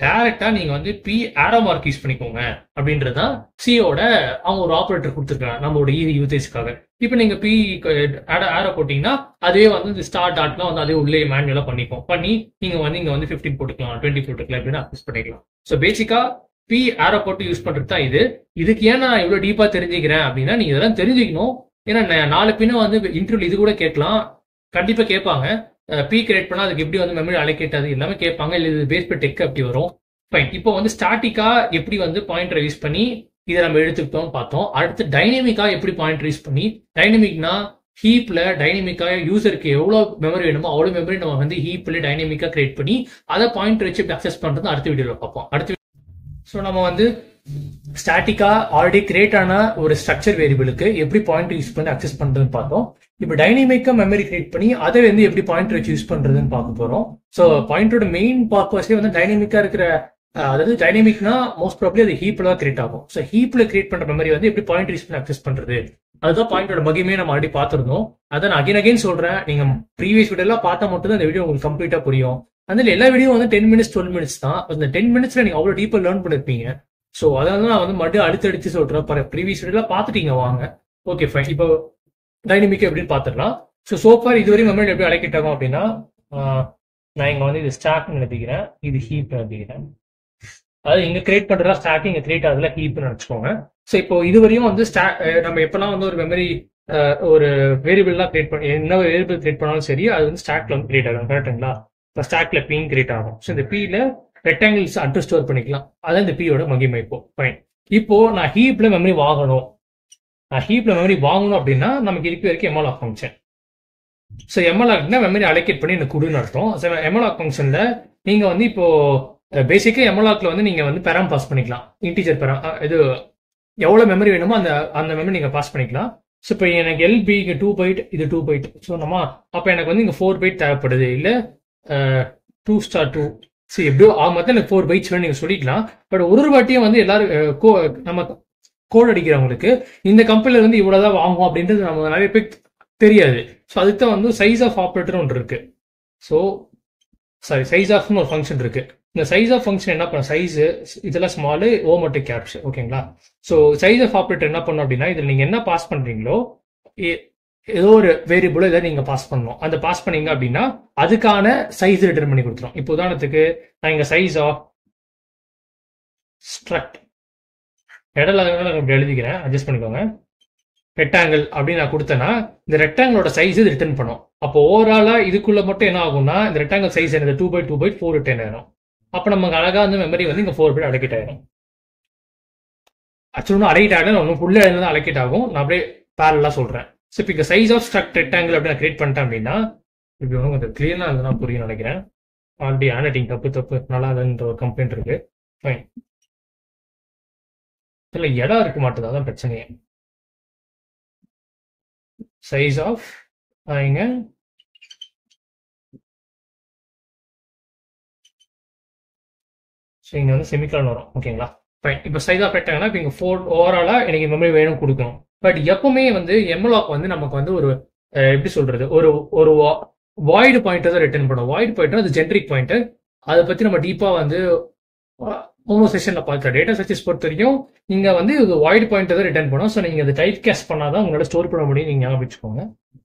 டைரக்டா நீங்க வந்து பி ஆரோ மார்க் யூஸ் பண்ணிக்கோங்க அப்படின்றதுதான் சியோட அவங்க ஒரு ஆபரேட்டர் கொடுத்துருக்காங்க நம்மளோட யூசேஜ்க்காக. இப்போ நீங்க பி ஆரோ போட்டீங்கன்னா அதே வந்து இந்த ஸ்டார் டாட்லாம் வந்து அதே உள்ளே மேனுவலா பண்ணி நீங்க வந்து இங்க வந்து 15 போட்டுக்கலாம் 20 போட்டுக்கலாம் அப்படின்னு அக்சஸ் பண்ணிக்கலாம். ஸோ பேசிக்கா பி ஆரோ போட்டு யூஸ் பண்றது தான் இது. இதுக்கு ஏன் நான் இவ்வளவு டீப்பா தெரிஞ்சுக்கிறேன் அப்படின்னா நீங்க இதெல்லாம் தெரிஞ்சுக்கணும். ஏன்னா 4 பின்னும் வந்து இன்டர்வியூ இது கூட கேட்கலாம், கண்டிப்பா கேட்பாங்க. பி கிரியேட் பண்ணா அதுக்கு எப்படி வந்து மெமரி அலோகேட் அது எல்லாமே கேட்பாங்க. இல்லை இது பேஸ் பை டெக் அப்படி வரும். ஃபைன். இப்போ வந்து ஸ்டாட்டிக்கா எப்படி வந்து பாயிண்டர் யூஸ் பண்ணி இதை நம்ம எடுத்துக்கிட்டோம் பார்த்தோம். அடுத்து டைனமிக்கா எப்படி பாயிண்டர் யூஸ் பண்ணி, டைனமிக்னா ஹீப்ல டைனமிக்கா யூசருக்கு எவ்வளோ மெமரி வேணுமோ அவ்வளோ மெமரி நம்ம வந்து ஹீப்ல டைனமிக்கா கிரியேட் பண்ணி அதை பாயிண்டர் வச்சு எப்படி அக்சஸ் பண்றது அடுத்த வீடியோவில் பார்ப்போம். ஸோ நம்ம வந்து ஸ்டாட்டிக்கா ஆல்ரெடி கிரியேட் ஆன ஒரு ஸ்ட்ரக்சர் வேரியபிளுக்கு எப்படி பாயிண்டர் யூஸ் பண்ணி அக்சஸ் பண்றதுன்னு பார்த்தோம். இப்போ டைனமிக்கா மெமரி கிரியேட் பண்ணி அதை வந்து எப்படி பாயிண்டர் வச்சு யூஸ் பண்றதுன்னு பார்க்க போறோம். ஸோ பாயிண்டரோட மெயின் பர்பஸே வந்து டைனமிக்கா இருக்கிற அதாவது டைனமிக்னா மோஸ்ட் ப்ராப்ளி அது ஹீப்ல தான் கிரியேட் ஆகும். ஸோ ஹீப்ல கிரியேட் பண்ற மெமரி வந்து எப்படி பாயிண்டர் யூஸ் பண்ணி அக்சஸ் பண்றது அதுதான் பாயிண்டோட மகிமே நம்ம ஆல்ரெடி பார்த்துருந்தோம். அதை நான் அகைன் சொல்றேன், நீங்க ப்ரீவியஸ் வீடியோ எல்லாம் பார்த்தா மட்டும் தான் இந்த வீடியோ உங்களுக்கு கம்ப்ளீட்டா புரியும். அதில் எல்லா வீடியோ வந்து 10 minutes 12 minutes தான். அந்த 10 minutesல நீங்க அவ்வளோ டீப்பா லேர்ன் பண்ணிருப்பீங்க. ஸோ அதனால நான் வந்து மறுபடியும் அடுத்தடுத்து சொல்றேன். ப்ரீவியஸ் வீடியோ பார்த்துட்டீங்க வாங்க. Okay fine. இப்போ டைனமிக் எப்படின்னு பார்த்துடலாம். ஸோ சோஃபார் இதுவரையும் மெமரி எப்படி அலோகேட் ஆகும் அப்படின்னா நான் இங்க வந்து இது ஸ்டாக்னு எழுதிக்கிறேன், இது ஹீப் எழுதிக்கிறேன். அதாவது இங்க கிரியேட் பண்றதா ஸ்டாக், இங்க கிரியேட் ஆகுதுல ஹீப்னு நினைச்சுக்கோங்க. ஸோ இப்போ இதுவரையும் வந்து நம்ம எப்பெல்லாம் வந்து ஒரு மெமரி ஒரு வேரியபிள்லாம் கிரியேட் பண்ணி என்ன வேரியபிள் கிரியேட் பண்ணாலும் சரி அது வந்து ஸ்டாக்ல வந்து கிரியேட் ஆகும். கரெக்டுங்களா? இப்போ ஸ்டாக்ல பீன் கிரியேட் ஆகும். ஸோ இந்த பீல ரெக்டாங்கிள்ஸ் அட்ரஸ் ஸ்டோர் பண்ணிக்கலாம். அதான் இந்த பீயோட மகிமை. இப்போ ஃபைன். இப்போ நான் ஹீப்ல மெமரி வாங்கணும். அப்படின்னா நமக்கு இருக்க வரைக்கும் எம்எல்ஆக் ஃபங்க்ஷன். ஸோ எம்எல்ஆக்னா மெமரி அலோகேட் பண்ணி எனக்கு கொடுன்னு அர்த்தம். ஸோ எம்எல்ஆக் ஃபங்க்ஷன்ல நீங்க வந்து இப்போ பேசிக்கா எம்எல்ஆக்ல வந்து நீங்க வந்து பெராம் பாஸ் பண்ணிக்கலாம். இன்டீஜர் பெராம் இது எவ்வளவு மெமரி வேணுமோ அந்த மெமரி நீங்க பாஸ் பண்ணிக்கலாம். ஸோ இப்போ எனக்கு எல்பி இங்க 2 byte, இது 2 byte. ஸோ நம்ம அப்ப எனக்கு வந்து இங்க 4 byte தேவைப்படுது, இல்ல 2*2. சரி எப்படியோ மொத்தம் எனக்கு 4 bytes வேணும் நீங்க சொல்லிக்கலாம். பட் ஒரு வாட்டியும் வந்து எல்லாரும் நம்ம கோட் அடிக்கிறவங்களுக்கு இந்த கம்பெனில வந்து இவ்வளவுதான் வாங்கும் அப்படின்றது நம்ம நிறைய பேர் தெரியாது. ஸோ அதுக்கு தான் வந்து சைஸ் ஆஃப் ஆப்ரேட்டர் ஒன்று இருக்கு. ஸோ சாரி சைஸ் ஆஃப்னு ஒரு ஃபங்க்ஷன் இருக்கு. இந்த சைஸ் ஆஃப் ஃபங்க்ஷன் என்ன பண்ண சைஸ் இதெல்லாம் ஸ்மாலு ஓ மட்டும் கேப்ஸ். ஓகேங்களா? ஸோ சைஸ் ஆஃப் ஆப்ரேட்டர் என்ன பண்ணும் அப்படின்னா இதில் நீங்க என்ன பாஸ் பண்றீங்களோ ஏதோ ஒரு வேரியபிளோ இதை நீங்க பாஸ் பண்ணணும். அந்த பாஸ் பண்ணீங்க அப்படின்னா அதுக்கான சைஸ் ரிட்டர்ன் பண்ணி கொடுத்துரும். இப்போ உதாரணத்துக்கு நான் இங்க சைஸ் ஆஃப் ஸ்ட்ரக்ட் இடத்துல எழுதிக்கிறேன், அட்ஜஸ்ட் பண்ணிக்கோங்க. ரெக்டாங்கிள் அப்படின்னு நான் கொடுத்தேன்னா இந்த ரெக்டாங்கிளோட சைஸ் இது ரிட்டர்ன் பண்ணும். அப்போ ஓவராலா இதுக்குள்ள மட்டும் என்ன ஆகும்னா இந்த ரெக்டாங்கிள் சைஸ் என்னது 2 by 2 by 4 10 ஆயிரும். அப்போ நமக்கு அழகா வந்து மெமரி வந்து இங்க 4 byte அலோகேட் ஆயிரும். ஆக்சுவலி ஒன்றும் அலோகேட் ஆகல, ஒன்றும் ஃபுல்லா இருந்தால் அலோகேட் ஆகும். நான் அப்படியே பேரலா சொல்றேன். ஸோ இப்போ சைஸ் ஆஃப் ஸ்ட்ரக்ட் ரெக்டாங்கிள் அப்படி நான் கிரியேட் பண்ணிட்டேன் அப்படின்னா இப்படி ஒன்றும் கொஞ்சம் கிளியரா இருந்தா புரியும் நினைக்கிறேன். ஆல்ரெடி ஹேண்ட்ரைட்டிங் தப்பு நல்லா இல்லைன்ற ஒரு கம்ப்ளைண்ட் இருக்கு. ஃபைன். இதுல இடம் இருக்க மாட்டேது, அதான் பிரச்சனையே. சைஸ் ஆஃப் இங்க இங்க வந்து செமிகாலன் வரும். ஓகேங்களா? ஃபைன். இப்போ சைஸ் ஆஃப் ரெக்டாங்கிள்னா இப்போ இங்க 4 ஓவராலா எனக்கு மெமரி வேணும் கொடுக்கணும். பட் எப்பவுமே வந்து எம்எல்ஆக் வந்து நமக்கு வந்து ஒரு எப்படி சொல்றது ஒரு வாய்டு பாயிண்டர் தான் ரிட்டர்ன் பண்ணும். வாய்டு பாயிண்டர் அது ஜென்ரிக் பாயிண்டர். அதை பத்தி நம்ம டீப்பா வந்து ஒவ்வொரு செஷன்ல பார்க்கலாம். டேட்டா சர்ச்சஸ் பொறுத்த வரைக்கும் நீங்க வந்து இது வாய்டு பாயிண்டர் தான் ரிட்டர்ன் பண்ணும். ஸோ நீங்க அதை டைப் கேஸ்ட் பண்ணாதான் உங்களோட ஸ்டோர் பண்ண முடியும். நீங்க ஞாபகம் வச்சுக்கோங்க.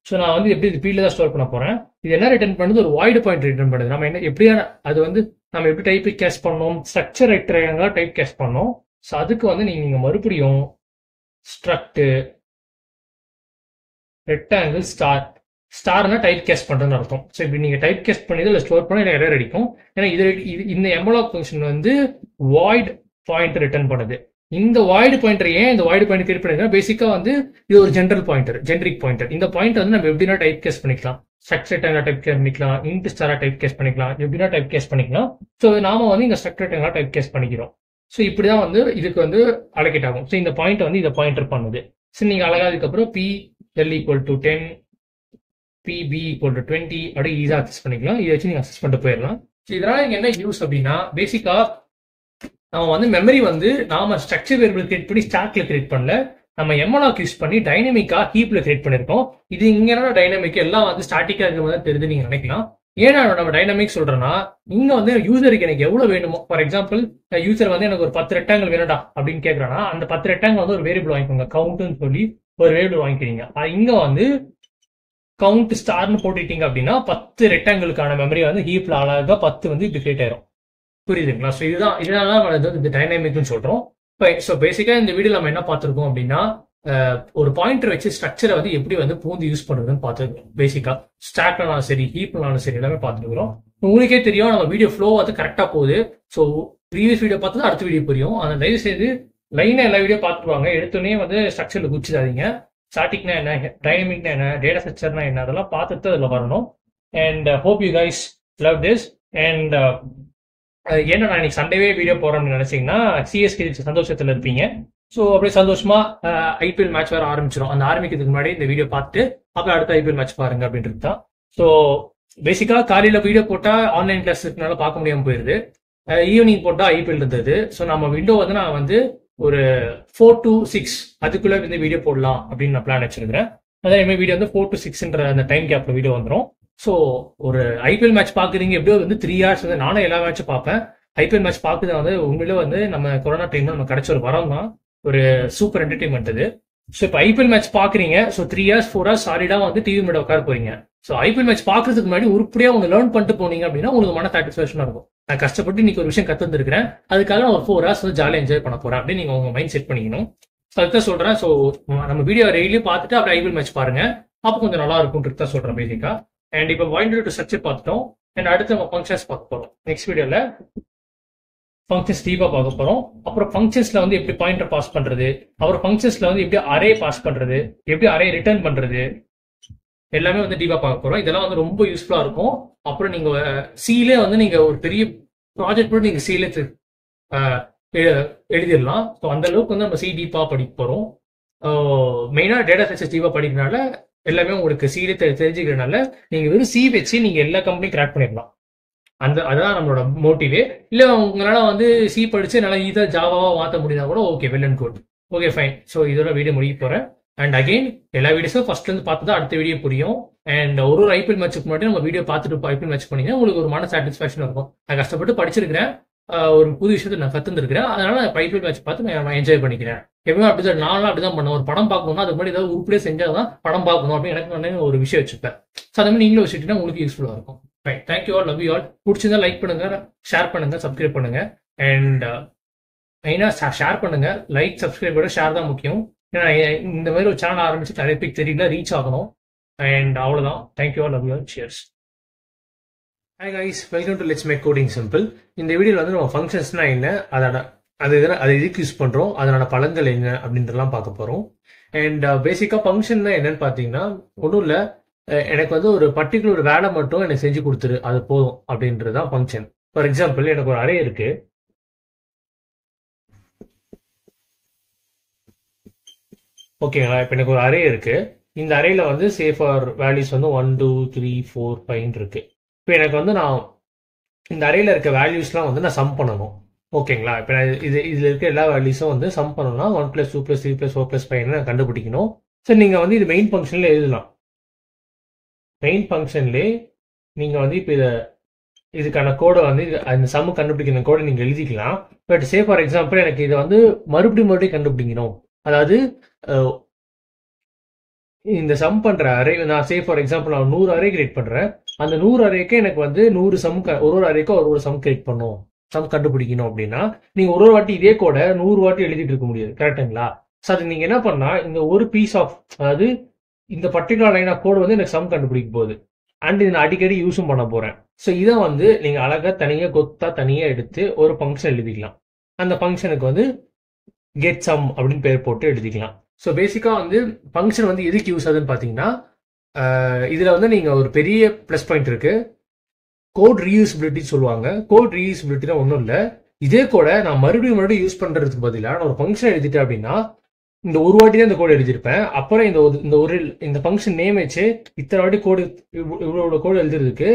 ஸோ நான் வந்து எப்படி இது பீல தான் ஸ்டோர் பண்ண போறேன். இது என்ன ரிட்டர்ன் பண்ணுது? ஒரு வாய்டு பாயிண்டர் ரிட்டர்ன் பண்ணுது. நம்ம என்ன எப்படியான அது வந்து நம்ம எப்படி டைப் கேஸ்ட் பண்ணோம், ஸ்ட்ரக்சர் ரெக்டாங்கிளா டைப் கேஸ்ட் பண்ணோம். ஸோ அதுக்கு வந்து நீங்க மறுபடியும் ஸ்ட்ரக்ட் ரெக்டாங்கிள் ஸ்டார்னா டைப் கேஸ்ட் பண்றதுன்னு அர்த்தம். ஸோ இப்படி நீங்க டைப் கேஸ்ட் பண்ணி இதில் ஸ்டோர் பண்ணி எரர் அடிக்கும். ஏன்னா இந்த எம்எல்ஆக் ஃபங்க்ஷன் வந்து வாய்ட் பாயிண்டர் ரிட்டர்ன் பண்ணுது. இந்த வாய்டு பாயிண்டர் ஏன் இந்த வாய்டு பாயிண்டர் கிரியேட் பண்ணிருக்கா? பேசிக்கா வந்து இது ஒரு ஜென்ரல் பாயிண்டர், ஜென்ரிக் பாயிண்டர். இந்த பாயிண்டர் வந்து நம்ம எப்படின்னா டைப் கேஸ்ட் பண்ணிக்கலாம். ஸ்ட்ரக்சர் டைப் கேஸ்ட் பண்ணிக்கலாம், இன்ட் ஸ்டாரா டைப் கேஸ்ட் பண்ணிக்கலாம், எப்படின்னா டைப் கேஸ்ட் பண்ணிக்கலாம். ஸோ நாம வந்து இங்க ஸ்ட்ரக்சர் டைப் கேஸ்ட் பண்ணிக்கிறோம். ஸோ இப்படிதான் வந்து இதுக்கு வந்து அலோகேட் ஆகும். ஸோ இந்த பாயிண்ட் வந்து இதை பாயிண்டர் பண்ணுது. ஸோ நீங்க அழகா அதுக்கப்புறம் PL = 10 PB = 20 அப்படி ஈஸியா அக்சஸ் பண்ணிக்கலாம். இதை வச்சு நீங்க அக்சஸ் பண்ணிட்டு போயிடலாம். இதனால என்ன யூஸ் அப்படின்னா பேசிக்கா நம்ம வந்து மெமரி வந்து நாம ஸ்ட்ரக்சர் வேரியபிள் கிரியேட் பண்ணி ஸ்டாக்ல கிரியேட் பண்ணல, நம்ம எம்எல்ஆக் யூஸ் பண்ணி டைனமிக்கா ஹீப்ல கிரியேட் பண்ணிருக்கோம். இது இங்க டைனமிக் எல்லாம் வந்து ஸ்டாட்டிக்கா இருக்கிற மாதிரி தெரிஞ்சு நீங்க நினைக்கலாம். ஏன்னா நம்ம டைனமிக் சொல்றேன்னா இங்க வந்து யூசருக்கு எனக்கு எவ்வளவு வேணுமோ, ஃபார் எக்ஸாம்பிள் யூசர் வந்து எனக்கு ஒரு 10 ரெக்டாங்கிள் வேணும்டா அப்படின்னு கேட்கறானா அந்த 10 ரெக்டாங்கிள் வந்து ஒரு வேரியபிள் வாங்கிக்கோங்க, கவுண்ட்னு சொல்லி ஒரு வேரியபிள் வாங்கிக்கிறீங்க. இங்க வந்து கவுண்ட் ஸ்டார்னு போட்டுட்டீங்க அப்படின்னா 10 ரெக்டாங்கிளுக்கான மெமரி வந்து ஹீப்ல அழகா 10 வந்து இப்படி கிரியேட் ஆயிரும். புரியுதுங்களா? ஸோ இதனால இந்த டைனாமிக்னு சொல்றோம். ஸோ பேசிக்கா இந்த வீடியோ நம்ம என்ன பார்த்திருக்கோம் அப்படின்னா ஒரு பாயிண்டர் வச்சு ஸ்ட்ரக்சரை வந்து எப்படி வந்து பூந்து யூஸ் பண்றதுன்னு பார்த்துருக்கோம். பேசிக்கா ஸ்டாக்னாலும் சரி ஹீப்னாலும் சரி எல்லாமே பார்த்துருக்கிறோம். உங்களுக்கே தெரியும் நம்ம வீடியோ ஃப்ளோ வந்து கரெக்டா போகுது. ஸோ ப்ரீவியஸ் வீடியோ பார்த்தா அடுத்த வீடியோ புரியும். அந்த தயவு செய்து லைனா எல்லா வீடியோ பார்த்துருவாங்க. எடுத்தோடனே வந்து ஸ்ட்ரக்சர்ல குச்சிடாதீங்க. ஸ்டாட்டிக்னா என்ன, டைனமிக்னா என்ன, டேட்டா ஸ்ட்ரக்சர்னா என்ன, அதெல்லாம் பார்த்துட்டு அதில் வரணும். And hope you guys love this. And ஏன்னா நான் இன்னைக்கு சண்டேவே வீடியோ போறோம்னு நினைச்சீங்கன்னா சிஎஸ்கே சந்தோஷத்துல இருப்பீங்க. ஸோ அப்படியே சந்தோஷமா ஐபிஎல் மேட்ச் வேற ஆரம்பிச்சிடும். அந்த ஆரம்பிக்கிறதுக்கு முன்னாடி இந்த வீடியோ பார்த்துட்டு அப்புறம் அடுத்த ஐபிஎல் மேட்ச் பாருங்க அப்படின்றது தான். ஸோ பேசிக்கா காலையில வீடியோ போட்டா ஆன்லைன் கிளாஸ் இருக்கனால பார்க்க முடியாம போயிருது. ஈவினிங் போட்டா ஐபிஎல் இருந்தது. ஸோ நம்ம விண்டோ வந்து நான் வந்து ஒரு 4 to 6 அதுக்குள்ள வந்து வீடியோ போடலாம் அப்படின்னு நான் பிளான் வச்சிருக்கிறேன். அதே மாதிரி வீடியோ வந்து 4 to 6ன்ற அந்த டைம் கேப்ல வீடியோ வந்துடும். ஸோ ஒரு ஐபிஎல் மேட்ச் பாக்குறீங்க எப்படியோ வந்து 3 hours வந்து நானும் எல்லா மேட்சும் பார்ப்பேன். ஐபிஎல் மேட்ச் பார்க்குறது வந்து உண்மையில வந்து நம்ம கொரோனா டைம்ல நம்ம கிடைச்ச ஒரு வரம் தான், ஒரு சூப்பர் என்டர்டைன்மெண்ட் இது. ஸோ இப்போ ஐபிஎல் மேட்ச் பாக்குறீங்க, ஸோ 3 hours 4 hours சாலிடா வந்து டிவி மேல உட்கார போறீங்க. ஸோ ஐபிஎல் மேட்ச் பாக்குறதுக்கு முன்னாடி உருப்படியா ஒன்று லேர்ன் பண்ணிட்டு போனீங்க அப்படின்னா உங்களுக்கு மன சாட்டிஸ்ஃபேக்ஷனா இருக்கும். நான் கஷ்டப்பட்டு இன்னைக்கு ஒரு விஷயம் கத்துருக்கிறேன், அதுக்காக நான் ஒரு 4 hours வந்து ஜாலியாக என்ஜாய் பண்ண போறேன் அப்படின்னு நீங்க உங்க மைண்ட் செட் பண்ணிக்கணும். ஸோ அதுதான் சொல்றேன். ஸோ நம்ம வீடியோ டெய்லியும் பார்த்துட்டு அப்புறம் ஐபிஎல் மேட்ச் பாருங்க, அப்போ கொஞ்சம் நல்லா இருக்கும்ன்றது தான் சொல்றேன் பேசிக்கா. அண்ட் இப்போ பாயிண்ட் டு ஸ்ட்ரக்சர் பார்த்துட்டோம். அண்ட் அடுத்து நம்ம ஃபங்க்ஷன்ஸ் பார்க்க போறோம். நெக்ஸ்ட் வீடியோல ஃபங்க்ஷன்ஸ் டீப்பா பார்க்க போறோம். அப்புறம் ஃபங்க்ஷன்ஸ்ல வந்து எப்படி பாயிண்டர் பாஸ் பண்றது, அப்புறம் ஃபங்க்ஷன்ஸ்ல வந்து எப்படி அரே பாஸ் பண்றது, எப்படி அரே ரிட்டர்ன் பண்றது, எல்லாமே வந்து டீப்பா பார்க்க போறோம். இதெல்லாம் வந்து ரொம்ப யூஸ்ஃபுல்லா இருக்கும். அப்புறம் நீங்க சீலே வந்து நீங்க ஒரு பெரிய ப்ராஜெக்ட் கூட நீங்க சீலே எழுதிடலாம். ஸோ அந்த அளவுக்கு வந்து நம்ம சி டீப்பா படிக்க போறோம். மெயினா டேட்டா சயின்ஸ் டீப்பா படிக்கிறதுனால எல்லாமே உங்களுக்கு சீலே தெரிஞ்சுக்கிறதுனால நீங்க வெறும் சி வச்சு நீங்க எல்லா கம்பெனியும் கிராக் பண்ணிடலாம். அதுதான் நம்மளோட மோட்டிவே. இல்ல உங்களால வந்து சி படிச்சு நல்லா ஈஸியா ஜாவாவா மாற்ற முடியுதா கூட okay, well and good, okay fine. So இதோட வீடியோ முடிக்க போறேன். அண்ட் அகைன் எல்லா வீடியோஸும் ஃபர்ஸ்ட்ல இருந்து பார்த்து தான் அடுத்த வீடியோ புரியும். அண்ட் ஒரு ஐபிஎல் மேட்சுக்கு முன்னாடி நம்ம வீடியோ பார்த்துட்டு ஐபிஎல் மேட்ச் பண்ணீங்கன்னா உங்களுக்கு ஒரு மன சாட்டிஸ்ஃபேக்ஷன் இருக்கும். நான் கஷ்டப்பட்டு படிச்சிருக்கிறேன், ஒரு புது விஷயத்தை நான் கத்துருக்கிறேன், அதனால ஐபிஎல் மேட்ச் பார்த்து நான் என்ஜாய் பண்ணிக்கிறேன். எப்பவுமே அப்படிதான், நானும் அப்படிதான் பண்ணுவேன். ஒரு படம் பார்க்கணும்னா அதுக்கு முன்னாடி ஏதாவது உருப்படியே செஞ்சாதான் படம் பார்க்கணும் அப்படின்னு எனக்கு ஒரு விஷயம் வச்சுப்பேன். ஸோ அந்த மாதிரி நீங்களும் வச்சுட்டீங்கன்னா உங்களுக்கு யூஸ்ஃபுல்லா இருக்கும். Right, thank you all, love you all. பிடிச்சிருந்தா லைக் பண்ணுங்க, ஷேர் பண்ணுங்க, சப்ஸ்கிரைப் பண்ணுங்க. அண்ட் மெயினா ஷேர் பண்ணுங்க. லைக் சப்ஸ்கிரைப் விட ஷேர் தான் முக்கியம். ஏன்னா இந்த மாதிரி ஒரு சேனல் ஆரம்பிச்சு நிறைய பேருக்கு தெரியல, ரீச் ஆகணும். அண்ட் அவ்வளவுதான். Thank you all, love you all, cheers. Hi guys, welcome to let's make coding simple. இந்த வீடியோல வந்து நம்ம ஃபங்க்ஷன்ஸ்னா என்ன, அதை எதுக்கு யூஸ் பண்றோம், அதனோட பலன்கள் என்ன அப்படின்றலாம் பார்க்க போறோம். அண்ட் பேசிக்கா ஃபங்க்ஷன் என்னன்னு பாத்தீங்கன்னா ஒன்றும் இல்லை, எனக்கு வந்து ஒரு பர்டிகுலர் வேலை மட்டும் எனக்கு செஞ்சு கொடுத்துரு, அது போதும் அப்படின்றது தான் ஃபங்க்ஷன். ஃபார் எக்ஸாம்பிள் எனக்கு ஒரு அரே இருக்கு. ஓகேங்களா, இப்போ எனக்கு ஒரு அரே இருக்கு. இந்த அரேல வந்து சேஃபார் வேல்யூஸ் வந்து 1 2 3 4 5 இருக்கு. இப்போ எனக்கு வந்து நான் இந்த அரேல இருக்க வேல்யூஸ்லாம் வந்து நான் சம் பண்ணணும். ஓகேங்களா, இப்போ நான் இதுல இருக்க எல்லா வேல்யூஸும் வந்து சம் பண்ணணும்னா 1 + 2 + 3 + 4 + 5 நான் கண்டுபிடிக்கணும். சரி, நீங்க வந்து இது மெயின் ஃபங்க்ஷன்ல எழுதலாம். மெயின் ஃபங்க்ஷன்லேயே நீங்க வந்து இப்போ இதுக்கான கோடை வந்து அந்த சம்மு கண்டுபிடிக்கிற கோடை நீங்க எழுதிக்கலாம். பட் சே ஃபார் எக்ஸாம்பிள் எனக்கு இதை வந்து மறுபடியும் கண்டுபிடிக்கணும். அதாவது இந்த சம் பண்ற அரே நான் சே ஃபார் எக்ஸாம்பிள் நான் 100 அரே கிரியேட் பண்றேன். அந்த 100 அரேக்கு எனக்கு வந்து 100 சம், ஒரு அரேக்கும் ஒரு சம் கிரியேட் பண்ணும், சம் கண்டுபிடிக்கணும் அப்படின்னா நீங்க ஒரு வாட்டி இதே கோட 100 வாட்டி எழுதிட்டு இருக்க முடியாது, கரெக்டுங்களா? ஸோ அது நீங்க என்ன பண்ணா இந்த ஒரு பீஸ் ஆஃப், அதாவது இந்த பர்டிகுலர் லைன் ஆஃப் கோடு வந்து எனக்கு சம் கண்டுபிடிக்க போகுது. அண்ட் இதை நான் அடிக்கடி யூஸும் பண்ண போறேன். ஸோ இதை வந்து நீங்க அழகா தனியா எடுத்து ஒரு ஃபங்க்ஷன் எழுதிக்கலாம். அந்த ஃபங்க்ஷனுக்கு வந்து கெட் சம் அப்படின்னு பேர் போட்டு எழுதிக்கலாம். ஸோ பேசிக்கா வந்து ஃபங்க்ஷன் வந்து எதுக்கு யூஸ் ஆகுதுன்னு பாத்தீங்கன்னா, இதுல வந்து நீங்க ஒரு பெரிய பிளஸ் பாயிண்ட் இருக்கு, கோட் ரீயூசபிலிட்டி சொல்லுவாங்க. கோட் ரீயூசபிலிட்டினா ஒன்றும் இல்லை, இதே கூட நான் மறுபடியும் யூஸ் பண்றதுக்கு பதிலாக நான் ஒரு ஃபங்க்ஷன் எழுதிட்டேன் அப்படின்னா இந்த ஒரு வாட்டி தான் இந்த கோடு எழுதியிருப்பேன். அப்புறம் இந்த ஃபங்க்ஷன் நேம் வச்சு இத்தனை வாட்டி கோடு, இவ்வளோ கோடு எழுதுறதுக்கு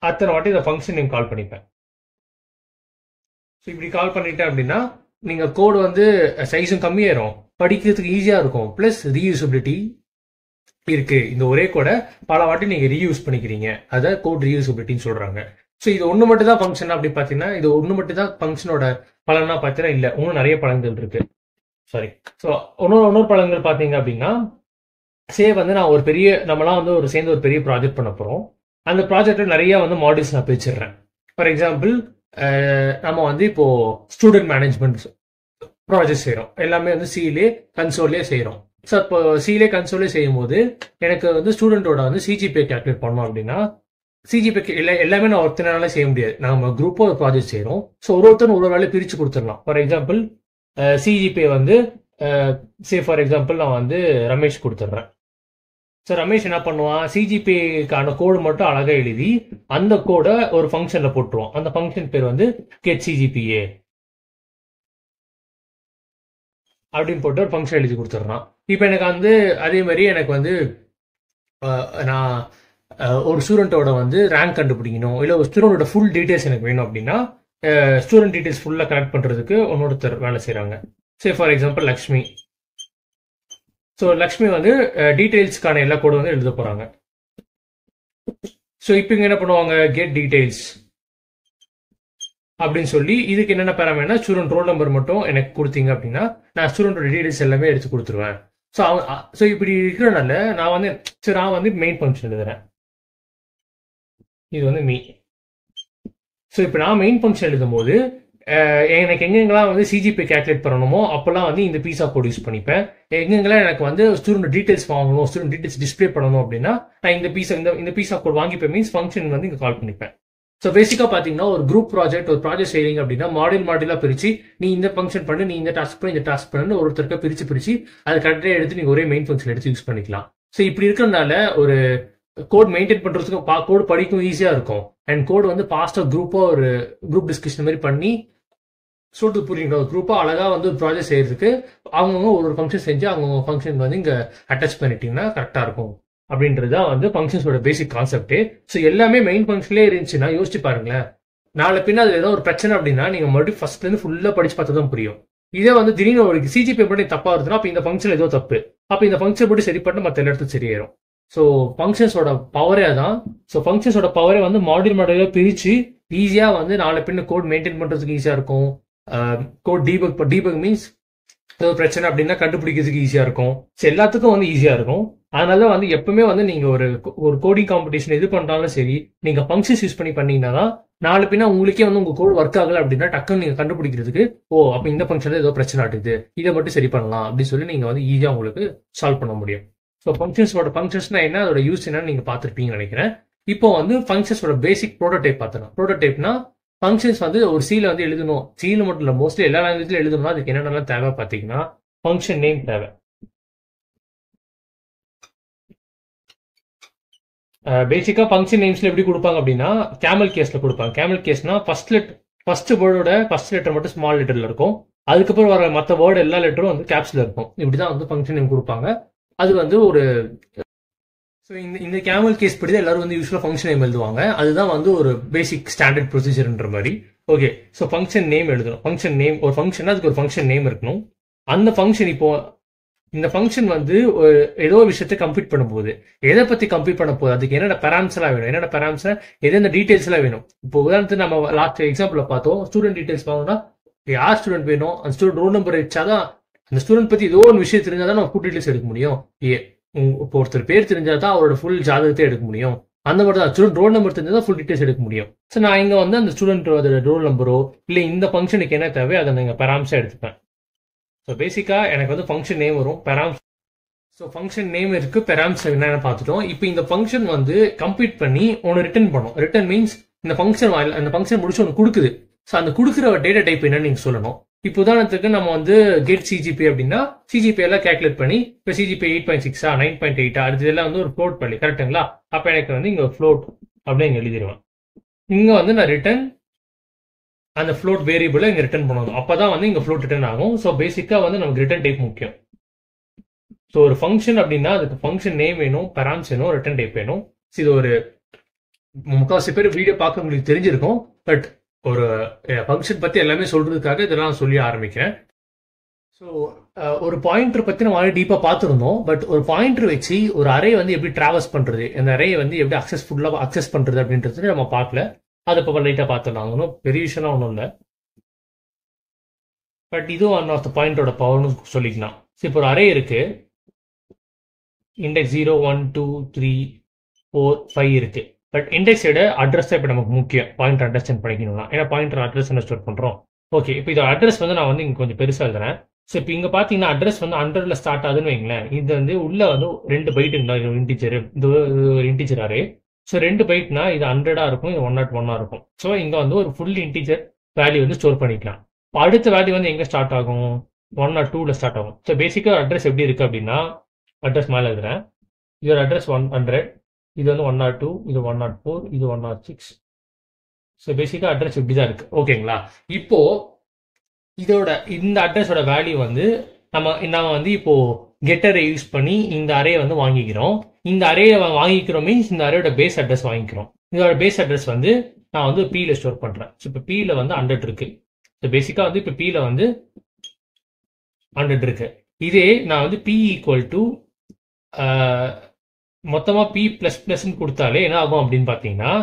அத்தனை வாட்டி இந்த ஃபங்க்ஷன் நேம் கால் பண்ணிப்பேன். ஸோ இப்படி கால் பண்ணிட்டேன் அப்படின்னா நீங்க கோடு வந்து சைஸும் கம்மியாயிரும், படிக்கிறதுக்கு ஈஸியா இருக்கும், பிளஸ் ரீயூசபிலிட்டி இருக்கு. இந்த ஒரே கோட பல வாட்டி நீங்க ரீயூஸ் பண்ணிக்கிறீங்க, அதை கோட் ரீயூசபிலிட்டின்னு சொல்றாங்க. ஸோ இது ஒன்று மட்டும் தான் ஃபங்க்ஷன் அப்படி பார்த்தீங்கன்னா, இது ஒன்று மட்டும் தான் ஃபங்க்ஷனோட பலனா பார்த்தீங்கன்னா இல்லை, இன்னும் நிறைய பலன்கள் இருக்கு. சாரி. ஸோ இன்னொரு பலன்கள் பார்த்தீங்க அப்படின்னா, சே வந்து நான் நம்மளாம் வந்து சேர்ந்து ஒரு பெரிய ப்ராஜெக்ட் பண்ண போறோம். அந்த ப்ராஜெக்ட்ல நிறைய வந்து மாடியூல்ஸ் நான் பிரிச்சிடுறேன். ஃபார் எக்ஸாம்பிள் நம்ம வந்து இப்போ ஸ்டூடெண்ட் மேனேஜ்மெண்ட் ப்ராஜெக்ட் செய்யறோம், எல்லாமே வந்து சிலே கன்சோல்லே செய்யறோம். ஸோ இப்போ சிலே கன்சோல்லே செய்யும் போது எனக்கு வந்து ஸ்டூடெண்டோட வந்து சிஜிபிஏ கால்குலேட் பண்ணோம் அப்படின்னா, சிஜிபிஏ எல்லாமே நான் ஒருத்தனால செய்ய முடியாது, நம்ம குரூப்பா ஒரு ப்ராஜெக்ட் செய்யறோம். ஸோ ஒருத்தர் ஒரு வேலையை பிரிச்சு கொடுத்துடலாம். ஃபார் எக்ஸாம்பிள் சிஜிபிஏ வந்து சே ஃபார் எக்ஸாம்பிள் நான் வந்து ரமேஷ் கொடுத்துட்றேன். ஸோ ரமேஷ் என்ன பண்ணுவான், சிஜிபிஏக்கான கோடு மட்டும் அழகாக எழுதி அந்த கோடை ஒரு ஃபங்க்ஷனில் போட்டுருவான். அந்த ஃபங்க்ஷன் பேர் வந்து கெட் சிஜிபிஏ அப்படின்னு போட்டு ஒரு ஃபங்க்ஷன் எழுதி கொடுத்துட்றான். இப்போ எனக்கு வந்து அதே மாதிரி எனக்கு வந்து நான் ஒரு ஸ்டூடெண்ட்டோட வந்து ரேங்க் கண்டுபிடிக்கணும், இல்லை ஒரு ஸ்டூடெண்டோட ஃபுல் டீட்டெயில்ஸ் எனக்கு வேணும் அப்படின்னா ஸ்டூடெண்ட் டீட்டெயில்ஸ் ஃபுல்லாக கலெக்ட் பண்ணுறதுக்கு இன்னொருத்தர் வேலை செய்கிறாங்க. Say for example Lakshmi. So Lakshmi வந்து டீட்டெயில்ஸ்க்கான எல்லா கோடும் வந்து எழுத போகிறாங்க. ஸோ இப்போ இங்கே என்ன பண்ணுவாங்க, கெட் டீட்டெயில்ஸ் அப்படின்னு சொல்லி இதுக்கு என்னென்ன பேராமீட்டர்னா ஸ்டூடெண்ட் ரோல் நம்பர் மட்டும் எனக்கு கொடுத்தீங்க அப்படின்னா நான் ஸ்டூடெண்டோட டீடைல்ஸ் எல்லாமே எடுத்து கொடுத்துருவேன். ஸோ இப்படி இருக்கிறனால நான் வந்து மெயின் ஃபங்க்ஷன் எழுதுறேன். இது வந்து மீ. ஸோ இப்போ நான் மெயின் ஃபங்க்ஷன் எழுதும் போது எனக்கு எங்கெங்கெல்லாம் வந்து சிஜிபி கேல்குலேட் பண்ணணுமோ அப்போல்லாம் வந்து இந்த பீஸா கோட் யூஸ் பண்ணிப்பேன். எங்கெங்கெல்லாம் எனக்கு வந்து ஸ்டூடெண்ட் டீடைல்ஸ் வாங்கணும், ஸ்டூடெண்ட் டீடைல்ஸ் டிஸ்பிளே பண்ணணும் அப்படின்னா நான் இந்த பீஸா கோட் வாங்கிப்பேன். மீன்ஸ் ஃபங்க்ஷன் வந்து இங்கே கால் பண்ணிப்பேன். ஸோ பேசிக்காக பார்த்தீங்கன்னா ஒரு குரூப் ஒரு ப்ராஜெக்ட் செய்றீங்க அப்படின்னா மாடியூலாக பிரித்து நீ இந்த ஃபங்க்ஷன் பண்ணி, நீ இந்த டாஸ்க் பண்ணி, இந்த டாஸ்க் பண்ணு ஒருத்தருக்கு பிரித்து அதை கரெக்டாக எடுத்து நீங்கள் ஒரே மெயின் ஃபங்க்ஷன் எடுத்து யூஸ் பண்ணிக்கலாம். ஸோ இப்படி இருக்கிறதுனால ஒரு கோட் மெயின்டைன் பண்ணுறதுக்கு கோடு படிக்கும் ஈஸியாக இருக்கும். அண்ட் கோடு வந்து ஃபாஸ்ட்டாக குரூப்பாக ஒரு குரூப் டிஸ்கஷன் மாதிரி பண்ணி சொல்லிட்டு புரியுங்க. ஒரு குரூப்பாக அழகாக வந்து ஒரு ப்ராஜெக்ட் செய்யறதுக்கு அவங்கவுங்க ஒரு ஃபங்க்ஷன் செஞ்சு அவங்கவுங்க ஃபங்க்ஷன் வந்து இங்கே அட்டாச் பண்ணிட்டீங்கன்னா கரெக்டாக இருக்கும். அப்படின்றது வந்து ஃபங்க்ஷன்ஸோட பேசிக் கான்செப்ட். ஸோ எல்லாமே மெயின் ஃபங்க்ஷன்லேயே இருந்துச்சுன்னா யோசிச்சு பாருங்களேன், நாளை பின்ன அது ஏதோ ஒரு பிரச்சனை அப்படின்னா நீங்கள் மறுபடியும் ஃபர்ஸ்ட்லேருந்து ஃபுல்லாக படிச்சு பார்த்தா தான் புரியும். இதே வந்து திடீர்னு ஒரு சிஜிபி பண்ணி தப்பா இருந்துன்னா அப்போ இந்த ஃபங்க்ஷன் ஏதோ தப்பு, அப்போ இந்த ஃபங்க்ஷன் படி சரி பண்ண மற்ற எல்லா இடத்துக்கும் சரியாயிரும். ஸோ ஃபங்க்ஷன்ஸோட பவரே அதான். ஸோ ஃபங்க்ஷன்ஸோட பவரே வந்து மாடியூலாக பிரித்து ஈஸியாக வந்து நாளை பின்ன கோட் மெயின்டைன் பண்ணுறதுக்கு ஈஸியாக இருக்கும். கோட் டீபக் மீன்ஸ் ஏதோ பிரச்சனை அப்படின்னா கண்டுபிடிக்கிறதுக்கு ஈஸியாக இருக்கும். ஸோ எல்லாத்துக்கும் வந்து ஈஸியாக இருக்கும். அதனால வந்து எப்பவுமே வந்து நீங்க ஒரு கோடிங் காம்படிஷன் எது பண்றாலும் சரி, நீங்க ஃபங்க்ஷன்ஸ் யூஸ் பண்ணீங்கன்னா தான் நாலு பின்னா உங்களுக்கே வந்து உங்க கோட் ஒர்க் ஆகல அப்படின்னா டக்குன்னு நீங்க கண்டுபிடிக்கிறதுக்கு அப்ப இந்த ஃபங்க்ஷன்ல ஏதோ பிரச்சனை ஆட்டுது, இதை மட்டும் சரி பண்ணலாம் அப்படின்னு சொல்லி நீங்க வந்து ஈஸியா உங்களுக்கு சால்வ் பண்ண முடியும். ஸோ ஃபங்க்ஷன்ஸ்னா என்ன, அதோட யூஸ் என்னன்னு நீங்க பார்த்துருப்பீங்கன்னு நினைக்கிறேன். இப்போ வந்து ஃபங்க்ஷன்ஸோட பேசிக் ப்ரோட்டோடைப் பார்த்தலாம். ப்ரோட்டோடைப்னா ஃபங்க்ஷன்ஸ் வந்து ஒரு சீல வந்து எழுதணும். சீல மட்டும் இல்லை, மோஸ்ட்லி எல்லா லாங்குவேஜ்ல எழுதணும்னா அதுக்கு என்னென்னலாம் தேவை பார்த்தீங்கன்னா ஃபங்க்ஷன் நேம் தேவை. பேசிக்கா ஃபங்க்ஷன் நேம்ஸ்ல எப்படி கொடுப்பாங்க அப்படின்னா கேமல் கேஸ்ல கொடுப்பாங்க. கேமல் கேஸ்னா ஃபர்ஸ்ட் வேர்டோட ஃபர்ஸ்ட் லெட்டர் மட்டும் ஸ்மால் லெட்டர்ல இருக்கும், அதுக்கப்புறம் வர மற்ற வேர்டு எல்லா லெட்டரும் வந்து கேப்ஸ்ல இருக்கும். இப்படிதான் வந்து ஃபங்க்ஷன் நேம் கொடுப்பாங்க. அது வந்து ஒரு இந்த கேமல் கேஸ் படி தான் எல்லாரும் வந்து யூஸ்வலா ஃபங்க்ஷன் நேம் எழுதுவாங்க. அதுதான் வந்து ஒரு பேசிக் ஸ்டாண்டர்ட் ப்ரொசீஜர்ன்ற மாதிரி. ஓகே, ஸோ ஃபங்க்ஷன் நேம் எழுதணும். ஃபங்க்ஷன் நேம் ஒரு ஃபங்க்ஷன், அதுக்கு ஒரு ஃபங்க்ஷன் நேம் இருக்கணும். அந்த ஃபங்க்ஷன் இப்போ இந்த ஃபங்க்ஷன் வந்து ஏதோ ஒரு விஷயத்தை கம்ப்ளீட் பண்ண போகுது. எதை பத்தி கம்ப்ளீட் பண்ண போகுது, அதுக்கு என்னென்ன பேராமீட்டர்ஸ் எல்லாம் வேணும், என்னென்ன பேராமீட்டர்ஸ் எந்தெந்த டீடைல்ஸ் எல்லாம் வேணும். இப்போ உதாரணத்துக்கு நம்ம லாஸ்ட் எக்ஸாம்பிள் பார்த்தோம், ஸ்டூடெண்ட் டீடைல்ஸ் வாங்கணும்னா யார் ஸ்டூடெண்ட் வேணும், அந்த ஸ்டூடெண்ட் ரோல் நம்பர் வச்சாதான் அந்த ஸ்டூடெண்ட் பத்தி ஏதோ ஒரு விஷயம் தெரிஞ்சாதான் நம்ம ஃபுல் டீடைல்ஸ் எடுக்க முடியும். இப்போ ஒருத்தர் பேர் தெரிஞ்சாதான் அவரோட ஃபுல் ஜாதகத்தை எடுக்க முடியும். அந்த மாதிரி தான் ஸ்டூடெண்ட் ரோல் நம்பர் தெரிஞ்சாதான் ஃபுல் டீடைல்ஸ் எடுக்க முடியும். ஸோ நான் இங்க வந்து அந்த ஸ்டூடெண்ட் ரோல் நம்பரோ இல்லை இந்த ஃபங்க்ஷனுக்கு என்ன தேவை அதை நீங்கள் பேராமீட்டர்ஸா எடுத்துப்பேன். ஸோ பேசிக்கா எனக்கு வந்து ஃபங்க்ஷன் நேம் வரும், பேராமீட்டர். ஸோ ஃபங்க்ஷன் நேம் இருக்கு, பேராமீட்டர்ஸ் என்னென்ன பார்த்துட்டோம். இப்போ இந்த ஃபங்க்ஷன் வந்து கம்ப்ளீட் பண்ணி ஒன்று ரிட்டர்ன் பண்ணும். ரிட்டர்ன் மீன்ஸ் இந்த ஃபங்க்ஷன் முடிச்சு ஒன்று கொடுக்குது. ஸோ அந்த கொடுக்குற டேட்டா டைப் என்னன்னு நீங்க சொல்லணும். இப்போ உதாரணத்துக்கு நம்ம வந்து கெட் சிஜிபி அப்படின்னா சிஜிபி எல்லாம் கேல்குலேட் பண்ணி இப்போ சிஜிபி 8.6 9.8 அடுத்து எல்லாம் வந்து ஒரு ஃப்ளோட் பண்ணி கரெக்டுங்களா. அப்போ எனக்கு வந்து இங்க ஃப்ளோட் அப்படின்னு எழுதிடுவேன். இங்க வந்து நான் ரிட்டர்ன் அந்த ஃப்ளோட் வேரியபிளை இங்க ரிட்டர்ன் பண்ணணும். அப்பதான் வந்து இங்க ஃப்ளோட் ரிட்டர்ன் ஆகும். ஸோ பேசிக்கா வந்து நமக்கு ரிட்டர்ன் டைப் முக்கியம். ஸோ ஒரு ஃபங்க்ஷன் அப்படின்னா அதுக்கு ஃபங்க்ஷன் நேம் வேணும், பேராமீட்டர்ஸ் வேணும், ரிட்டர்ன் டைப் வேணும். இது ஒரு முக்கால்வாசி பேர் வீடியோ பார்க்க உங்களுக்கு தெரிஞ்சிருக்கும். பட் ஒரு ஃபங்க்ஷன் பத்தி எல்லாமே சொல்றதுக்காக இதெல்லாம் சொல்லி ஆரம்பிக்கிறேன். ஸோ ஒரு பாயிண்டர் பத்தி நம்ம ஆல்ரெடி டீப்பா பார்த்துருந்தோம். பட் ஒரு பாயிண்டர் வச்சு ஒரு அரே வந்து எப்படி டிராவல்ஸ் பண்றது, அந்த அரேயை வந்து எப்படி அக்சஸ் பண்றது அப்படின்றது நம்ம பார்க்கல. அதை இப்போ லைட்டா பார்த்துடலாம். ஒன்றும் பெரிய விஷயம்லாம் ஒன்றும் இல்லை. பட் இதுவும் ஒன் ஆஃப் த பாயிண்டோட பவர்னு சொல்லிக்கலாம். இப்போ ஒரு அரே இருக்கு, இண்டெக்ஸ் 0 1 2 3 4 5 இருக்கு. பட் இண்டெக்ஸோட அட்ரஸ் தான் இப்போ நமக்கு முக்கியம், பாயிண்டர் அண்டர்ஸ்டாண்ட் பண்ணிக்கணும்னா. ஏன்னா பாயிண்டர் அட்ரஸ் ஸ்டோர் பண்றோம். ஓகே, இப்போ இதோட அட்ரஸ் வந்து நான் வந்து இங்க கொஞ்சம் பெருசா எழுதுறேன். ஸோ இப்போ இங்க பாத்தீங்கன்னா அட்ரஸ் வந்து 100ல ஸ்டார்ட் ஆகுதுன்னு வைங்களேன். இது வந்து உள்ள வந்து 2 பைட் இன்டிஜர், இது ஒரு இன்டிஜர் அரே. ஸோ 2 பைட்னா இது 100 இருக்கும், இது 101 இருக்கும். ஸோ இங்க வந்து ஒரு ஃபுல் இன்டிஜர் வேல்யூ வந்து ஸ்டோர் பண்ணிக்கலாம். அடுத்த வேல்யூ வந்து எங்க ஸ்டார்ட் ஆகும், 1 or 2ல ஸ்டார்ட் ஆகும். ஸோ பேசிக்காக அட்ரஸ் எப்படி இருக்கு அப்படின்னா அட்ரஸ் மேலே எழுதுறேன். இதோட அட்ரஸ் 100, இது வந்து 102, இது 104, இது 106. ஸோ பேசிக்காக அட்ரஸ் இப்படி தான் இருக்கு. ஓகேங்களா? இப்போ இதோட இந்த அட்ரஸோட வேல்யூ வந்து நம்ம வந்து இப்போ கெட்டரை யூஸ் பண்ணி இந்த அரே வந்து வாங்கிக்கிறோம். இந்த அரேயை வாங்கிக்கிறோம் மீன்ஸ் இந்த அரேயோட பேஸ் அட்ரஸ் வாங்கிக்கிறோம். இதோட பேஸ் அட்ரஸ் வந்து நான் வந்து P ல ஸ்டோர் பண்றேன். ஸோ இப்போ P ல வந்து 100 இருக்கு. ஸோ பேசிக்காக வந்து இப்போ P ல வந்து 100 இருக்கு. இதே நான் வந்து P ஈக்குவல் டு மொத்தமாக P ப்ளஸ் ப்ளஸ்ன்னு கொடுத்தாலே என்ன ஆகும் அப்படின்னு பார்த்தீங்கன்னா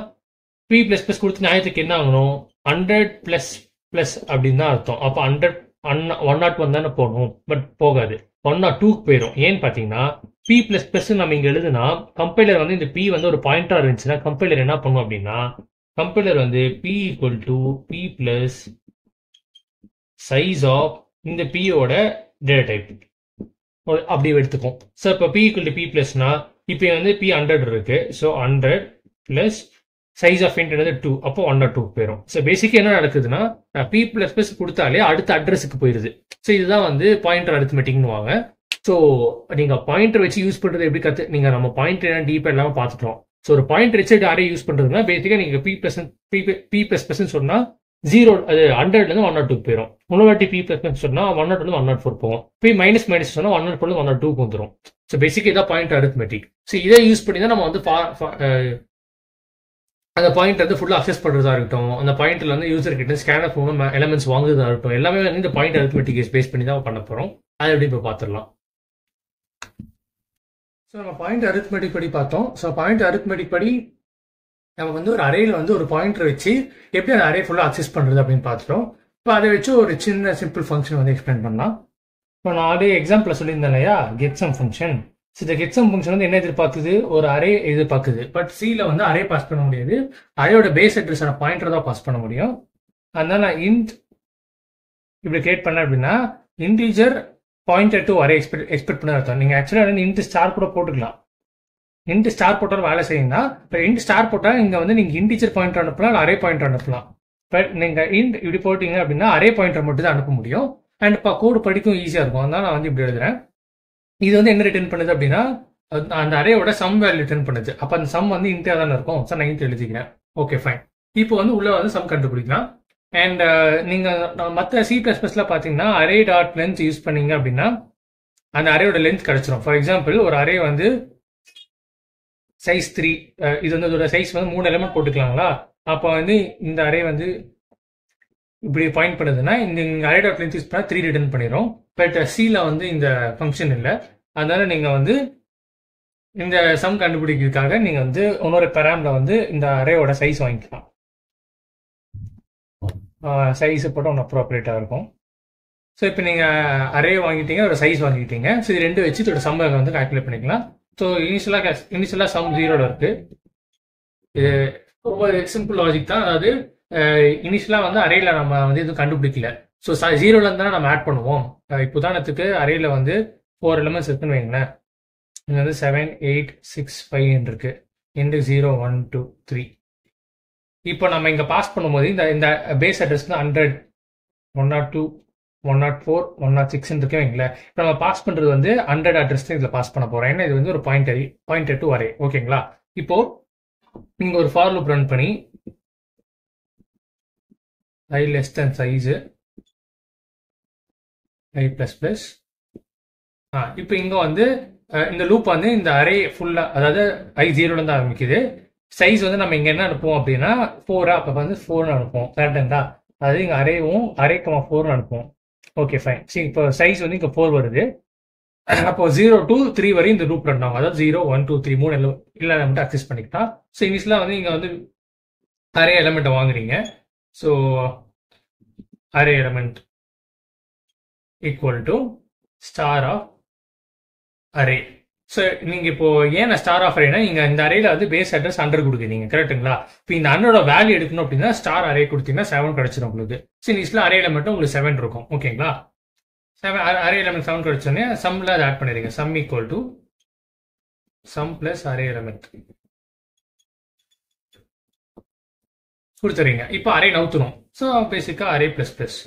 P ப்ளஸ் ப்ளஸ் கொடுத்து நியாயத்துக்கு என்ன ஆகணும் 100 ப்ளஸ் ப்ளஸ் அப்படின்னு தான் அர்த்தம். அப்போ 100 101 தானே போகணும். பட் போகாது, 102க்கு போயிடும். ஏன்னு பார்த்தீங்கன்னா P ப்ளஸ் ப்ளஸ் நம்ம இங்கே எழுதுனா கம்பைலர் வந்து இந்த P வந்து ஒரு பாயிண்டா இருந்துச்சுன்னா கம்பைலர் என்ன பண்ணும் அப்படின்னா கம்பைலர் வந்து P equal to P plus size of இந்த P-யோட டேட்டா டைப் அப்படி எடுத்துக்கும். ஸோ இப்போ P ஈக்குவல் டு P ப்ளஸ்னா இப்போ வந்து P 100 இருக்கு. So 100 plus size of int என்னது 2, அப்போ 102 போயிடும். ஸோ பேசிக்காக என்ன நடக்குதுன்னா P ப்ளஸ் ப்ளஸ் கொடுத்தாலே அடுத்த அட்ரஸுக்கு போயிடுது. ஸோ இதுதான் வந்து பாயிண்டர் அரித்மெட்டிக்னு வாங்க. ஸோ நீங்கள் பாயிண்டர் வச்சு யூஸ் பண்ணுறது எப்படி நீங்கள் நம்ம பாயிண்டர் என்ன டீப்பாக எல்லாமே பார்த்துட்டோம். ஸோ ஒரு பாயிண்டர் வச்சு அரே யூஸ் பண்ணுறதுனா பேசிக்காக நீங்கள் P ப்ளஸ் ப்ளஸ்ன்னு சொன்னால் 0 அது 100லேருந்து 102க்கு போயிடும். முன்னாடி P ப்ளஸ் ப்ளஸ் சொன்னால் 100லேருந்து 104 போகும். P மைனஸ் மைனஸ் சொன்னால் 104லேருந்து 102க்கு வந்துடும். ஸோ பேசிக்காக இதான் பாயிண்டர் அரித்மெட்டிக். ஸோ இதை யூஸ் பண்ணி தான் நம்ம வந்து அந்த பாயிண்ட் வந்து ஃபுல்லாக அக்சஸ் பண்ணுறதா இருக்கட்டும், அந்த பாயிண்ட்ல வந்து யூசர் கிட்ட ஸ்கேனர் ஃபோனும் எலமெண்ட்ஸ் வாங்குறதா இருக்கட்டும், எல்லாமே வந்து இந்த பாயிண்ட் அரித்மெட்டிக் பேஸ் பண்ணி தான் பண்ண போகிறோம். அதை எப்படி இப்போ பார்த்துடலாம். ஸோ நம்ம பாயிண்ட் அரித்மெட்டிக் படி பார்த்தோம். ஸோ பாயிண்ட் அரித்மெட்டிக் படி நம்ம வந்து ஒரு அரேல வந்து ஒரு பாயிண்டர் வச்சு எப்படி அந்த அரே ஃபுல்லாக அக்சஸ் பண்ணுறது அப்படின்னு பார்த்துட்டோம். இப்போ அதை வச்சு ஒரு சின்ன சிம்பிள் ஃபங்க்ஷன் வந்து எக்ஸ்பிளைன் பண்ணலாம். இப்போ நான் அதே எக்ஸாம்பிள் சொல்லியிருந்தேன் இல்லையா, கெட்சம் ஃபங்க்ஷன். ஸோ இந்த கெட்சம் ஃபங்க்ஷன் வந்து என்ன எதிர்பார்க்குது, ஒரு அரே எதிர்பார்க்குது. பட் சியில் வந்து அரே பாஸ் பண்ண முடியாது, அரேயோட பேஸ் அட்ரஸான பாயிண்டர் தான் பாஸ் பண்ண முடியும். அதனால நான் இன்ட் இப்படி கிரியேட் பண்ணேன் அப்படின்னா integer pointer to array expect பண்ண அர்த்தம். நீங்கள் ஆக்சுவலாக வந்து இன்ட் ஸ்டார் கூட போட்டுக்கலாம். இன்ட் ஸ்டார் போட்டாலும் வேலை செய்யும்னா, இப்போ இன்ட் ஸ்டார் போட்டால் இங்கே வந்து நீங்கள் இன்டீஜர் பாயிண்டர் அனுப்பலாம், அரே பாயிண்டர் அனுப்பலாம். பட் நீங்கள் இன்ட் இப்படி போட்டிங்க அப்படின்னா அரே பாயிண்டர் மட்டும் தான் அனுப்ப முடியும். அண்ட் இப்போ கோடு படிக்கும் ஈஸியாக இருக்கும். அதனால நான் வந்து இப்படி எழுதுறேன். இது வந்து என்ன ரிட்டர்ன் பண்ணுது அப்படின்னா அந்த அரேயோட சம் வேல்யூ ரிட்டர்ன் பண்ணுது. அப்போ அந்த சம் வந்து இன்டே தானே இருக்கும். சார் நான் இன்ட் எழுதிக்கிறேன். Okay fine. இப்போ வந்து உள்ள வந்து சம் கண்டுபிடிக்கலாம். அண்ட் நீங்கள் மற்ற C++ல பார்த்தீங்கன்னா அரே டாட் லென்த் யூஸ் பண்ணீங்க அப்படின்னா அந்த அரேயோட லென்த் கிடைச்சிரும். ஃபார் எக்ஸாம்பிள் ஒரு அரே வந்து சைஸ் 3, இது வந்து அதோட சைஸ் வந்து 3 எலிமெண்ட் போட்டுக்கலாங்களா. அப்போ வந்து இந்த அரே வந்து இப்படி பாயிண்ட் பண்ணுதுன்னா இந்த அரே டாட் லென்த் யூஸ் பண்ணால் 3 ரிட்டர்ன் பண்ணிடும். பட் சியில் வந்து இந்த ஃபங்க்ஷன் இல்லை. அதனால நீங்கள் வந்து இந்த சம் கண்டுபிடிக்கிறதுக்காக நீங்கள் வந்து இன்னொரு பெராம்ல வந்து இந்த அரேயோட சைஸ் வாங்கிக்கலாம். சைஸ் போட்டால் ஒன்று அப்ரோப்ரியேட்டாக இருக்கும். ஸோ இப்போ நீங்கள் அரே வாங்கிட்டீங்க, ஒரு சைஸ் வாங்கிட்டீங்க. ஸோ இது ரெண்டு வச்சு இதோட சம் வந்து கால்குலேட் பண்ணிக்கலாம். ஸோ இனிஷியலாக சம் 0ல இருக்கு. இது ரொம்ப சிம்பிள் லாஜிக் தான். அதாவது இனிஷியலாக வந்து அரேல நம்ம வந்து எதுவும் கண்டுபிடிக்கல. ஸோ 0ல இருந்து தானே நம்ம ஆட் பண்ணுவோம். இப்போ உதாரணத்துக்கு அரேல வந்து 4 எலிமெண்ட்ஸ் இருக்குன்னு வைங்களேன். இங்கே வந்து 7, 8, 6, 5 இருக்கு. எண்டு 0, 1, 2, 3. இப்போ நம்ம இங்கே பாஸ் பண்ணும்போது இந்த பேஸ் அட்ரஸ்க்கு 100, 102, 104, 106 இருக்கு வைங்களேன். இப்போ நம்ம பாஸ் பண்ணுறது வந்து 100 அட்ரஸ் தான் இதில் பாஸ் பண்ண போகிறோம். ஏன்னா இது வந்து ஒரு பாயிண்டர் டு அரே. ஓகேங்களா? இப்போ நீங்கள் ஒரு ஃபார் லூப் ரன் பண்ணி i less than size i plus plus. இப்போ இங்கே வந்து இந்த லூப் வந்து இந்த அரே ஃபுல்லாக, அதாவது i0லேருந்து ஆரம்பிக்குது. சைஸ் வந்து நம்ம இங்கே என்ன அனுப்புவோம் அப்படின்னா 4, அப்போ வந்து 4 அனுப்புவோம். கரெக்டுங்களா? அதாவது இங்கே அரேவும் அரே 4 அனுப்புவோம். Okay fine. சரி, இப்போ சைஸ் வந்து இங்கே 4 வருது. அப்போ 0 to 3 வரையும் இந்த லூப் ரன் ஆகும். அதாவது 0, 1, 2, 3 3 இல்லை எலிமெண்ட் அக்சஸ் பண்ணிக்கிட்டா. ஸோ இனிஷியலாக வந்து இங்கே வந்து அரே எலிமெண்ட்டை வாங்குறீங்க. So array element equal to star of array. So நீங்கள் இப்போ ஏன் ஸ்டார் ஆஃப் அரேனா நீங்கள் இந்த அரேல வந்து பேஸ் அட்ரஸ் 100 கொடுக்குறீங்க. கரெக்டுங்களா? இப்போ இந்த 100 வேல்யூ எடுக்கணும் அப்படின்னா ஸ்டார் அரே கொடுத்தீங்கன்னா 7 கிடைச்சிடும் உங்களுக்கு. ஸோ இனிஷியலாக அரே எலிமெண்ட் உங்களுக்கு 7 இருக்கும். ஓகேங்களா? 7 அரே எலிமெண்ட் 7 கிடைச்சோன்னே சம்ல அதை ஆட் பண்ணிடுங்க. Sum equal to sum plus array element கொடுத்துறீங்க. இப்போ அரே நவுத்துரும். ஸோ பேசிக்காக அரே பிளஸ் பிளஸ்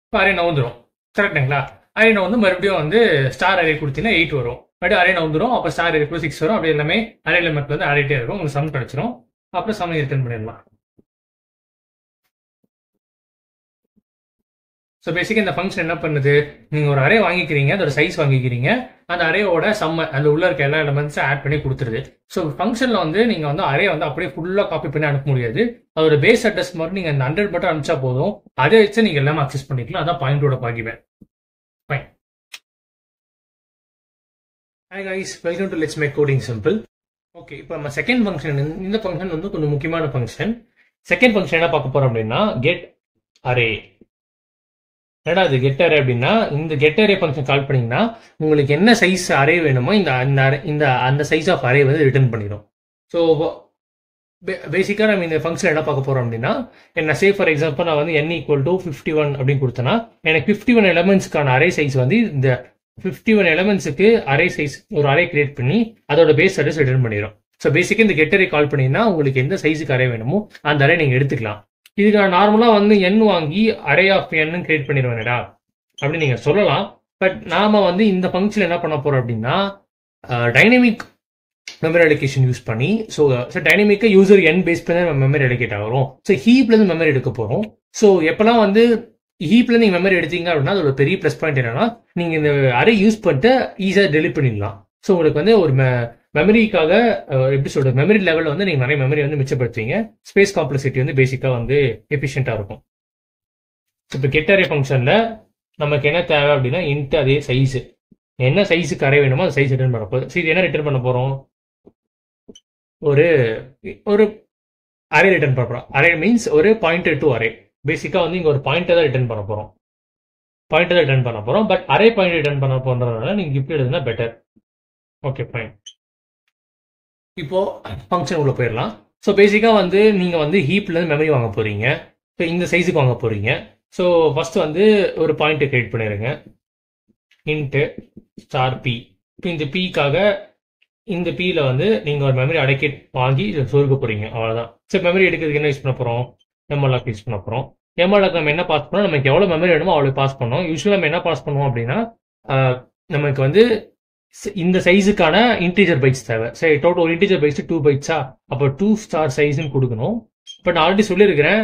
இப்போ அரே நவுந்துடும். கரெக்டுங்களா? அரே வந்து மறுபடியும் வந்து ஸ்டார் அரே கொடுத்தீங்கன்னா 8 வரும். மறுபடியும் அரே வந்துடும். அப்போ ஸ்டார் அரே 6 வரும். அப்படி எல்லாமே அரே எலிமெண்ட் வந்து ஆடிட்டே இருக்கும். உங்களுக்கு சம் கிடைச்சிரும். அப்புறம் சம் ரிட்டர்ன் பண்ணிடலாம். ஸோ பேசிக்காக இந்த ஃபங்க்ஷன் என்ன பண்ணுது, நீங்கள் ஒரு அரே வாங்கிக்கிறீங்க, அதோட சைஸ் வாங்கிக்கிறீங்க, அந்த அரேயோட சம்ம அந்த உள்ள இருக்க எல்லா எலிமெண்ட்ஸும் ஆட் பண்ணி கொடுத்துருது. ஸோ ஃபங்க்ஷனில் வந்து நீங்கள் வந்து அரே வந்து அப்படியே ஃபுல்லாக காப்பி பண்ணி அனுப்ப முடியாது. அதோட பேஸ் அட்ரஸ் மாதிரி நீங்கள் அந்த 100 மட்டும் அனுப்பிச்சா போதும். அதை வச்சு நீங்கள் எல்லாமே அக்சஸ் பண்ணிக்கலாம். அதான் பாயிண்டோட பாகிவேன். Fine. Hi guys, welcome to let's make coding simple. Okay, இப்போ நம்ம செகண்ட் ஃபங்க்ஷன், இந்த ஃபங்க்ஷன் வந்து கொஞ்சம் முக்கியமான ஃபங்க்ஷன். செகண்ட் ஃபங்க்ஷன் என்ன பார்க்க போறோம் அப்படின்னா கெட் அரே. என்னடா இது கெட் அரே அப்படின்னா, இந்த கெட் அரே ஃபங்க்ஷன் கால் பண்ணீங்கன்னா உங்களுக்கு என்ன சைஸ் அரே வேணுமோ அந்த சைஸ் ஆஃப் அரே வந்து ரிட்டர்ன் பண்ணிடும். ஸோ பேசிக்காக நம்ம இந்த ஃபங்க்ஷன் என்ன பார்க்க போறோம் அப்படின்னா, என்ன சே ஃபார் எக்ஸாம்பிள் நான் வந்து n = 51 அப்படின்னு கொடுத்தேன்னா எனக்கு 51 எலமெண்ட்ஸ்க்கான அரே சைஸ் வந்து இந்த 51 எலமெண்ட்ஸுக்கு அரே சைஸ் ஒரு அரே கிரியேட் பண்ணி அதோட பேஸ் அட்ரஸ் ரிட்டர்ன் பண்ணிடும். ஸோ பேசிக்காக இந்த கெட் அரே கால் பண்ணீங்கன்னா உங்களுக்கு எந்த சைஸுக்கு அரே வேணுமோ அந்த அரே நீங்கள் எடுத்துக்கலாம். இதுக்கு நான் நார்மலாக வந்து n வாங்கி அரே ஆஃப் n கிரியேட் பண்ணிடுவேன்டா அப்படின்னு நீங்கள் சொல்லலாம். பட் நாம வந்து இந்த ஃபங்க்ஷன் என்ன பண்ண போறோம் அப்படின்னா டைனமிக் மெமரி அலோகேஷன் யூஸ் பண்ணி, ஸோ டைனமிக்காக யூசர் n பேஸ் பண்ணி நம்ம மெமரி அலோகேட் ஆகிறோம். ஸோ ஹீப்லேருந்து மெமரி எடுக்க போகிறோம். ஸோ எப்போல்லாம் வந்து ஹீப்லேருந்து நீங்கள் மெமரி எடுத்தீங்க அப்படின்னா அதோட பெரிய ப்ளஸ் பாயிண்ட் என்னன்னா நீங்கள் இந்த அரே யூஸ் பண்ணிட்டு ஈஸியாக டெலிட் பண்ணிடலாம். ஸோ உங்களுக்கு வந்து ஒரு மெமரிக்காக எப்படி சொல்றது, மெமரி லெவலில் வந்து நீங்கள் நிறைய மெமரி வந்து மிச்சப்படுத்துவீங்க. ஸ்பேஸ் காம்ப்ளெக்சிட்டி வந்து பேசிக்காக வந்து எஃபிஷியண்டாக இருக்கும். இப்போ கெட் அரே ஃபங்க்ஷனில் நமக்கு என்ன தேவை அப்படின்னா இன்ட் அதே சைஸு, என்ன சைஸுக்கு அரே வேணுமோ அந்த சைஸ் ரிட்டர்ன் பண்ண போகுது. ஸோ இது என்ன ரிட்டர்ன் பண்ண போகிறோம், ஒரு அரே ரிட்டர்ன் பண்ண போகிறோம். அரே மீன்ஸ் ஒரு பாயிண்டர் டு அரே. பேசிக்காக வந்து இங்கே ஒரு பாயிண்டர் தான் ரிட்டர்ன் பண்ண போகிறோம். பாயிண்டர் தான் ரிட்டர்ன் பண்ண போகிறோம். பட் அரே பாயிண்டர் ரிட்டர்ன் பண்ண போகிறதுனால நீங்கள் இப்படி எழுதுனா பெட்டர். Okay fine. இப்போ ஃபங்க்ஷன் உள்ள போயிடலாம். ஸோ பேசிக்காக வந்து நீங்கள் வந்து ஹீப்லேருந்து மெமரி வாங்க போகிறீங்க. ஸோ இந்த சைஸுக்கு வாங்க போகிறீங்க. ஸோ ஃபர்ஸ்ட் வந்து ஒரு பாயிண்ட்டை கிரியேட் பண்ணிடுங்க, இன்ட்டு ஸ்டார் பி. இப்போ இந்த பிக்காக இந்த பியில் வந்து நீங்கள் ஒரு மெமரி அடக்கேட் வாங்கி சொருக்க போகிறீங்க, அவ்வளோதான். ஸோ மெமரி எடுக்கிறதுக்கு என்ன யூஸ் பண்ண போகிறோம், எம்எல்ஆக் யூஸ் பண்ண போகிறோம். எம்எல்ஆக் நம்ம என்ன பாஸ் பண்ணோம், நமக்கு எவ்வளோ மெமரி வேணுமோ அவ்வளோ பாஸ் பண்ணோம். யூஸ்வலாக நம்ம என்ன பாஸ் பண்ணுவோம் அப்படின்னா நமக்கு வந்து இந்த சைஸுக்கான இன்டீஜர் பைட்ஸ் தேவை. சரி, டோட்டல் ஒரு இன்டீஜர் பைட்ஸ் 2 பைட்ஸா, அப்போ 2 ஸ்டார் சைஸ்ன்னு கொடுக்கணும். பட் நான் ஆல்ரெடி சொல்லியிருக்கிறேன்,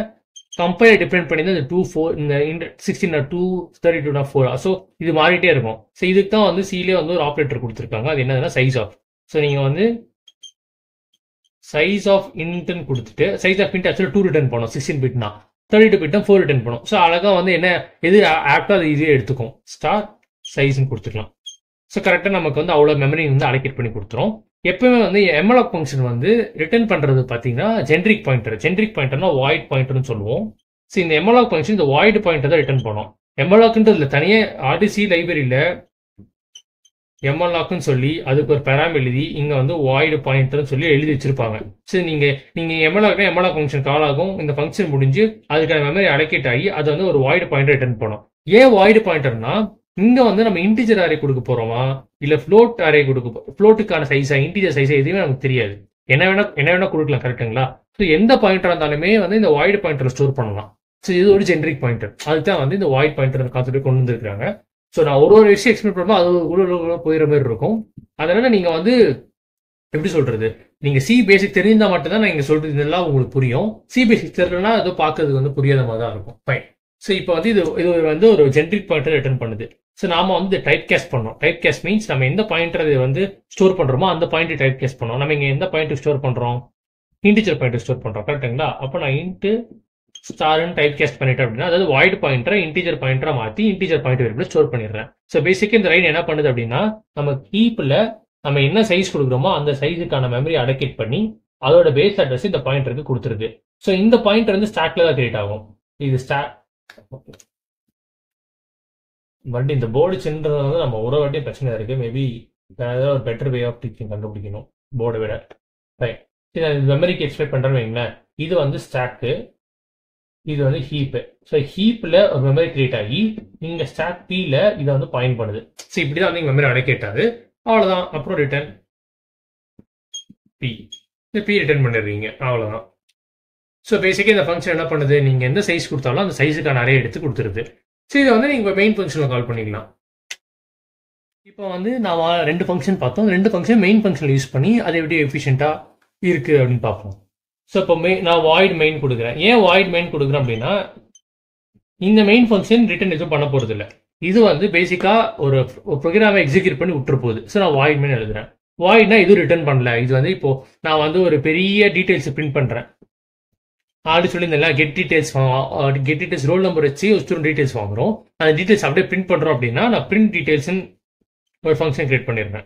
கம்பைலர் டிபெண்ட் பண்ணி இந்த 2 இந்த 16 2 32 4. ஸோ இது மாறிட்டே இருக்கும். ஸோ இதுக்கு தான் வந்து சிலே வந்து ஒரு ஆப்ரேட்டர் கொடுத்துருக்காங்க. அது என்னதுன்னா சைஸ் ஆஃப். ஸோ நீங்கள் வந்து சைஸ் ஆஃப் இன்ட்னு கொடுத்துட்டு சைஸ் ஆஃப் இன்ட் ஆக்சுவலாக 2 ரிட்டர்ன் பண்ணும். 16 பிட்னா 32 பிட்னா 4 ரிட்டர்ன் பண்ணும். ஸோ அழகாக வந்து என்ன எது ஆப்டாக அது ஈஸியாக எடுத்துக்கும், ஸ்டார் சைஸ்ன்னு கொடுத்துக்கலாம். ஸோ கரெக்டாக நமக்கு வந்து அவ்வளோ மெமரி வந்து அலோகேட் பண்ணி கொடுத்துரும். எப்பவுமே வந்து எம்எல்ஆக் ஃபங்க்ஷன் வந்து ரிட்டர்ன் பண்ணுறது பார்த்தீங்கன்னா ஜென்ரிக் பாயிண்டர். ஜென்ரிக் பாயிண்டர்னா வாய்ட் பாயிண்டர்னு சொல்லுவோம். ஸோ இந்த எம்எல்ஆக் ஃபங்க்ஷன் இந்த வாய்ட் பாயிண்டர் தான் ரிட்டர்ன் பண்ணும். எம்எல்ஆக்ன்றதுல தனியாக ஆர்டிசி லைப்ரரியில் எம்எல்ஆக்னு சொல்லி அதுக்கு ஒரு பெராம் எழுதி இங்கே வந்து வாய்டு பாயிண்டர்னு சொல்லி எழுதி வச்சிருப்பாங்க. ஸோ நீங்கள் எம்எல்ஆக்னா எம்எல்ஆக் ஃபங்க்ஷன் கால் ஆகும். இந்த ஃபங்க்ஷன் முடிஞ்சு அதுக்கான மெமரி அலோகேட் ஆகி அது வந்து ஒரு வாய்டு பாயிண்டர் ரிட்டர்ன் பண்ணும். ஏன் வாய்டு பாயிண்டர்னா இங்க வந்து நம்ம இன்டிஜர் அரே கொடுக்க போறோமா இல்ல ஃப்ளோட் அரே ஃப்ளோட்டுக்கான சைஸா இன்டிஜர் சைஸா எதுவுமே நமக்கு தெரியாது. என்ன வேணா கொடுக்கலாம், கரெக்டுங்களா? ஸோ எந்த பாயிண்டரா இருந்தாலுமே வந்து இந்த வாய்டு பாயிண்டர் ஸ்டோர் பண்ணலாம். ஸோ இது ஒரு ஜென்ரிக் பாயிண்டர். அதுதான் வந்து இந்த வாய்ட் பாயிண்டர் கான்செப்ட் கொண்டு வந்திருக்காங்க. ஸோ நான் ஒரு விஷயம் எக்ஸ்பிளைன் பண்ணும்போது அது உள்ள போயிற மாதிரி இருக்கும். அதனால நீங்க வந்து எப்படி சொல்றது, நீங்க சி பேசிக் தெரிஞ்சா மட்டும்தான் நீங்க சொல்றது இதெல்லாம் உங்களுக்கு புரியும். சி பேசிக் தெரியலன்னா அது பார்க்கறதுக்கு வந்து புரியாத மாதிரி தான் இருக்கும். ஃபைன். ஸோ இப்போ வந்து இது வந்து ஒரு ஜென்ரிக் பாயிண்டர் ரிட்டர்ன் பண்ணுது. ஸோ நாம வந்து டைப் கேஸ்ட் பண்ணோம். டைப் கேஸ்ட் மீன்ஸ் நம்ம எந்த பாயிண்டர் வந்து ஸ்டோர் பண்றோமோ அந்த பாயிண்ட் டைப் கேஸ்ட் பண்ணோம். நம்ம இங்க எந்த பாயிண்ட் ஸ்டோர் பண்றோம், இன்டிஜர் பாயிண்ட் ஸ்டோர் பண்றோம், கரெக்டுங்களா? அப்போ நான் இன்ட்டு ஸ்டார்னு டைப் கேஸ்ட் பண்ணிட்டேன் அப்படின்னா அதாவது வாய்ட் பாயிண்டரை இன்டிஜர் பாயிண்டரா மாற்றி இன்டிஜர் பாயிண்ட் வேரியபிள் ஸ்டோர் பண்ணிடுறேன். ஸோ பேசிக்கா இந்த லைன் என்ன பண்ணுது அப்படின்னா நம்ம ஹீப்ல நம்ம என்ன சைஸ் கொடுக்குறோமோ அந்த சைஸுக்கான மெமரி அலோகேட் பண்ணி அதோட பேஸ் அட்ரஸ் இந்த பாயிண்டருக்கு கொடுத்துருது. ஸோ இந்த பாயிண்டர் வந்து ஸ்டாக்ல தான் கிரியேட் ஆகும். இது மறுபடியும் இந்த போர்டு சின்னது வந்து நம்ம ஒரு வாட்டியும் பிரச்சனை இருக்கு. மேபி ஏதாவது ஒரு பெட்டர் வே ஆஃப் டீச்சிங் கண்டுபிடிக்கணும் போர்டை விட. மெமரிக்கு எக்ஸ்பிளைன் பண்றேன்னு வைங்களேன். இது வந்து ஸ்டாக்கு, இது வந்து ஹீப்பு. ஸோ ஹீப்ல ஒரு மெமரி கிரியேட் ஆகி இங்க ஸ்டாக் பில இதை வந்து பாயிண்ட் பண்ணுது. ஸோ இப்படிதான் வந்து மெமரி அலோகேட் ஆகுது. அவ்வளவுதான். அப்புறம் ரிட்டர்ன் பி, இந்த பி ரிட்டர்ன் பண்ணிடுறீங்க, அவ்வளவுதான். ஸோ பேசிக்கா இந்த ஃபங்க்ஷன் என்ன பண்ணுது, நீங்க எந்த சைஸ் கொடுத்தாலும் அந்த சைஸுக்கான அரே எடுத்து கொடுத்துருது. ஸோ இதை வந்து நீங்கள் மெயின் ஃபங்க்ஷனில் கால் பண்ணிக்கலாம். இப்போ வந்து நான் 2 ஃபங்க்ஷன் பார்த்தோம். 2 ஃபங்க்ஷன் மெயின் ஃபங்க்ஷனில் யூஸ் பண்ணி அதை எப்படி எஃபிஷியண்ட்டாக இருக்குது அப்படின்னு பார்ப்போம். ஸோ இப்போ நான் வாய்ட் மெயின் கொடுக்குறேன். ஏன் வாய்ட் மெயின் கொடுக்குறேன் அப்படின்னா இந்த மெயின் ஃபங்க்ஷன் ரிட்டர்ன் எதுவும் பண்ண போகிறது இல்லை. இது வந்து பேசிக்காக ஒரு ப்ரோக்ராமை எக்ஸிக்யூட் பண்ணி விட்டுற போகுது. ஸோ நான் வாய்ட் மெயின் எழுதுறேன். வாய்ட்னா எதுவும் ரிட்டர்ன் பண்ணல. இது வந்து இப்போ நான் வந்து ஒரு பெரிய டீட்டெயில்ஸ் பிரிண்ட் பண்ணுறேன். ஆல்ரெடி சொல்லியிருந்தேன் கெட் டீட்டெயில்ஸ் ரோல் நம்பர் வச்சு ஒரு ஸ்டூடெண்ட் டீட்டெயில்ஸ் வாங்குறோம். அந்த டீட்டெயில்ஸ் அப்படியே பிரிண்ட் பண்ணுறோம் அப்படின்னா நான் பிரிண்ட் டீட்டெயில்ஸ்னு ஒரு ஃபங்க்ஷன் கிரியேட் பண்ணிடுறேன்.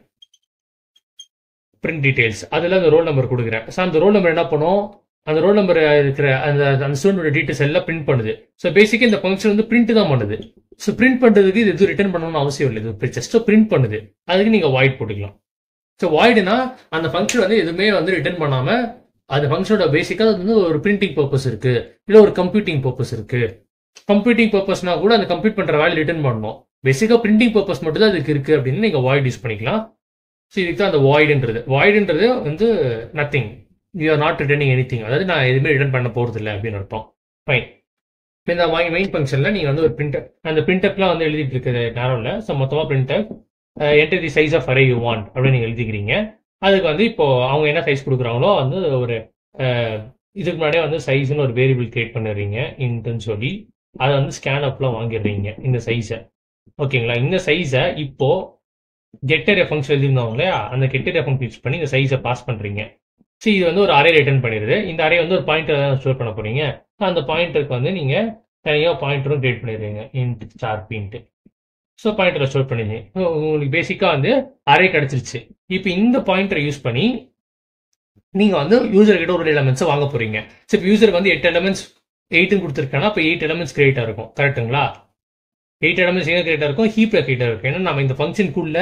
பிரிண்ட் டீட்டெயில்ஸ் அதில் அந்த ரோல் நம்பர் கொடுக்குறேன். ஸோ அந்த ரோல் நம்பர் என்ன பண்ணும், அந்த ரோல் நம்பர் இருக்கிற அந்த ஸ்டூடெண்டோட டீட்டெயில்ஸ் எல்லாம் பிரிண்ட் பண்ணுது. ஸோ பேசிக்காக இந்த ஃபங்க்ஷன் வந்து பிரிண்ட் தான் பண்ணுது. ஸோ பிரிண்ட் பண்ணுறதுக்கு இது எதுவும் ரிட்டர்ன் பண்ணணும்னு அவசியம் இல்லை. இது ஜஸ்ட் பிரிண்ட் பண்ணுது. அதுக்கு நீங்கள் வாய்ட் போட்டுக்கலாம். ஸோ வாய்டுனா அந்த ஃபங்க்ஷன் வந்து எதுவுமே வந்து ரிட்டர்ன் பண்ணாமல் அந்த ஃபங்க்ஷனோட பேசிக்காக வந்து ஒரு பிரிண்டிங் பர்பஸ் இருக்கு, இல்லை ஒரு கம்ப்யூட்டிங் பர்பஸ் இருக்கு. கம்ப்யூட்டிங் பர்பஸ்னா கூட அந்த கம்ப்யூட் பண்ணுற வேல்யூ ரிட்டர்ன் பண்ணணும். பேசிக்காக பிரிண்டிங் பர்பஸ் மட்டும் தான் அதுக்கு இருக்கு அப்படின்னு நீங்கள் வாய்ட் யூஸ் பண்ணிக்கலாம். ஸோ இதுக்கு தான் அந்த வாய்டுன்றது வந்து nothing, you are not returning anything. அதாவது நான் எதுவுமே ரிட்டர்ன் பண்ண போகிறது இல்லை அப்படின்னு அர்த்தம். ஃபைன். இப்போ இந்த மெயின் ஃபங்க்ஷனில் நீங்கள் வந்து ஒரு பிரிண்டர், அந்த பிரிண்டப்லாம் வந்து எழுதிட்டு இருக்குது நேரோவில். ஸோ மொத்தமாக printf enter the size of array you want அப்படின்னு நீங்கள் எழுதிக்கிறீங்க. அதுக்கு வந்து இப்போ அவங்க என்ன சைஸ் கொடுக்குறாங்களோ வந்து ஒரு இதுக்கு முன்னாடியே வந்து சைஸ்ன்னு ஒரு வேரியபிள் கிரியேட் பண்ணிடுறீங்க இன்ட்டுன்னு சொல்லி அதை வந்து ஸ்கேன் அப்லாம் வாங்கிடுறீங்க இந்த சைஸை. ஓகேங்களா? இந்த சைஸை இப்போ கெட்டர் ஃபங்க்ஷன் எழுதிருந்தோம் இல்லையா, அந்த கெட்டர் ஃபங்க்ஷன் யூஸ் பண்ணி இந்த சைஸை பாஸ் பண்ணுறீங்க. ஸோ இது வந்து ஒரு அரே ரிட்டர்ன் பண்ணிடுது. இந்த அரே வந்து ஒரு பாயிண்டர் தான் ஸ்டோர் பண்ண போறீங்க. அந்த பாயிண்டருக்கு வந்து நீங்கள் தனியாக பாயிண்டரும் கிரியேட் பண்ணிடுறீங்க இன்ட் சார்பின்ட்டு. ஸோ பாயிண்டரை ஸ்டோர் பண்ணிடுங்க. உங்களுக்கு பேசிக்காக வந்து அரே கிடச்சிருச்சு. இப்போ இந்த பாயிண்டரை யூஸ் பண்ணி நீங்கள் வந்து யூசர்கிட்ட ஒரு எலமெண்ட்ஸை வாங்க போறீங்க. ஸோ இப்போ யூசருக்கு வந்து 8 எலமெண்ட்ஸ் 8 கொடுத்துருக்கேன்னா இப்போ 8 எலமெண்ட்ஸ் கிரியேட்டாக இருக்கும். கரெக்டுங்களா? 8 எலமெண்ட்ஸ் எங்கே கிரியேட்டாக இருக்கும்? ஹீப்பில் கிரியேட்டாக இருக்கும். ஏன்னா நம்ம இந்த ஃபங்க்ஷனுக்குள்ள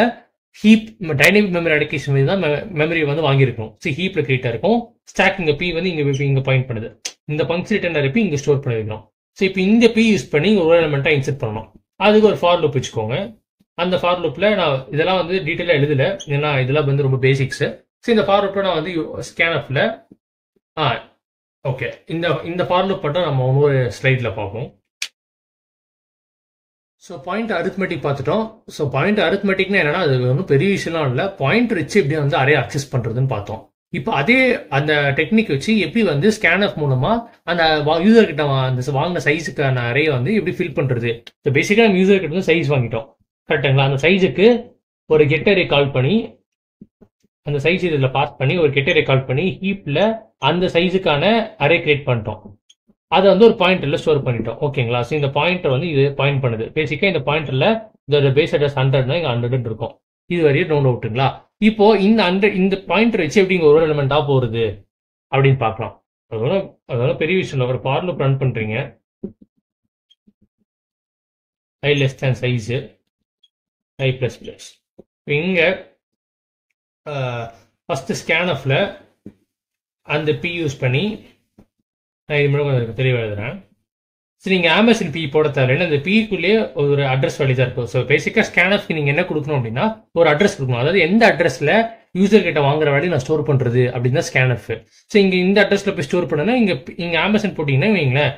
ஹீப் டைனமிக் மெமரி அலோகேஷன் மீது தான் மெமரி வந்து வாங்கியிருக்கணும். ஸோ ஹீப்பில் கிரியேட்டாக இருக்கும். ஸ்டாக் இங்கே பி வந்து இங்கே பாயிண்ட் பண்ணுது. இந்த ஃபங்க்ஷன் ரிட்டர்ன் பி இங்கே ஸ்டோர் பண்ணிருக்கணும். ஸோ இப்போ இந்த பி யூஸ் பண்ணி ஒரு எலமெண்ட்டாக இன்செர்ட் பண்ணணும். அதுக்கு ஒரு ஃபார் லூப் வச்சுக்கோங்க. அந்த ஃபார் லூப்பில் நான் இதெல்லாம் வந்து டீட்டெயிலாக எழுதல, ஏன்னா இதெல்லாம் வந்து ரொம்ப பேசிக்ஸு. ஸோ இந்த ஃபார் லூப்பில் நான் வந்து ஸ்கேன்அப்பில் ஓகே இந்த ஃபார் லூப் மட்டும் நம்ம இன்னொரு ஸ்லைடில் பார்ப்போம். ஸோ பாயிண்ட் அரித்மெட்டிக் பார்த்துட்டோம். ஸோ பாயிண்ட் அரித்மெட்டிக்னா என்னன்னா அது ஒன்றும் பெரிய விஷயம்லாம் இல்லை. பாயிண்ட் வச்சு எப்படி வந்து அரே அக்சஸ் பண்ணுறதுன்னு பார்த்தோம். இப்போ அதே அந்த டெக்னிக் வச்சு எப்படி வந்து ஸ்கேன்அப் மூலமா அந்த யூசர் கிட்ட அந்த வாங்கின சைஸுக்கான அரே வந்து எப்படி ஃபில் பண்ணுறது. ஸோ பேசிக்காக நம்ம யூசர் கிட்ட வந்து சைஸ் வாங்கிட்டோம். கரெக்டுங்களா? அந்த சைஸுக்கு ஒரு கெட்டரை கால் பண்ணி அந்த சைஸ் இதில் பாஸ் பண்ணி ஒரு கெட்டரை கால் பண்ணி ஹீப்பில் அந்த சைஸுக்கான அரே கிரியேட் பண்ணிட்டோம். அதை வந்து ஒரு பாயிண்டரில் ஸ்டோர் பண்ணிட்டோம். ஓகேங்களா? ஸோ இந்த பாயிண்டர் வந்து இது பாயிண்ட் பண்ணுது. பேசிக்காக இந்த பாயிண்டரில் இதோட பேஸ் அட்ரஸ் 100னா இங்கே 100 இருக்கும். இது வரையும் நோட் அவுட்டுங்களா? இப்போ இந்த பாயிண்டர் வச்சு எப்படி இங்கே ஒரு எலிமெண்ட்டாக போகிறது அப்படின்னு பார்க்கலாம். அதோட பெரிய விஷயம் இல்லை. ஒரு ஃபார் லூப் ரன் பண்ணுறீங்க. i less than size i plus plus. இப்போ இங்கே ஃபஸ்ட்டு ஸ்கேன்அப்பில் அந்த பி யூஸ் பண்ணி நான் இது மட்டும் கொஞ்சம் தெளிவாக எழுதுறேன். ஸோ நீங்கள் அமேசான் பி போட தேவையில்லை. இந்த பிக்குள்ளேயே ஒரு அட்ரஸ் வேல்யூ தான் இருக்கும். ஸோ பேசிக்காக ஸ்கேனர்ஸ்க்கு நீங்கள் என்ன கொடுக்கணும் அப்படின்னா ஒரு அட்ரஸ் கொடுக்கணும். அதாவது எந்த அட்ரஸில் யூசர் கிட்ட வாங்குற வேலையை நான் ஸ்டோர் பண்ணுறது அப்படின்னு தான் ஸ்கேனர்ஸ். ஸோ இங்கே இந்த அட்ரஸில் போய் ஸ்டோர் பண்ணனா இங்கே அமேசான் போட்டிங்கன்னா வைங்களேன்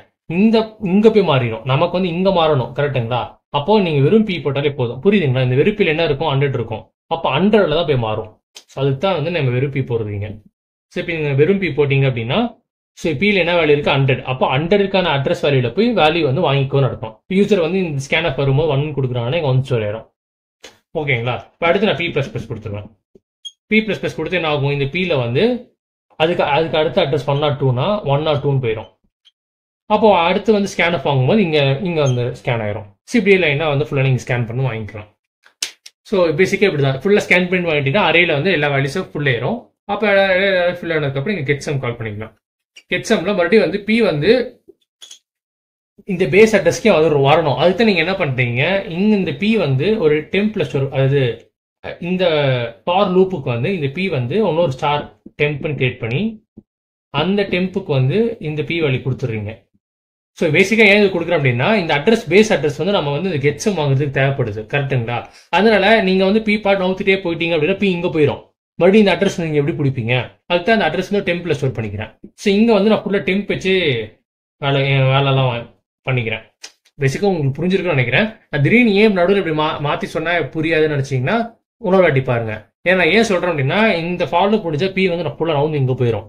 இங்கே போய் மாறிடும். நமக்கு வந்து இங்கே மாறணும். கரெக்டுங்களா? அப்போ நீங்கள் வெறும் பி போட்டாலே போதும். புரியுதுங்களா? இந்த வெறுப்பில் என்ன இருக்கும்? 100 இருக்கும். அப்போ 100ல் தான் போய் மாறும். ஸோ அதுக்கு தான் வந்து நம்ம வெறும் பி போடுறீங்க. ஸோ இப்போ நீங்கள் வெறும் பி போட்டிங்க அப்படின்னா ஸோ பியில் என்ன வேல்யூ இருக்குது? 100. அப்போ 100க்கான அட்ரஸ் வேல்யூவில் போய் வேல்யூ வந்து வாங்கிக்கோன்னு நடக்கும். யூசர் வந்து இந்த ஸ்கேனர் வரும்போது 1 கொடுக்குறாங்கன்னா இங்கே 1 ஸ்டோர் ஆயிடும். ஓகேங்களா? இப்போ அடுத்து நான் P++ கொடுத்துருவேன். P++ கொடுத்து என்ன ஆகும்? இந்த பியில் வந்து அதுக்கு அடுத்த அட்ரஸ் 102னா 102ன்னு போயிடும். அப்போ அடுத்து வந்து ஸ்கேனர் வாங்கும்போது இங்கே வந்து ஸ்கேன் ஆயிரும். ஸோ இப்படி லைனாக வந்து ஃபுல்லாக நீங்கள் ஸ்கேன் பண்ணி வாங்கிக்கலாம். ஸோ பேசிக்காக இப்படி தான் ஃபுல்லாக ஸ்கேன் பண்ணி வாங்கிட்டீங்கன்னா அரேல வந்து எல்லா வேல்யூஸும் ஃபுல் ஆயிரும். அப்போ ஃபுல் ஆனதுக்கப்புறம் நீங்கள் கெட்சம் கால் பண்ணிக்கலாம். கெட்சம்ல மறுபடியும் வந்து பி வந்து இந்த பேஸ் அட்ரஸ்க்கே வரணும். அதுக்கு நீங்க என்ன பண்றீங்க? இந்த பி வந்து ஒரு டெம்ப் பிளஸ் அதாவது இந்த ஃபார் லூப்புக்கு வந்து இந்த பி வந்து இன்னொரு ஸ்டார் டெம்ப்னு கிரியேட் பண்ணி அந்த டெம்ப்புக்கு வந்து இந்த பி வேல்யூ கொடுத்துடுறீங்க. ஸோ பேசிக்கா ஏன் இது கொடுக்குறேன் அப்படின்னா இந்த அட்ரஸ் பேஸ் அட்ரஸ் வந்து நம்ம வந்து இந்த கெட்சம் வாங்குறதுக்கு தேவைப்படுது. கரெக்டுங்களா? அதனால நீங்க வந்து பி பார்ட் நவுத்திட்டே போயிட்டீங்க அப்படின்னா பி இங்க போயிடும். மறுபடியும் இந்த அட்ரஸ் நீங்க எப்படி பிடிப்பீங்க? அதுதான் அந்த அட்ரஸ் வந்து டெம்ப்ல ஸ்டோர் பண்ணிக்கிறேன். ஸோ இங்க வந்து நான் ஃபுல்லா டெம்ப் வச்சு வேலைலாம் பண்ணிக்கிறேன். பேசிக்காக உங்களுக்கு புரிஞ்சிருக்குன்னு நினைக்கிறேன். திடீர்னு ஏன் நடுவில் இப்படி மாற்றி சொன்னால் புரியாதுன்னு நினச்சிங்கன்னா இன்னொரு வாட்டி பாருங்க. ஏன்னா ஏன் சொல்கிறேன் அப்படின்னா இந்த ஃபாலோ பிடிச்சா பி வந்து நான் ஃபுல்லாக ரவுண்ட் இங்கே போயிடும்.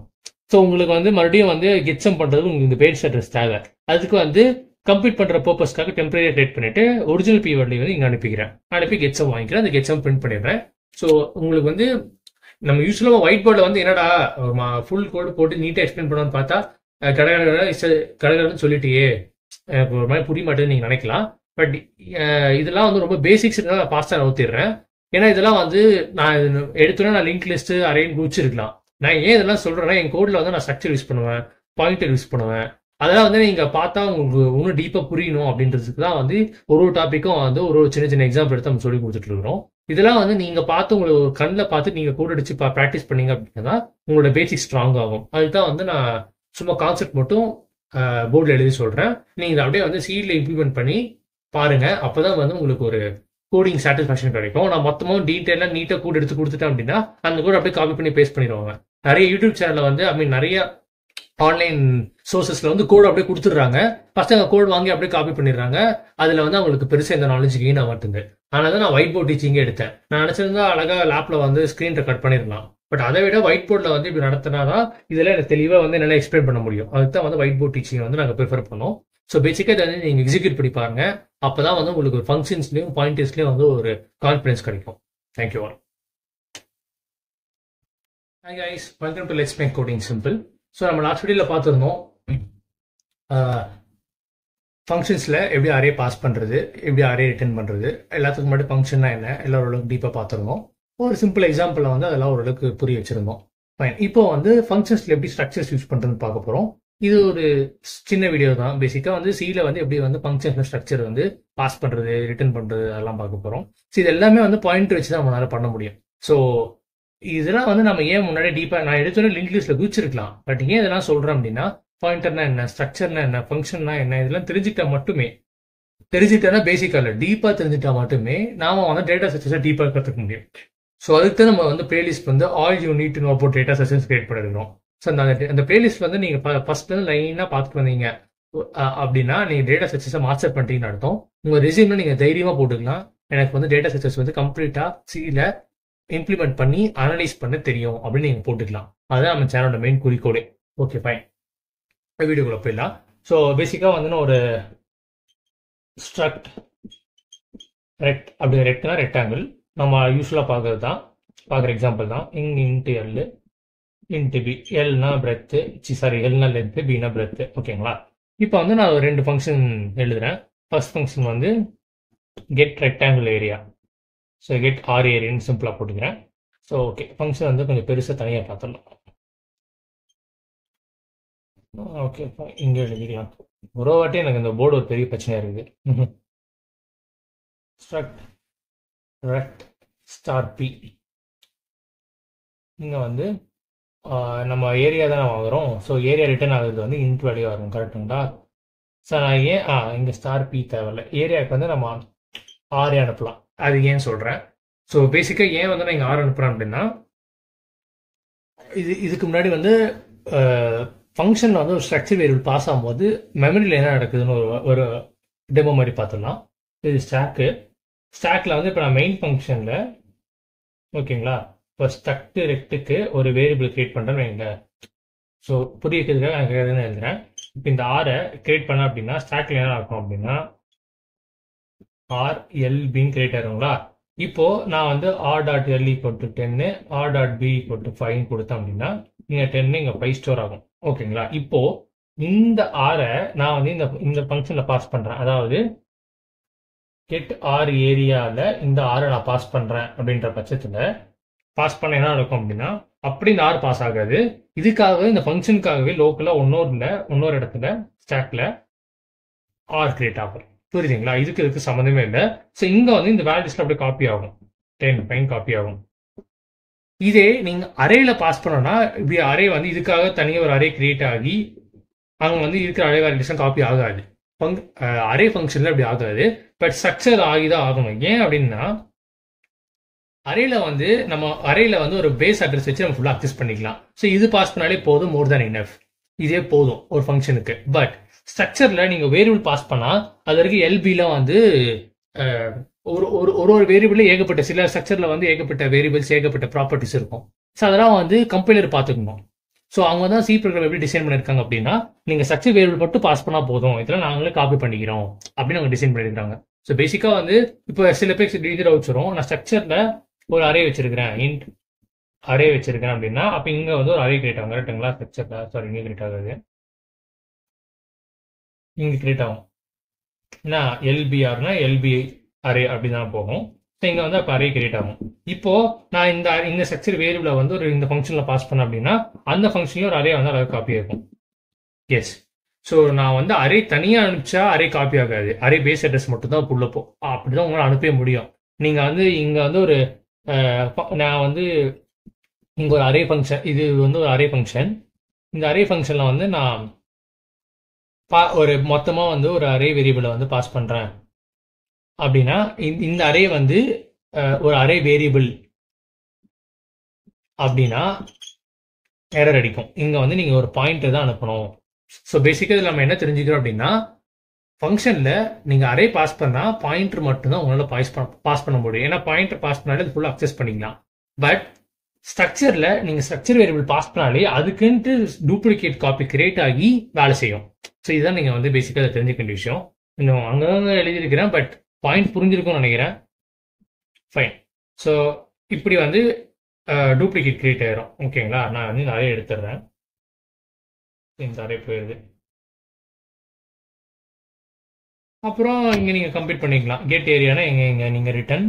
ஸோ உங்களுக்கு வந்து மறுபடியும் வந்து கெட்சம் பண்ணுறதுக்கு உங்களுக்கு இந்த பேஜ் அட்ரஸ் தேவை. அதுக்கு வந்து கம்ப்ளீட் பண்ணுற பர்பஸ்க்காக டெம்பரரி க்ரியேட் பண்ணிட்டு ஒரிஜினல் பீவர்ட்லேயே வந்து இங்கே அனுப்பி கெட்சம் வாங்கிக்கிறேன். அந்த கெட்சம் பிரிண்ட் பண்ணிடுறேன். ஸோ உங்களுக்கு வந்து நம்ம யூஸ்வலாக ஒயிட் போர்டில் வந்து என்னடா ஃபுல் கோடு போட்டு நீட்டாக எக்ஸ்பிளைன் பண்ணணும்னு பார்த்தா கடற்கரை சொல்லிட்டியே எனக்கு ஒரு மாதிரி புரிய மாட்டேன்னு நீங்கள் நினைக்கலாம். பட் இதெல்லாம் வந்து ரொம்ப பேசிக்ஸ் தான் ஃபாஸ்ட்டாக ஊற்றிடுறேன். ஏன்னா இதெல்லாம் வந்து நான் எடுத்தோன்னா நான் லிங்க் லிஸ்ட்டு அரேஞ்ச் குடிச்சிருக்கலாம். நான் ஏன் இதெல்லாம் சொல்கிறேன்னா என் கோடில் வந்து நான் ஸ்ட்ரக்சர் யூஸ் பண்ணுவேன், பாயிண்டர் யூஸ் பண்ணுவேன். அதெல்லாம் வந்து நீங்கள் பார்த்தா உங்களுக்கு இன்னும் டீப்பாக புரியணும் அப்படின்றதுக்கு தான் வந்து ஒரு டாப்பிக்கும் வந்து ஒரு சின்ன சின்ன எக்ஸாம்பிள் எடுத்து நம்ம சொல்லி கொடுத்துட்டு இருக்கிறோம். இதெல்லாம் வந்து நீங்கள் பார்த்து உங்களுக்கு கண்ணில் பார்த்து நீங்கள் கோட் அடிச்சு ப்ராக்டிஸ் பண்ணீங்க அப்படின்னா தான் உங்களோட பேசிக் ஸ்ட்ராங் ஆகும். அதுதான் வந்து நான் சும்மா கான்செப்ட் மட்டும் போர்டில் எழுதி சொல்கிறேன். நீங்கள் இதை அப்படியே வந்து சீடில் இம்ப்ளிமெண்ட் பண்ணி பாருங்கள். அப்போ தான் வந்து உங்களுக்கு ஒரு கோடிங் சாட்டிஸ்ஃபேக்ஷன் கிடைக்கும். நான் மொத்தமாக டீட்டெயிலாக நீட்டாக கோட் எடுத்து கொடுத்துட்டேன் அப்படின்னா அந்த கோட் அப்படியே காப்பி பண்ணி பேஸ்ட் பண்ணிடுவாங்க. நிறைய யூடியூப் சேனலில் வந்து நிறைய ஆன்லைன் சோர்சஸ்ல வந்து கோட் அப்படியே கொடுத்துட்றாங்க. ஃபர்ஸ்ட் அங்கே கோட் வாங்கி அப்படியே காப்பி பண்ணிடுறாங்க. அதில் வந்து அவங்களுக்கு பெருசாக இந்த நாலேஜ் கெயின் ஆக மாட்டேங்குது. அதனால தான் நான் ஒயிட் போர்ட் டீச்சிங்கே எடுத்தேன். நான் நினச்சிருந்தா அழகாக லேப்பில் வந்து ஸ்க்ரீன் ரெக்கார்ட் பண்ணிடலாம். பட் அதை விட ஒயிட் போர்டில் வந்து இப்படி நடத்தினாதான் இதில் எனக்கு தெளிவாக வந்து என்னால் எக்ஸ்பிளைன் பண்ண முடியும். அதுக்கு தான் வந்து ஒயிட் போர்ட் டீச்சிங் வந்து நாங்கள் ப்ரிஃபர் பண்ணோம். ஸோ பேசிக்காக இதை வந்து நீங்கள் எக்ஸிக்யூட் பண்ணி பாருங்க. அப்போ தான் வந்து உங்களுக்கு ஒரு ஃபங்க்ஷன்ஸ்லையும் பாயிண்டர்ஸ்லையும் வந்து ஒரு கான்ஃபிடன்ஸ் கிடைக்கும். Thank you all. Hi guys, welcome to Let's Make Coding Simple. So நம்ம லாஸ்ட் வீடியோவில் பார்த்துருந்தோம் ஃபங்க்ஷன்ஸில் எப்படி அரே பாஸ் பண்ணுறது, எப்படி அரே ரிட்டர்ன் பண்ணுறது, எல்லாத்துக்கும் முன்னாடி ஃபங்க்ஷன்னா என்ன எல்லாம் ஓரளவுக்கு டீப்பாக பார்த்துருந்தோம். ஒரு சிம்பிள் எக்ஸாம்பிளில் வந்து அதெல்லாம் ஓரளவுக்கு புரிய வச்சுருந்தோம். ஃபைன். இப்போ வந்து ஃபங்க்ஷன்ஸில் எப்படி ஸ்ட்ரக்சர்ஸ் யூஸ் பண்ணுறதுன்னு பார்க்க போகிறோம். இது ஒரு சின்ன வீடியோ தான். பேசிக்காக வந்து சியில் வந்து எப்படி வந்து ஃபங்க்ஷன்ஸ் ஸ்ட்ரக்சர் வந்து பாஸ் பண்ணுறது, ரிட்டர்ன் பண்ணுறது அதெல்லாம் பார்க்க போகிறோம். ஸோ இது எல்லாமே வந்து பாயிண்ட் வச்சு தான் நம்மளால பண்ண முடியும். ஸோ இதெல்லாம் வந்து நம்ம ஏன் முன்னாடி டீப்பாக நான் எடுத்தோட லிங்க் லிஸ்ட்டில் குதிச்சிருக்கலாம். பட் ஏன் இதெல்லாம் சொல்கிறேன் அப்படின்னா பாயிண்டர்னா என்ன, ஸ்ட்ரக்சர்னா என்ன, ஃபங்க்ஷன்னா என்ன, இதெல்லாம் தெரிஞ்சுக்கிட்டா பேசிக்காக இல்லை டீப்பாக தெரிஞ்சுட்டா மட்டுமே நாம வந்து டேட்டா ஸ்ட்ரக்சர்ஸை டீப்பாக கற்றுக்க முடியும். ஸோ அதுக்கு தான் நம்ம வந்து பிளேலிஸ்ட் வந்து all you need to know about data structures create பண்ணிருக்கோம். ஸோ அந்த பிளேலிஸ்ட் வந்து நீங்கள் ஃபர்ஸ்ட் வந்து லைனாக பார்த்துட்டு வந்தீங்க அப்படின்னா நீங்கள் டேட்டா ஸ்ட்ரக்சர்ஸை மாஸ்டர் பண்ணிட்டீங்கன்னு அர்த்தம். உங்கள் ரெஸ்யூம்ல நீங்கள் தைரியமாக போட்டுக்கலாம், எனக்கு வந்து டேட்டா ஸ்ட்ரக்சர்ஸ் வந்து கம்ப்ளீட்டாக சியில் இம்ப்ளிமெண்ட் பண்ணி அனலைஸ் பண்ண தெரியும் அப்படின்னு நீங்கள் போட்டுக்கலாம். அதுதான் நம்ம சேனலோட மெயின் குறிக்கோளே. ஓகே ஃபைன், வீடியோக்குள்ள போயிடலாம். ஸோ பேசிக்காக வந்து ஒரு ஸ்ட்ரக்ட் ரெக்ட் அப்படி ரெக்ட்னா ரெக்டாங்கிள் நம்ம யூஸ்வலாக பார்க்குற எக்ஸாம்பிள் தான். Int L int B. எல்னா பிரெத்து, எல்னா லென்த்து, பினா பிரெத்து. ஓகேங்களா? இப்போ வந்து நான் ஒரு 2 ஃபங்க்ஷன் எழுதுறேன். ஃபர்ஸ்ட் ஃபங்க்ஷன் வந்து get rectangle area. So get R ஏரியான்னு சிம்பிளாக போட்டுக்கிறேன். ஸோ ஓகே, ஃபங்க்ஷன் வந்து கொஞ்சம் பெருசாக தனியாக பார்த்துடலாம். ஓகே, இங்கே எழுதிக்கலாம். ஒரு வாட்டி எனக்கு இந்த போர்டு ஒரு பெரிய பிரச்சனையாக இருக்குது. Struct rect star p. இங்கே வந்து நம்ம ஏரியா தானே வாங்குகிறோம். ஸோ ஏரியா ரிட்டர்ன் ஆகுறது வந்து இன்ட் வேல்யூ ஆகும். கரெக்டுங்களா? ஸோ நான் ஏன் இங்கே ஸ்டார் பி தேவையில்லை, ஏரியாவுக்கு வந்து நம்ம ஆரே அனுப்பலாம். அது ஏன் சொல்கிறேன். ஸோ பேசிக்காக ஏன் வந்து நான் இங்கே ஆர் அனுப்புகிறேன் அப்படின்னா இதுக்கு முன்னாடி வந்து ஃபங்க்ஷனில் வந்து ஒரு ஸ்ட்ரக்சர் வேரியபிள் பாஸ் ஆகும்போது மெமரியில் என்ன நடக்குதுன்னு ஒரு டெமோ மாதிரி பார்த்துடலாம். இது ஸ்டாக்கில் வந்து இப்போ நான் மெயின் ஃபங்க்ஷனில் ஓகேங்களா, இப்போ ஸ்ட்ரக்ட் ரெக்ட்டுக்கு ஒரு வேரியபிள் கிரியேட் பண்ணுறேன்னு வைங்க. ஸோ புரிய வைக்கிறதுக்காக நான் எதுன்னு எழுதுறேன். இப்போ இந்த ஆரை கிரியேட் பண்ண அப்படின்னா ஸ்டாக்கில் என்ன நடக்கும் அப்படின்னா ஆர் எல் பின்னு கிரியேட் ஆகுங்களா. இப்போ நான் வந்து r dot l equal to 10, r dot b equal to 5 கொடுத்தேன் அப்படின்னா இங்கே 10 இங்கே 5 ஸ்டோர் ஆகும். ஓகேங்களா? இப்போ இந்த ஆரை நான் வந்து இந்த ஃபங்க்ஷனில் பாஸ் பண்ணுறேன். அதாவது கெட் ஆர் ஏரியாவில் இந்த ஆரை நான் பாஸ் பண்ணுறேன் அப்படின்ற பட்சத்தில் பாஸ் பண்ண என்ன நடக்கும் அப்படின்னா அப்படி இந்த ஆர் பாஸ் ஆகாது. இதுக்காகவே இந்த ஃபங்க்ஷனுக்காகவே லோக்கலாக இன்னொரு இடத்துல ஸ்டாக்ல ஆர் கிரியேட் ஆகும். புரியுதுங்களா? இதுக்கு சம்மந்தமே இல்லை. ஸோ இங்கே வந்து இந்த வேல்யூஸ்ல அப்படியே காப்பி ஆகும், 10 காப்பி ஆகும். இதே நீங்க அரேல பாஸ் பண்ணோம்னா இப்படி அரே வந்து இதுக்காக தனியாக ஒரு அரே கிரியேட் ஆகி அங்கே வந்து இருக்கிற அரே வேல்யூஸ்லாம் காப்பி ஆகாது. அரே ஃபங்க்ஷன்ல அப்படி ஆகாது. பட் ஸ்ட்ரக்சர் ஆகிதான் ஆகணும். ஏன் அப்படின்னா அரேல வந்து நம்ம அரேல வந்து ஒரு பேஸ் அட்ரஸ் வச்சு நம்ம ஃபுல்லாக அக்சஸ் பண்ணிக்கலாம். ஸோ இது பாஸ் பண்ணாலே போதும், மோர் தேன் இனஃப். இதே போதும் ஒரு ஃபங்க்ஷனுக்கு. பட் ஸ்ட்ரக்சர்ல நீங்க வேரியபிள் பாஸ் பண்ணா அது வரைக்கும் எல்பில வந்து அஹ், ஒரு ஒரு ஒரு வேரியபிள் ஏகப்பட்ட சில ஸ்ட்ரக்சர்ல வந்து ஏகப்பட்ட வேரியபிள்ஸ் ஏகப்பட்ட ப்ராப்பர்ட்டிஸ் இருக்கும். ஸோ அதெல்லாம் வந்து கம்பைலர் பார்த்துக்கணும். ஸோ அவங்க தான் சி ப்ரோக்ராம் எப்படி டிசைன் பண்ணியிருக்காங்க அப்படின்னா, நீங்க ஸ்ட்ரக்சர் வேரியபிள் மட்டும் பாஸ் பண்ணா போதும், இதெல்லாம் நாங்களே காப்பி பண்ணிக்கிறோம் அப்படின்னு அவங்க டிசைன் பண்ணியிருக்காங்க. ஸோ பேசிக்கா வந்து இப்போ சில பேர் எழுதி வச்சிரும், நான் ஸ்ட்ரக்சர்ல ஒரு அரே வச்சிருக்கிறேன், இன்ட் அரே வச்சிருக்கேன் அப்படின்னா, அப்ப இங்க வந்து ஒரு அரே கிரியேட் ஆகும். கரெக்ட்டுங்களா? ஸ்ட்ரக்சர்ல சாரி இங்க கிரியேட் ஆகுது, இங்க கிரியேட் ஆகும். என்ன எல்பிஆர்னா எல்பி அரே அப்படிதான் போகும். ஸோ இங்க வந்து அப்ப அரே கிரியேட் ஆகும். இப்போ நான் இந்த ஸ்ட்ரக்சர் வேரியபிளை வந்து ஒரு இந்த ஃபங்க்ஷன்ல பாஸ் பண்ண அப்படின்னா அந்த ஃபங்க்ஷன்லயும் ஒரு அரே வந்து அழகாக காப்பி ஆகும். எஸ். ஸோ நான் வந்து அரே தனியா அனுப்பிச்சா அரே காப்பி ஆகாது, அரே பேஸ் அட்ரஸ் மட்டும் தான் உள்ள போ, அப்படிதான் உங்களால் அனுப்பவே முடியும். நீங்க வந்து இங்க வந்து ஒரு நான் வந்து இங்க ஒரு அரே ஃபங்க்ஷன், இது வந்து ஒரு அரே ஃபங்க்ஷன். இந்த அரே ஃபங்க்ஷன்ல வந்து நான் ஒரு மொத்தமா வந்து ஒரு அரே வேரியபிளை வந்து பாஸ் பண்றேன் அப்படின்னா இந்த அரே வந்து ஒரு அரே வேரியபிள் அப்படின்னா எரர் அடிக்கும். இங்க வந்து நீங்க ஒரு பாயிண்டர் தான் அனுப்பணும். ஸோ பேசிக்கா இதில் நம்ம என்ன தெரிஞ்சுக்கிறோம் அப்படின்னா, ஃபங்க்ஷன்ல நீங்க அரே பாஸ் பண்ணா பாயிண்டர் மட்டும் தான் உங்களால பாஸ் பண்ண முடியும். ஏன்னா பாயிண்டர் பாஸ் பண்ணாலே அது ஃபுல்லாக அக்சஸ் பண்ணிக்கலாம். பட் ஸ்ட்ரக்சர்ல நீங்க ஸ்ட்ரக்சர் வேரியபிள் பாஸ் பண்ணாலே அதுக்குன்ட்டு டூப்ளிகேட் காப்பி கிரியேட் ஆகி வேலை செய்யும். ஸோ இதுதான் நீங்க வந்து பேசிக்கா தெரிஞ்சுக்க வேண்டிய விஷயம். இன்னும் அங்கங்க எழுதியிருக்கிறேன், பட் பாயிண்ட் புரிஞ்சிருக்கும்னு நினைக்கிறேன். ஃபைன். ஸோ இப்படி வந்து டூப்ளிகேட் கிரியேட் ஆயிரும். ஓகேங்களா? நான் வந்து இந்த அரே எடுத்துடுறேன். இந்த அரே போயிடுது. அப்புறம் இங்க நீங்க கம்ப்ளீட் பண்ணிக்கலாம். கெட் ஏரியானா இங்க நீங்க ரிட்டர்ன்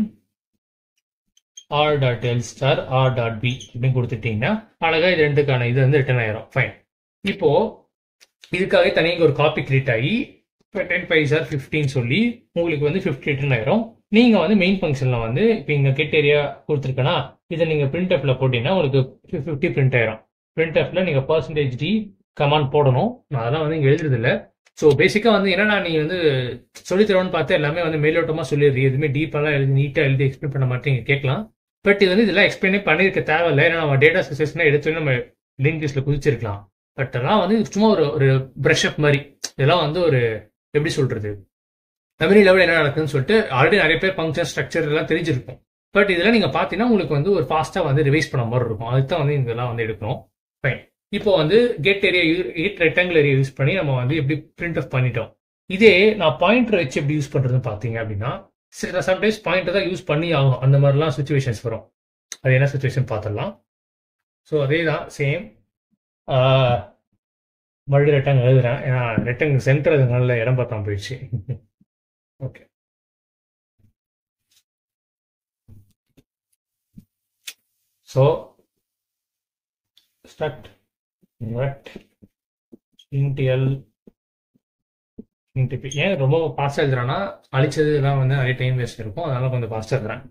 r.l star r.b அப்படின்னு கொடுத்துட்டீங்கன்னா அழகா இது ரெண்டுக்கான இது வந்து ரிட்டர்ன் ஆயிரும். ஃபைன். இப்போ இதுக்காக தனியாக ஒரு காப்பி கிரியேட் ஆகி 10 5 ஆர் 15 சொல்லி உங்களுக்கு வந்து 50 ரிட்டர்ன் ஆயிரும். நீங்க வந்து மெயின் ஃபங்க்ஷன்ல வந்து இப்போ இங்க கெட் ஏரியா கொடுத்துருக்கேன்னா இதை நீங்க பிரிண்ட் எஃப்ல போட்டீங்கன்னா உங்களுக்கு 50 பிரிண்ட் ஆயிரும். பிரிண்ட் எஃப்ல நீங்க %d கமாண்ட் போடணும். நான் அதெல்லாம் வந்து இங்க எழுதுறது இல்லை. ஸோ பேசிக்கா வந்து என்னன்னா நீ வந்து சொல்லித்தரோன்னு பார்த்து எல்லாமே வந்து மேலோட்டமா சொல்லிடுறீ, எதுவுமே டீப்பெல்லாம் எழுதி நீட்டா எழுதி எக்ஸ்பிளைன் பண்ண மாட்டேங்க கேட்கலாம். பட் இது வந்து இதெல்லாம் எக்ஸ்பிளைனே பண்ணிருக்க தேவையில்லை. ஏன்னா நம்ம டேட்டா சக்சஸ்னா எடுத்து நம்ம லிங்க் லிஸ்ட்ல குதிச்சிருக்கலாம். பட் அதெல்லாம் வந்து சும்மா ஒரு பிரஷ் அப் மாதிரி, இதெல்லாம் வந்து ஒரு எப்படி சொல்றது, மெமரி லெவல் என்ன நடக்குதுன்னு சொல்லிட்டு ஆல்ரெடி நிறைய பேர் ஃபங்க்ஷன் ஸ்ட்ரக்சர் எல்லாம் தெரிஞ்சிருக்கும். பட் இதெல்லாம் நீங்க பாத்தீங்கன்னா உங்களுக்கு வந்து ஒரு ஃபாஸ்டா வந்து ரிவைஸ் பண்ண மாதிரி இருக்கும். அதுக்கு தான் வந்து இதெல்லாம் வந்து எடுக்கணும். ஃபைன். இப்போ வந்து get area rectangle area use பண்ணி நம்ம வந்து எப்படி பிரிண்ட் ஆஃப் பண்ணிட்டோம். இதே நான் பாயிண்டர் வச்சு எப்படி யூஸ் பண்றதுன்னு பாத்தீங்க அப்படின்னா, சம்டைம்ஸ் பாயிண்டர் தான் யூஸ் பண்ணி ஆகணும். அந்த மாதிரிலாம் சுச்சுவேஷன்ஸ் வரும். அது என்ன சுச்சுவேஷன் பார்த்துடலாம். ஸோ அதே தான் சேம். மறுபடியும் ரெக்டாங்கிள் எழுதுறேன், ஏன்னா ரெக்டாங்கிள் சென்டர் அது நல்ல இடம் பார்த்தாம போயிடுச்சு. Okay. So struct vet int l int p. ஏன் ரொம்ப ஃபாஸ்ட்டாக எழுதுறான்னா அழிச்சது எல்லாம் வந்து நிறைய டைம் வேஸ்ட் இருக்கும், அதனால கொஞ்சம் ஃபாஸ்ட்டாக எழுதுறேன்.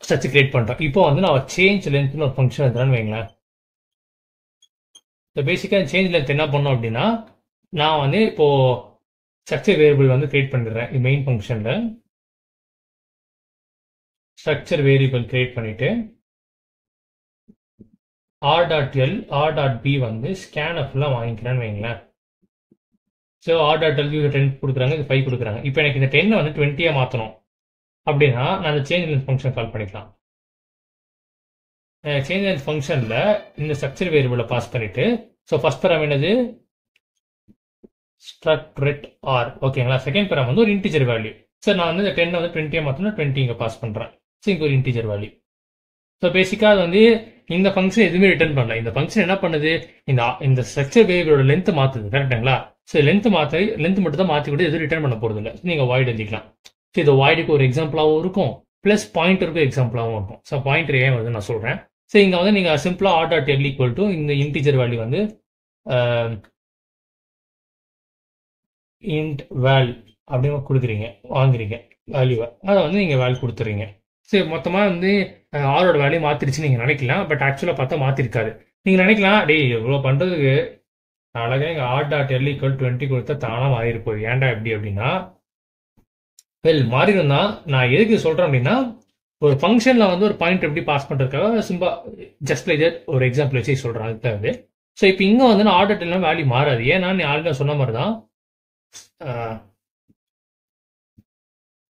ஸ்ட்ரக்சர் கிரியேட் பண்ணிட்டோம். இப்போ வந்து நான் சேஞ்ச் லென்த்னு ஒரு ஃபங்க்ஷன் எழுதுறேன்னு வைங்களேன். ஸோ பேசிக்காக சேஞ்ச் லென்த் என்ன பண்ணோம் அப்படின்னா, நான் வந்து இப்போ ஸ்ட்ரக்சர் வேரியபிள் வந்து கிரியேட் பண்ணிடுறேன். மெயின் ஃபங்க்ஷன்ல ஸ்ட்ரக்சர் வேரியபிள் கிரியேட் பண்ணிட்டு r.l r.b வந்து ஸ்கேன்எஃப்லாம் வாங்கிக்கிறேன்னு வைங்களேன். ஸோ r.l 10 கொடுக்குறாங்க, இது 5 கொடுக்குறாங்க. இப்போ எனக்கு இந்த 10 வந்து 20 மாற்றணும் அப்படின்னா நான் அந்த சேஞ்ச் லென்த் ஃபங்க்ஷன் கால் பண்ணிக்கலாம். சேஞ்ச் லென்த் ஃபங்க்ஷனில் இந்த ஸ்ட்ரக்சர் வேரியபிளை பாஸ் பண்ணிட்டு, ஸோ ஃபர்ஸ்ட் பேரம் என்னது struct ret r. ஓகேங்களா? செகண்ட் பேரம் வந்து ஒரு இன்டிஜர் வேல்யூ. ஸோ நான் வந்து இந்த 10 வந்து 20 மாற்றணும், 20 இங்கே பாஸ் பண்ணுறேன். ஸோ இங்கே ஒரு இன்டிஜர் வேல்யூ. ஸோ பேசிக்காக வந்து இந்த ஃபங்க்ஷன் எதுவுமே ரிட்டர்ன் பண்ணல. இந்த ஃபங்க்ஷன் என்ன பண்ணுது, இந்த ஸ்ட்ரக்சர் வேரியபிளோட லென்த் மாத்துது. கரெக்டுங்களா? ஸோ லென்த் மட்டும் தான் மாற்றி கூட எதுவும் ரிட்டர்ன் பண்ண போறது இல்லை. நீங்கள் வாய்ட் எழுதிக்கலாம். ஸோ இந்த வாய்டுக்கு ஒரு எக்ஸாம்பிளாகவும் இருக்கும், பிளஸ் பாயிண்டருக்கு எக்ஸாம்பிளாகவும் இருக்கும். ஸோ பாயிண்டர் ஏன் வந்து நான் சொல்றேன். ஸோ இங்க வந்து நீங்க சிம்பிளா r.l ஈக்குவல் டு இந்த இன்டிஜர் வேல்யூ வந்து int val அப்படின்னு கொடுக்குறீங்க, வாங்குறீங்க வேல்யூவை, அதை வந்து நீங்க வேல்யூ கொடுத்துறீங்க. சரி, மொத்தமா வந்து ஆரோட வேல்யூ மாத்திருச்சு நீங்க நினைக்கலாம். பட் ஆக்சுவலா பார்த்தா மாத்திருக்காது. நீங்க நினைக்கலாம், டேய் இவ்வளவு பண்றதுக்கு அழகா இங்க r.l ஈக்குவல் 20 கொடுத்தா தானா மாறி போகுது, ஏன்டா எப்படி அப்படின்னா, வெல் மாறிடும் தான். நான் எதுக்கு சொல்றேன் அப்படின்னா, ஒரு ஃபங்க்ஷன்ல வந்து ஒரு பாயிண்ட் எப்படி பாஸ் பண்றதுக்காக சிம்பா ஜஸ்ட் லைக் தட் ஒரு எக்ஸாம்பிள் வச்சு சொல்றேன். அதுக்காக ஸோ இப்போ இங்கே வந்து நான் ஆர்டர் எல்லாம் வேல்யூ மாறாது. ஏன்னா நீ ஆல்ரெடி சொன்ன மாதிரி தான்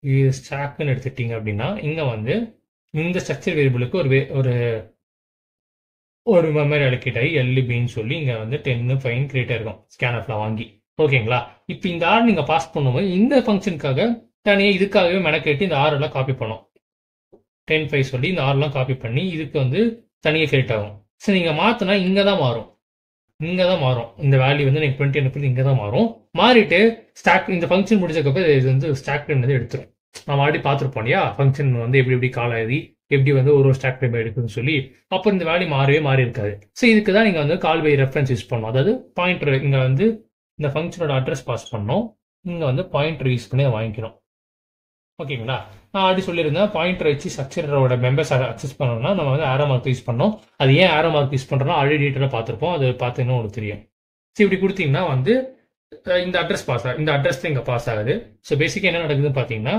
இது ஸ்டாக்னு எடுத்துட்டீங்க அப்படின்னா இங்கே வந்து இந்த ஸ்ட்ரக்சர் வேரியபிளுக்கு ஒரு ஒரு மெமரி அலோகேட் ஆகி எல்பின்னு சொல்லி இங்கே வந்து 10 ஃபைன் கிரியேட் ஆயிருக்கும் ஸ்கேனர்ல வாங்கி. ஓகேங்களா? இப்போ இந்த ஆர் நீங்கள் பாஸ் பண்ணும்போது இந்த ஃபங்க்ஷனுக்காக தனியாக இதுக்காகவே மெனக்கேட்டு இந்த ஆர் எல்லாம் காப்பி பண்ணோம். 10 5 சொல்லி இந்த ஆர்லாம் காப்பி பண்ணி இதுக்கு வந்து தனியாக கிரியேட் ஆகும். ஸோ நீங்கள் மாற்றினா இங்கே தான் மாறும். இந்த வேல்யூ வந்து எனக்கு 20 அனுப்புறது இங்கே தான் மாறும். மாறிட்டு ஸ்டாக் இந்த ஃபங்க்ஷன் முடிச்சதுக்கப்புறம் இது வந்து ஸ்டாக் டைம் வந்து எடுத்துரும். நம்ம ஆல்ரெடி பார்த்துருப்போம் இல்லையா? ஃபங்க்ஷன் வந்து எப்படி கால் ஆகி எப்படி வந்து ஒரு ஸ்டாக் டைம் எடுக்குதுன்னு சொல்லி. அப்போ இந்த வேல்யூ மாறி இருக்காது. ஸோ இதுக்கு தான் நீங்கள் வந்து கால் பை ரெஃபரன்ஸ் யூஸ் பண்ணணும். அதாவது பாயிண்டர் இங்கே வந்து இந்த ஃபங்க்ஷனோட அட்ரஸ் பாஸ் பண்ணோம். இங்கே வந்து பாயிண்டர் யூஸ் பண்ணி அதை வாங்கிக்கணும். ஓகேங்களா? நான் ஆல்ரெடி சொல்லியிருந்தேன் பாயிண்டர் வச்சு ஸ்ட்ரக்சரோட மெம்பர்ஸ் அக்சஸ் பண்ணணும்னா நம்ம வந்து ஆரோ மார்க் யூஸ் பண்ணோம். அது ஏன் ஆரோ மார்க் யூஸ் பண்ணுறோம்னா ஆல்ரெடி டீட்டெயிலாக பார்த்துருப்போம். அது பார்த்தீங்கன்னா உங்களுக்கு தெரியும். ஸோ இப்படி கொடுத்தீங்கன்னா வந்து இந்த அட்ரஸ் இந்த அட்ரஸ் தான் இங்கே பாஸ் ஆகுது. ஸோ பேசிக்காக என்ன நடக்குதுன்னு பார்த்தீங்கன்னா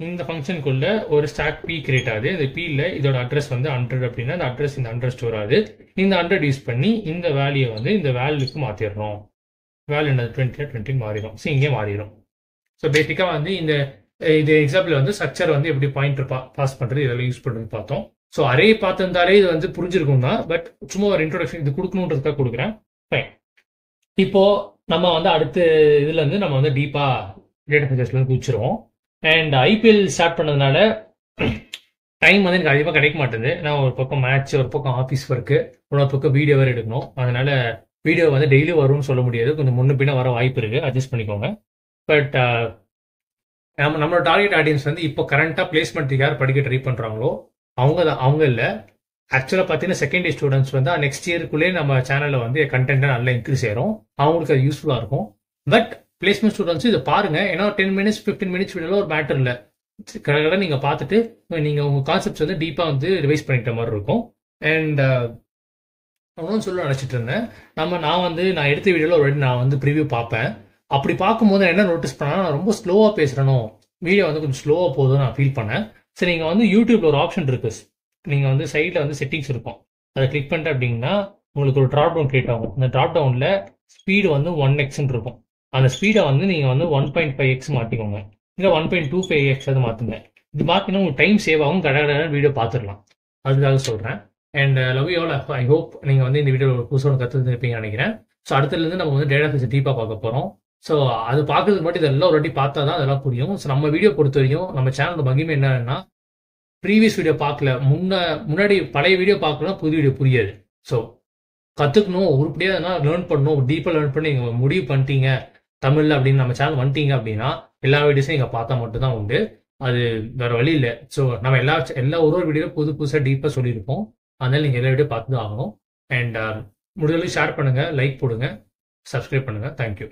இந்த ஃபங்க்ஷனுக்குள்ள ஒரு ஸ்டாக் பி கிரியேட் ஆகுது. இந்த பியில் இதோட அட்ரஸ் வந்து 100 அப்படின்னா இந்த அட்ரஸ் இந்த 100 ஸ்டோர் ஆகுது. இந்த 100 யூஸ் பண்ணி இந்த வேல்யூ வந்து இந்த வேல்யூக்கு மாற்றிடுறோம். வேல்யூ என்னது 20 மாறிடும். ஸோ இங்கே மாறிடும். ஸோ பேசிக்காக வந்து இது எக்ஸாம்பிள் வந்து ஸ்ட்ரக்சர் வந்து எப்படி பாயிண்டர் பாஸ் பண்ணுறது இதெல்லாம் யூஸ் பண்ணுறது பார்த்தோம். ஸோ அரே பார்த்துருந்தாலே இது வந்து புரிஞ்சிருக்கும் தான். பட் சும்மா ஒரு இன்ட்ரோடக்ஷன் இது கொடுக்கணுன்றதுக்காக கொடுக்குறேன். ஃபைன். இப்போ நம்ம வந்து அடுத்த இதுல இருந்து நம்ம வந்து டீப்பா டேட்டா ஸ்ட்ரக்சர்ஸ்ல இருந்து குதிச்சிருவோம். அண்ட் ஐபிஎல் ஸ்டார்ட் பண்ணதுனால டைம் வந்து எனக்கு அதிகமாக கிடைக்க மாட்டேங்குது. நான் ஒரு பக்கம் மேட்ச், ஒரு பக்கம் ஆஃபீஸ் ஒர்க்கு, இன்னொரு பக்கம் வீடியோ வேறு எடுக்கணும். அதனால வீடியோ வந்து டெய்லி வரும்னு சொல்ல முடியாது. கொஞ்சம் முன்ன பின்ன வர வாய்ப்பு இருக்கு. அட்ஜஸ்ட் பண்ணிக்கோங்க. பட் நம்மளோட டார்கெட் ஆடியன்ஸ் வந்து இப்போ கரண்டா பிளேஸ்மெண்ட்டுக்கு யார் படிக்க ட்ரை பண்றாங்களோ அவங்க இல்லை. ஆக்சுவலாக பார்த்தீங்கன்னா செகண்ட் இயர் ஸ்டூடெண்ட்ஸ் வந்து நெக்ஸ்ட் இயருக்குள்ளேயே நம்ம சேனலில் வந்து கண்டென்ட்டாக நல்லா இன்க்ரீஸ் ஆயிரும். அவங்களுக்கு அது யூஸ்ஃபுல்லாக இருக்கும். பட் பிளேஸ்மெண்ட் ஸ்டூடெண்ட்ஸ் இதை பாருங்க. ஏன்னா 10 மினிட்ஸ் 15 மினிட்ஸ் வீடியோவில் ஒரு மேட்டர் இல்லை. கடற்கரை நீங்கள் பார்த்துட்டு நீங்கள் உங்கள் கான்செப்ட்ஸ் வந்து டீப்பாக வந்து ரிவைஸ் பண்ணிக்கிற மாதிரி இருக்கும். அண்ட் ஒன்றும் சொல்ல நினச்சிட்டு இருந்தேன். நான் எடுத்த வீடியோவில் ஒரு நான் வந்து ப்ரிவியூ பார்ப்பேன். அப்படி பார்க்கும்போது என்ன நோட்டீஸ் பண்ணா நான் ரொம்ப ஸ்லோவாக பேசுகிறனோ, வீடியோ வந்து கொஞ்சம் ஸ்லோவாக போதும் நான் ஃபீல் பண்ணேன். சரி, நீங்கள் வந்து யூடியூப்ல ஒரு ஆப்ஷன் இருக்கு. நீங்கள் வந்து சைடில் வந்து செட்டிங்ஸ் இருக்கும். அதை கிளிக் பண்ணிட்டு அப்படின்னா உங்களுக்கு ஒரு ட்ராப் டவுன் கிரியேட் ஆகும். அந்த ட்ராப் டவுனில் ஸ்பீடு வந்து 1x இருக்கும். அந்த ஸ்பீடை வந்து நீங்கள் வந்து 1.5x மாற்றிக்கோங்க. இல்லை 1.25x அது மாற்றுங்க. இது மாற்றினா உங்களுக்கு டைம் சேவ் ஆகும். கடை வீடியோ பார்த்துடலாம். அதுக்காக சொல்கிறேன். And love you all. I hope நீங்கள் வந்து இந்த வீடியோ புதுசாக கற்றுருப்பீங்கன்னு நினைக்கிறேன். ஸோ அடுத்ததுலேருந்து நம்ம வந்து டேட்டா ஸ்ட்ரக்சர் டீப்பாக பார்க்க போகிறோம். ஸோ அது பார்க்கறதுக்கு மட்டும் இதெல்லாம் ஒரு வாட்டி பார்த்தா தான் அதெல்லாம் புரியும். ஸோ நம்ம வீடியோ பொறுத்த வரையும் நம்ம சேனலோட மகிமை என்னன்னா ப்ரீவியஸ் வீடியோ பார்க்கல, முன்னாடி பழைய வீடியோ பார்க்கலாம், புது வீடியோ புரியாது. ஸோ கற்றுக்கணும், உருப்படியாக லேர்ன் பண்ணணும், டீப்பாக லேர்ன் பண்ணி நீங்கள் முடிவு பண்ணிட்டீங்க தமிழில் அப்படின்னு நம்ம சேனல் வந்துட்டீங்க அப்படின்னா எல்லா வீடியோஸும் நீங்கள் பார்த்தா மட்டும்தான் உண்டு. அது வேற வழி இல்லை. ஸோ நம்ம எல்லா ஒரு வீடியோ புதுசாக டீப்பாக சொல்லியிருப்போம். அதனால நீங்கள் எல்லா வீடியோ பார்த்து தான் ஆகணும். அண்ட் முடிஞ்சளவுக்கு ஷேர் பண்ணுங்கள், லைக் போடுங்க, சப்ஸ்கிரைப் பண்ணுங்கள். தேங்க்யூ.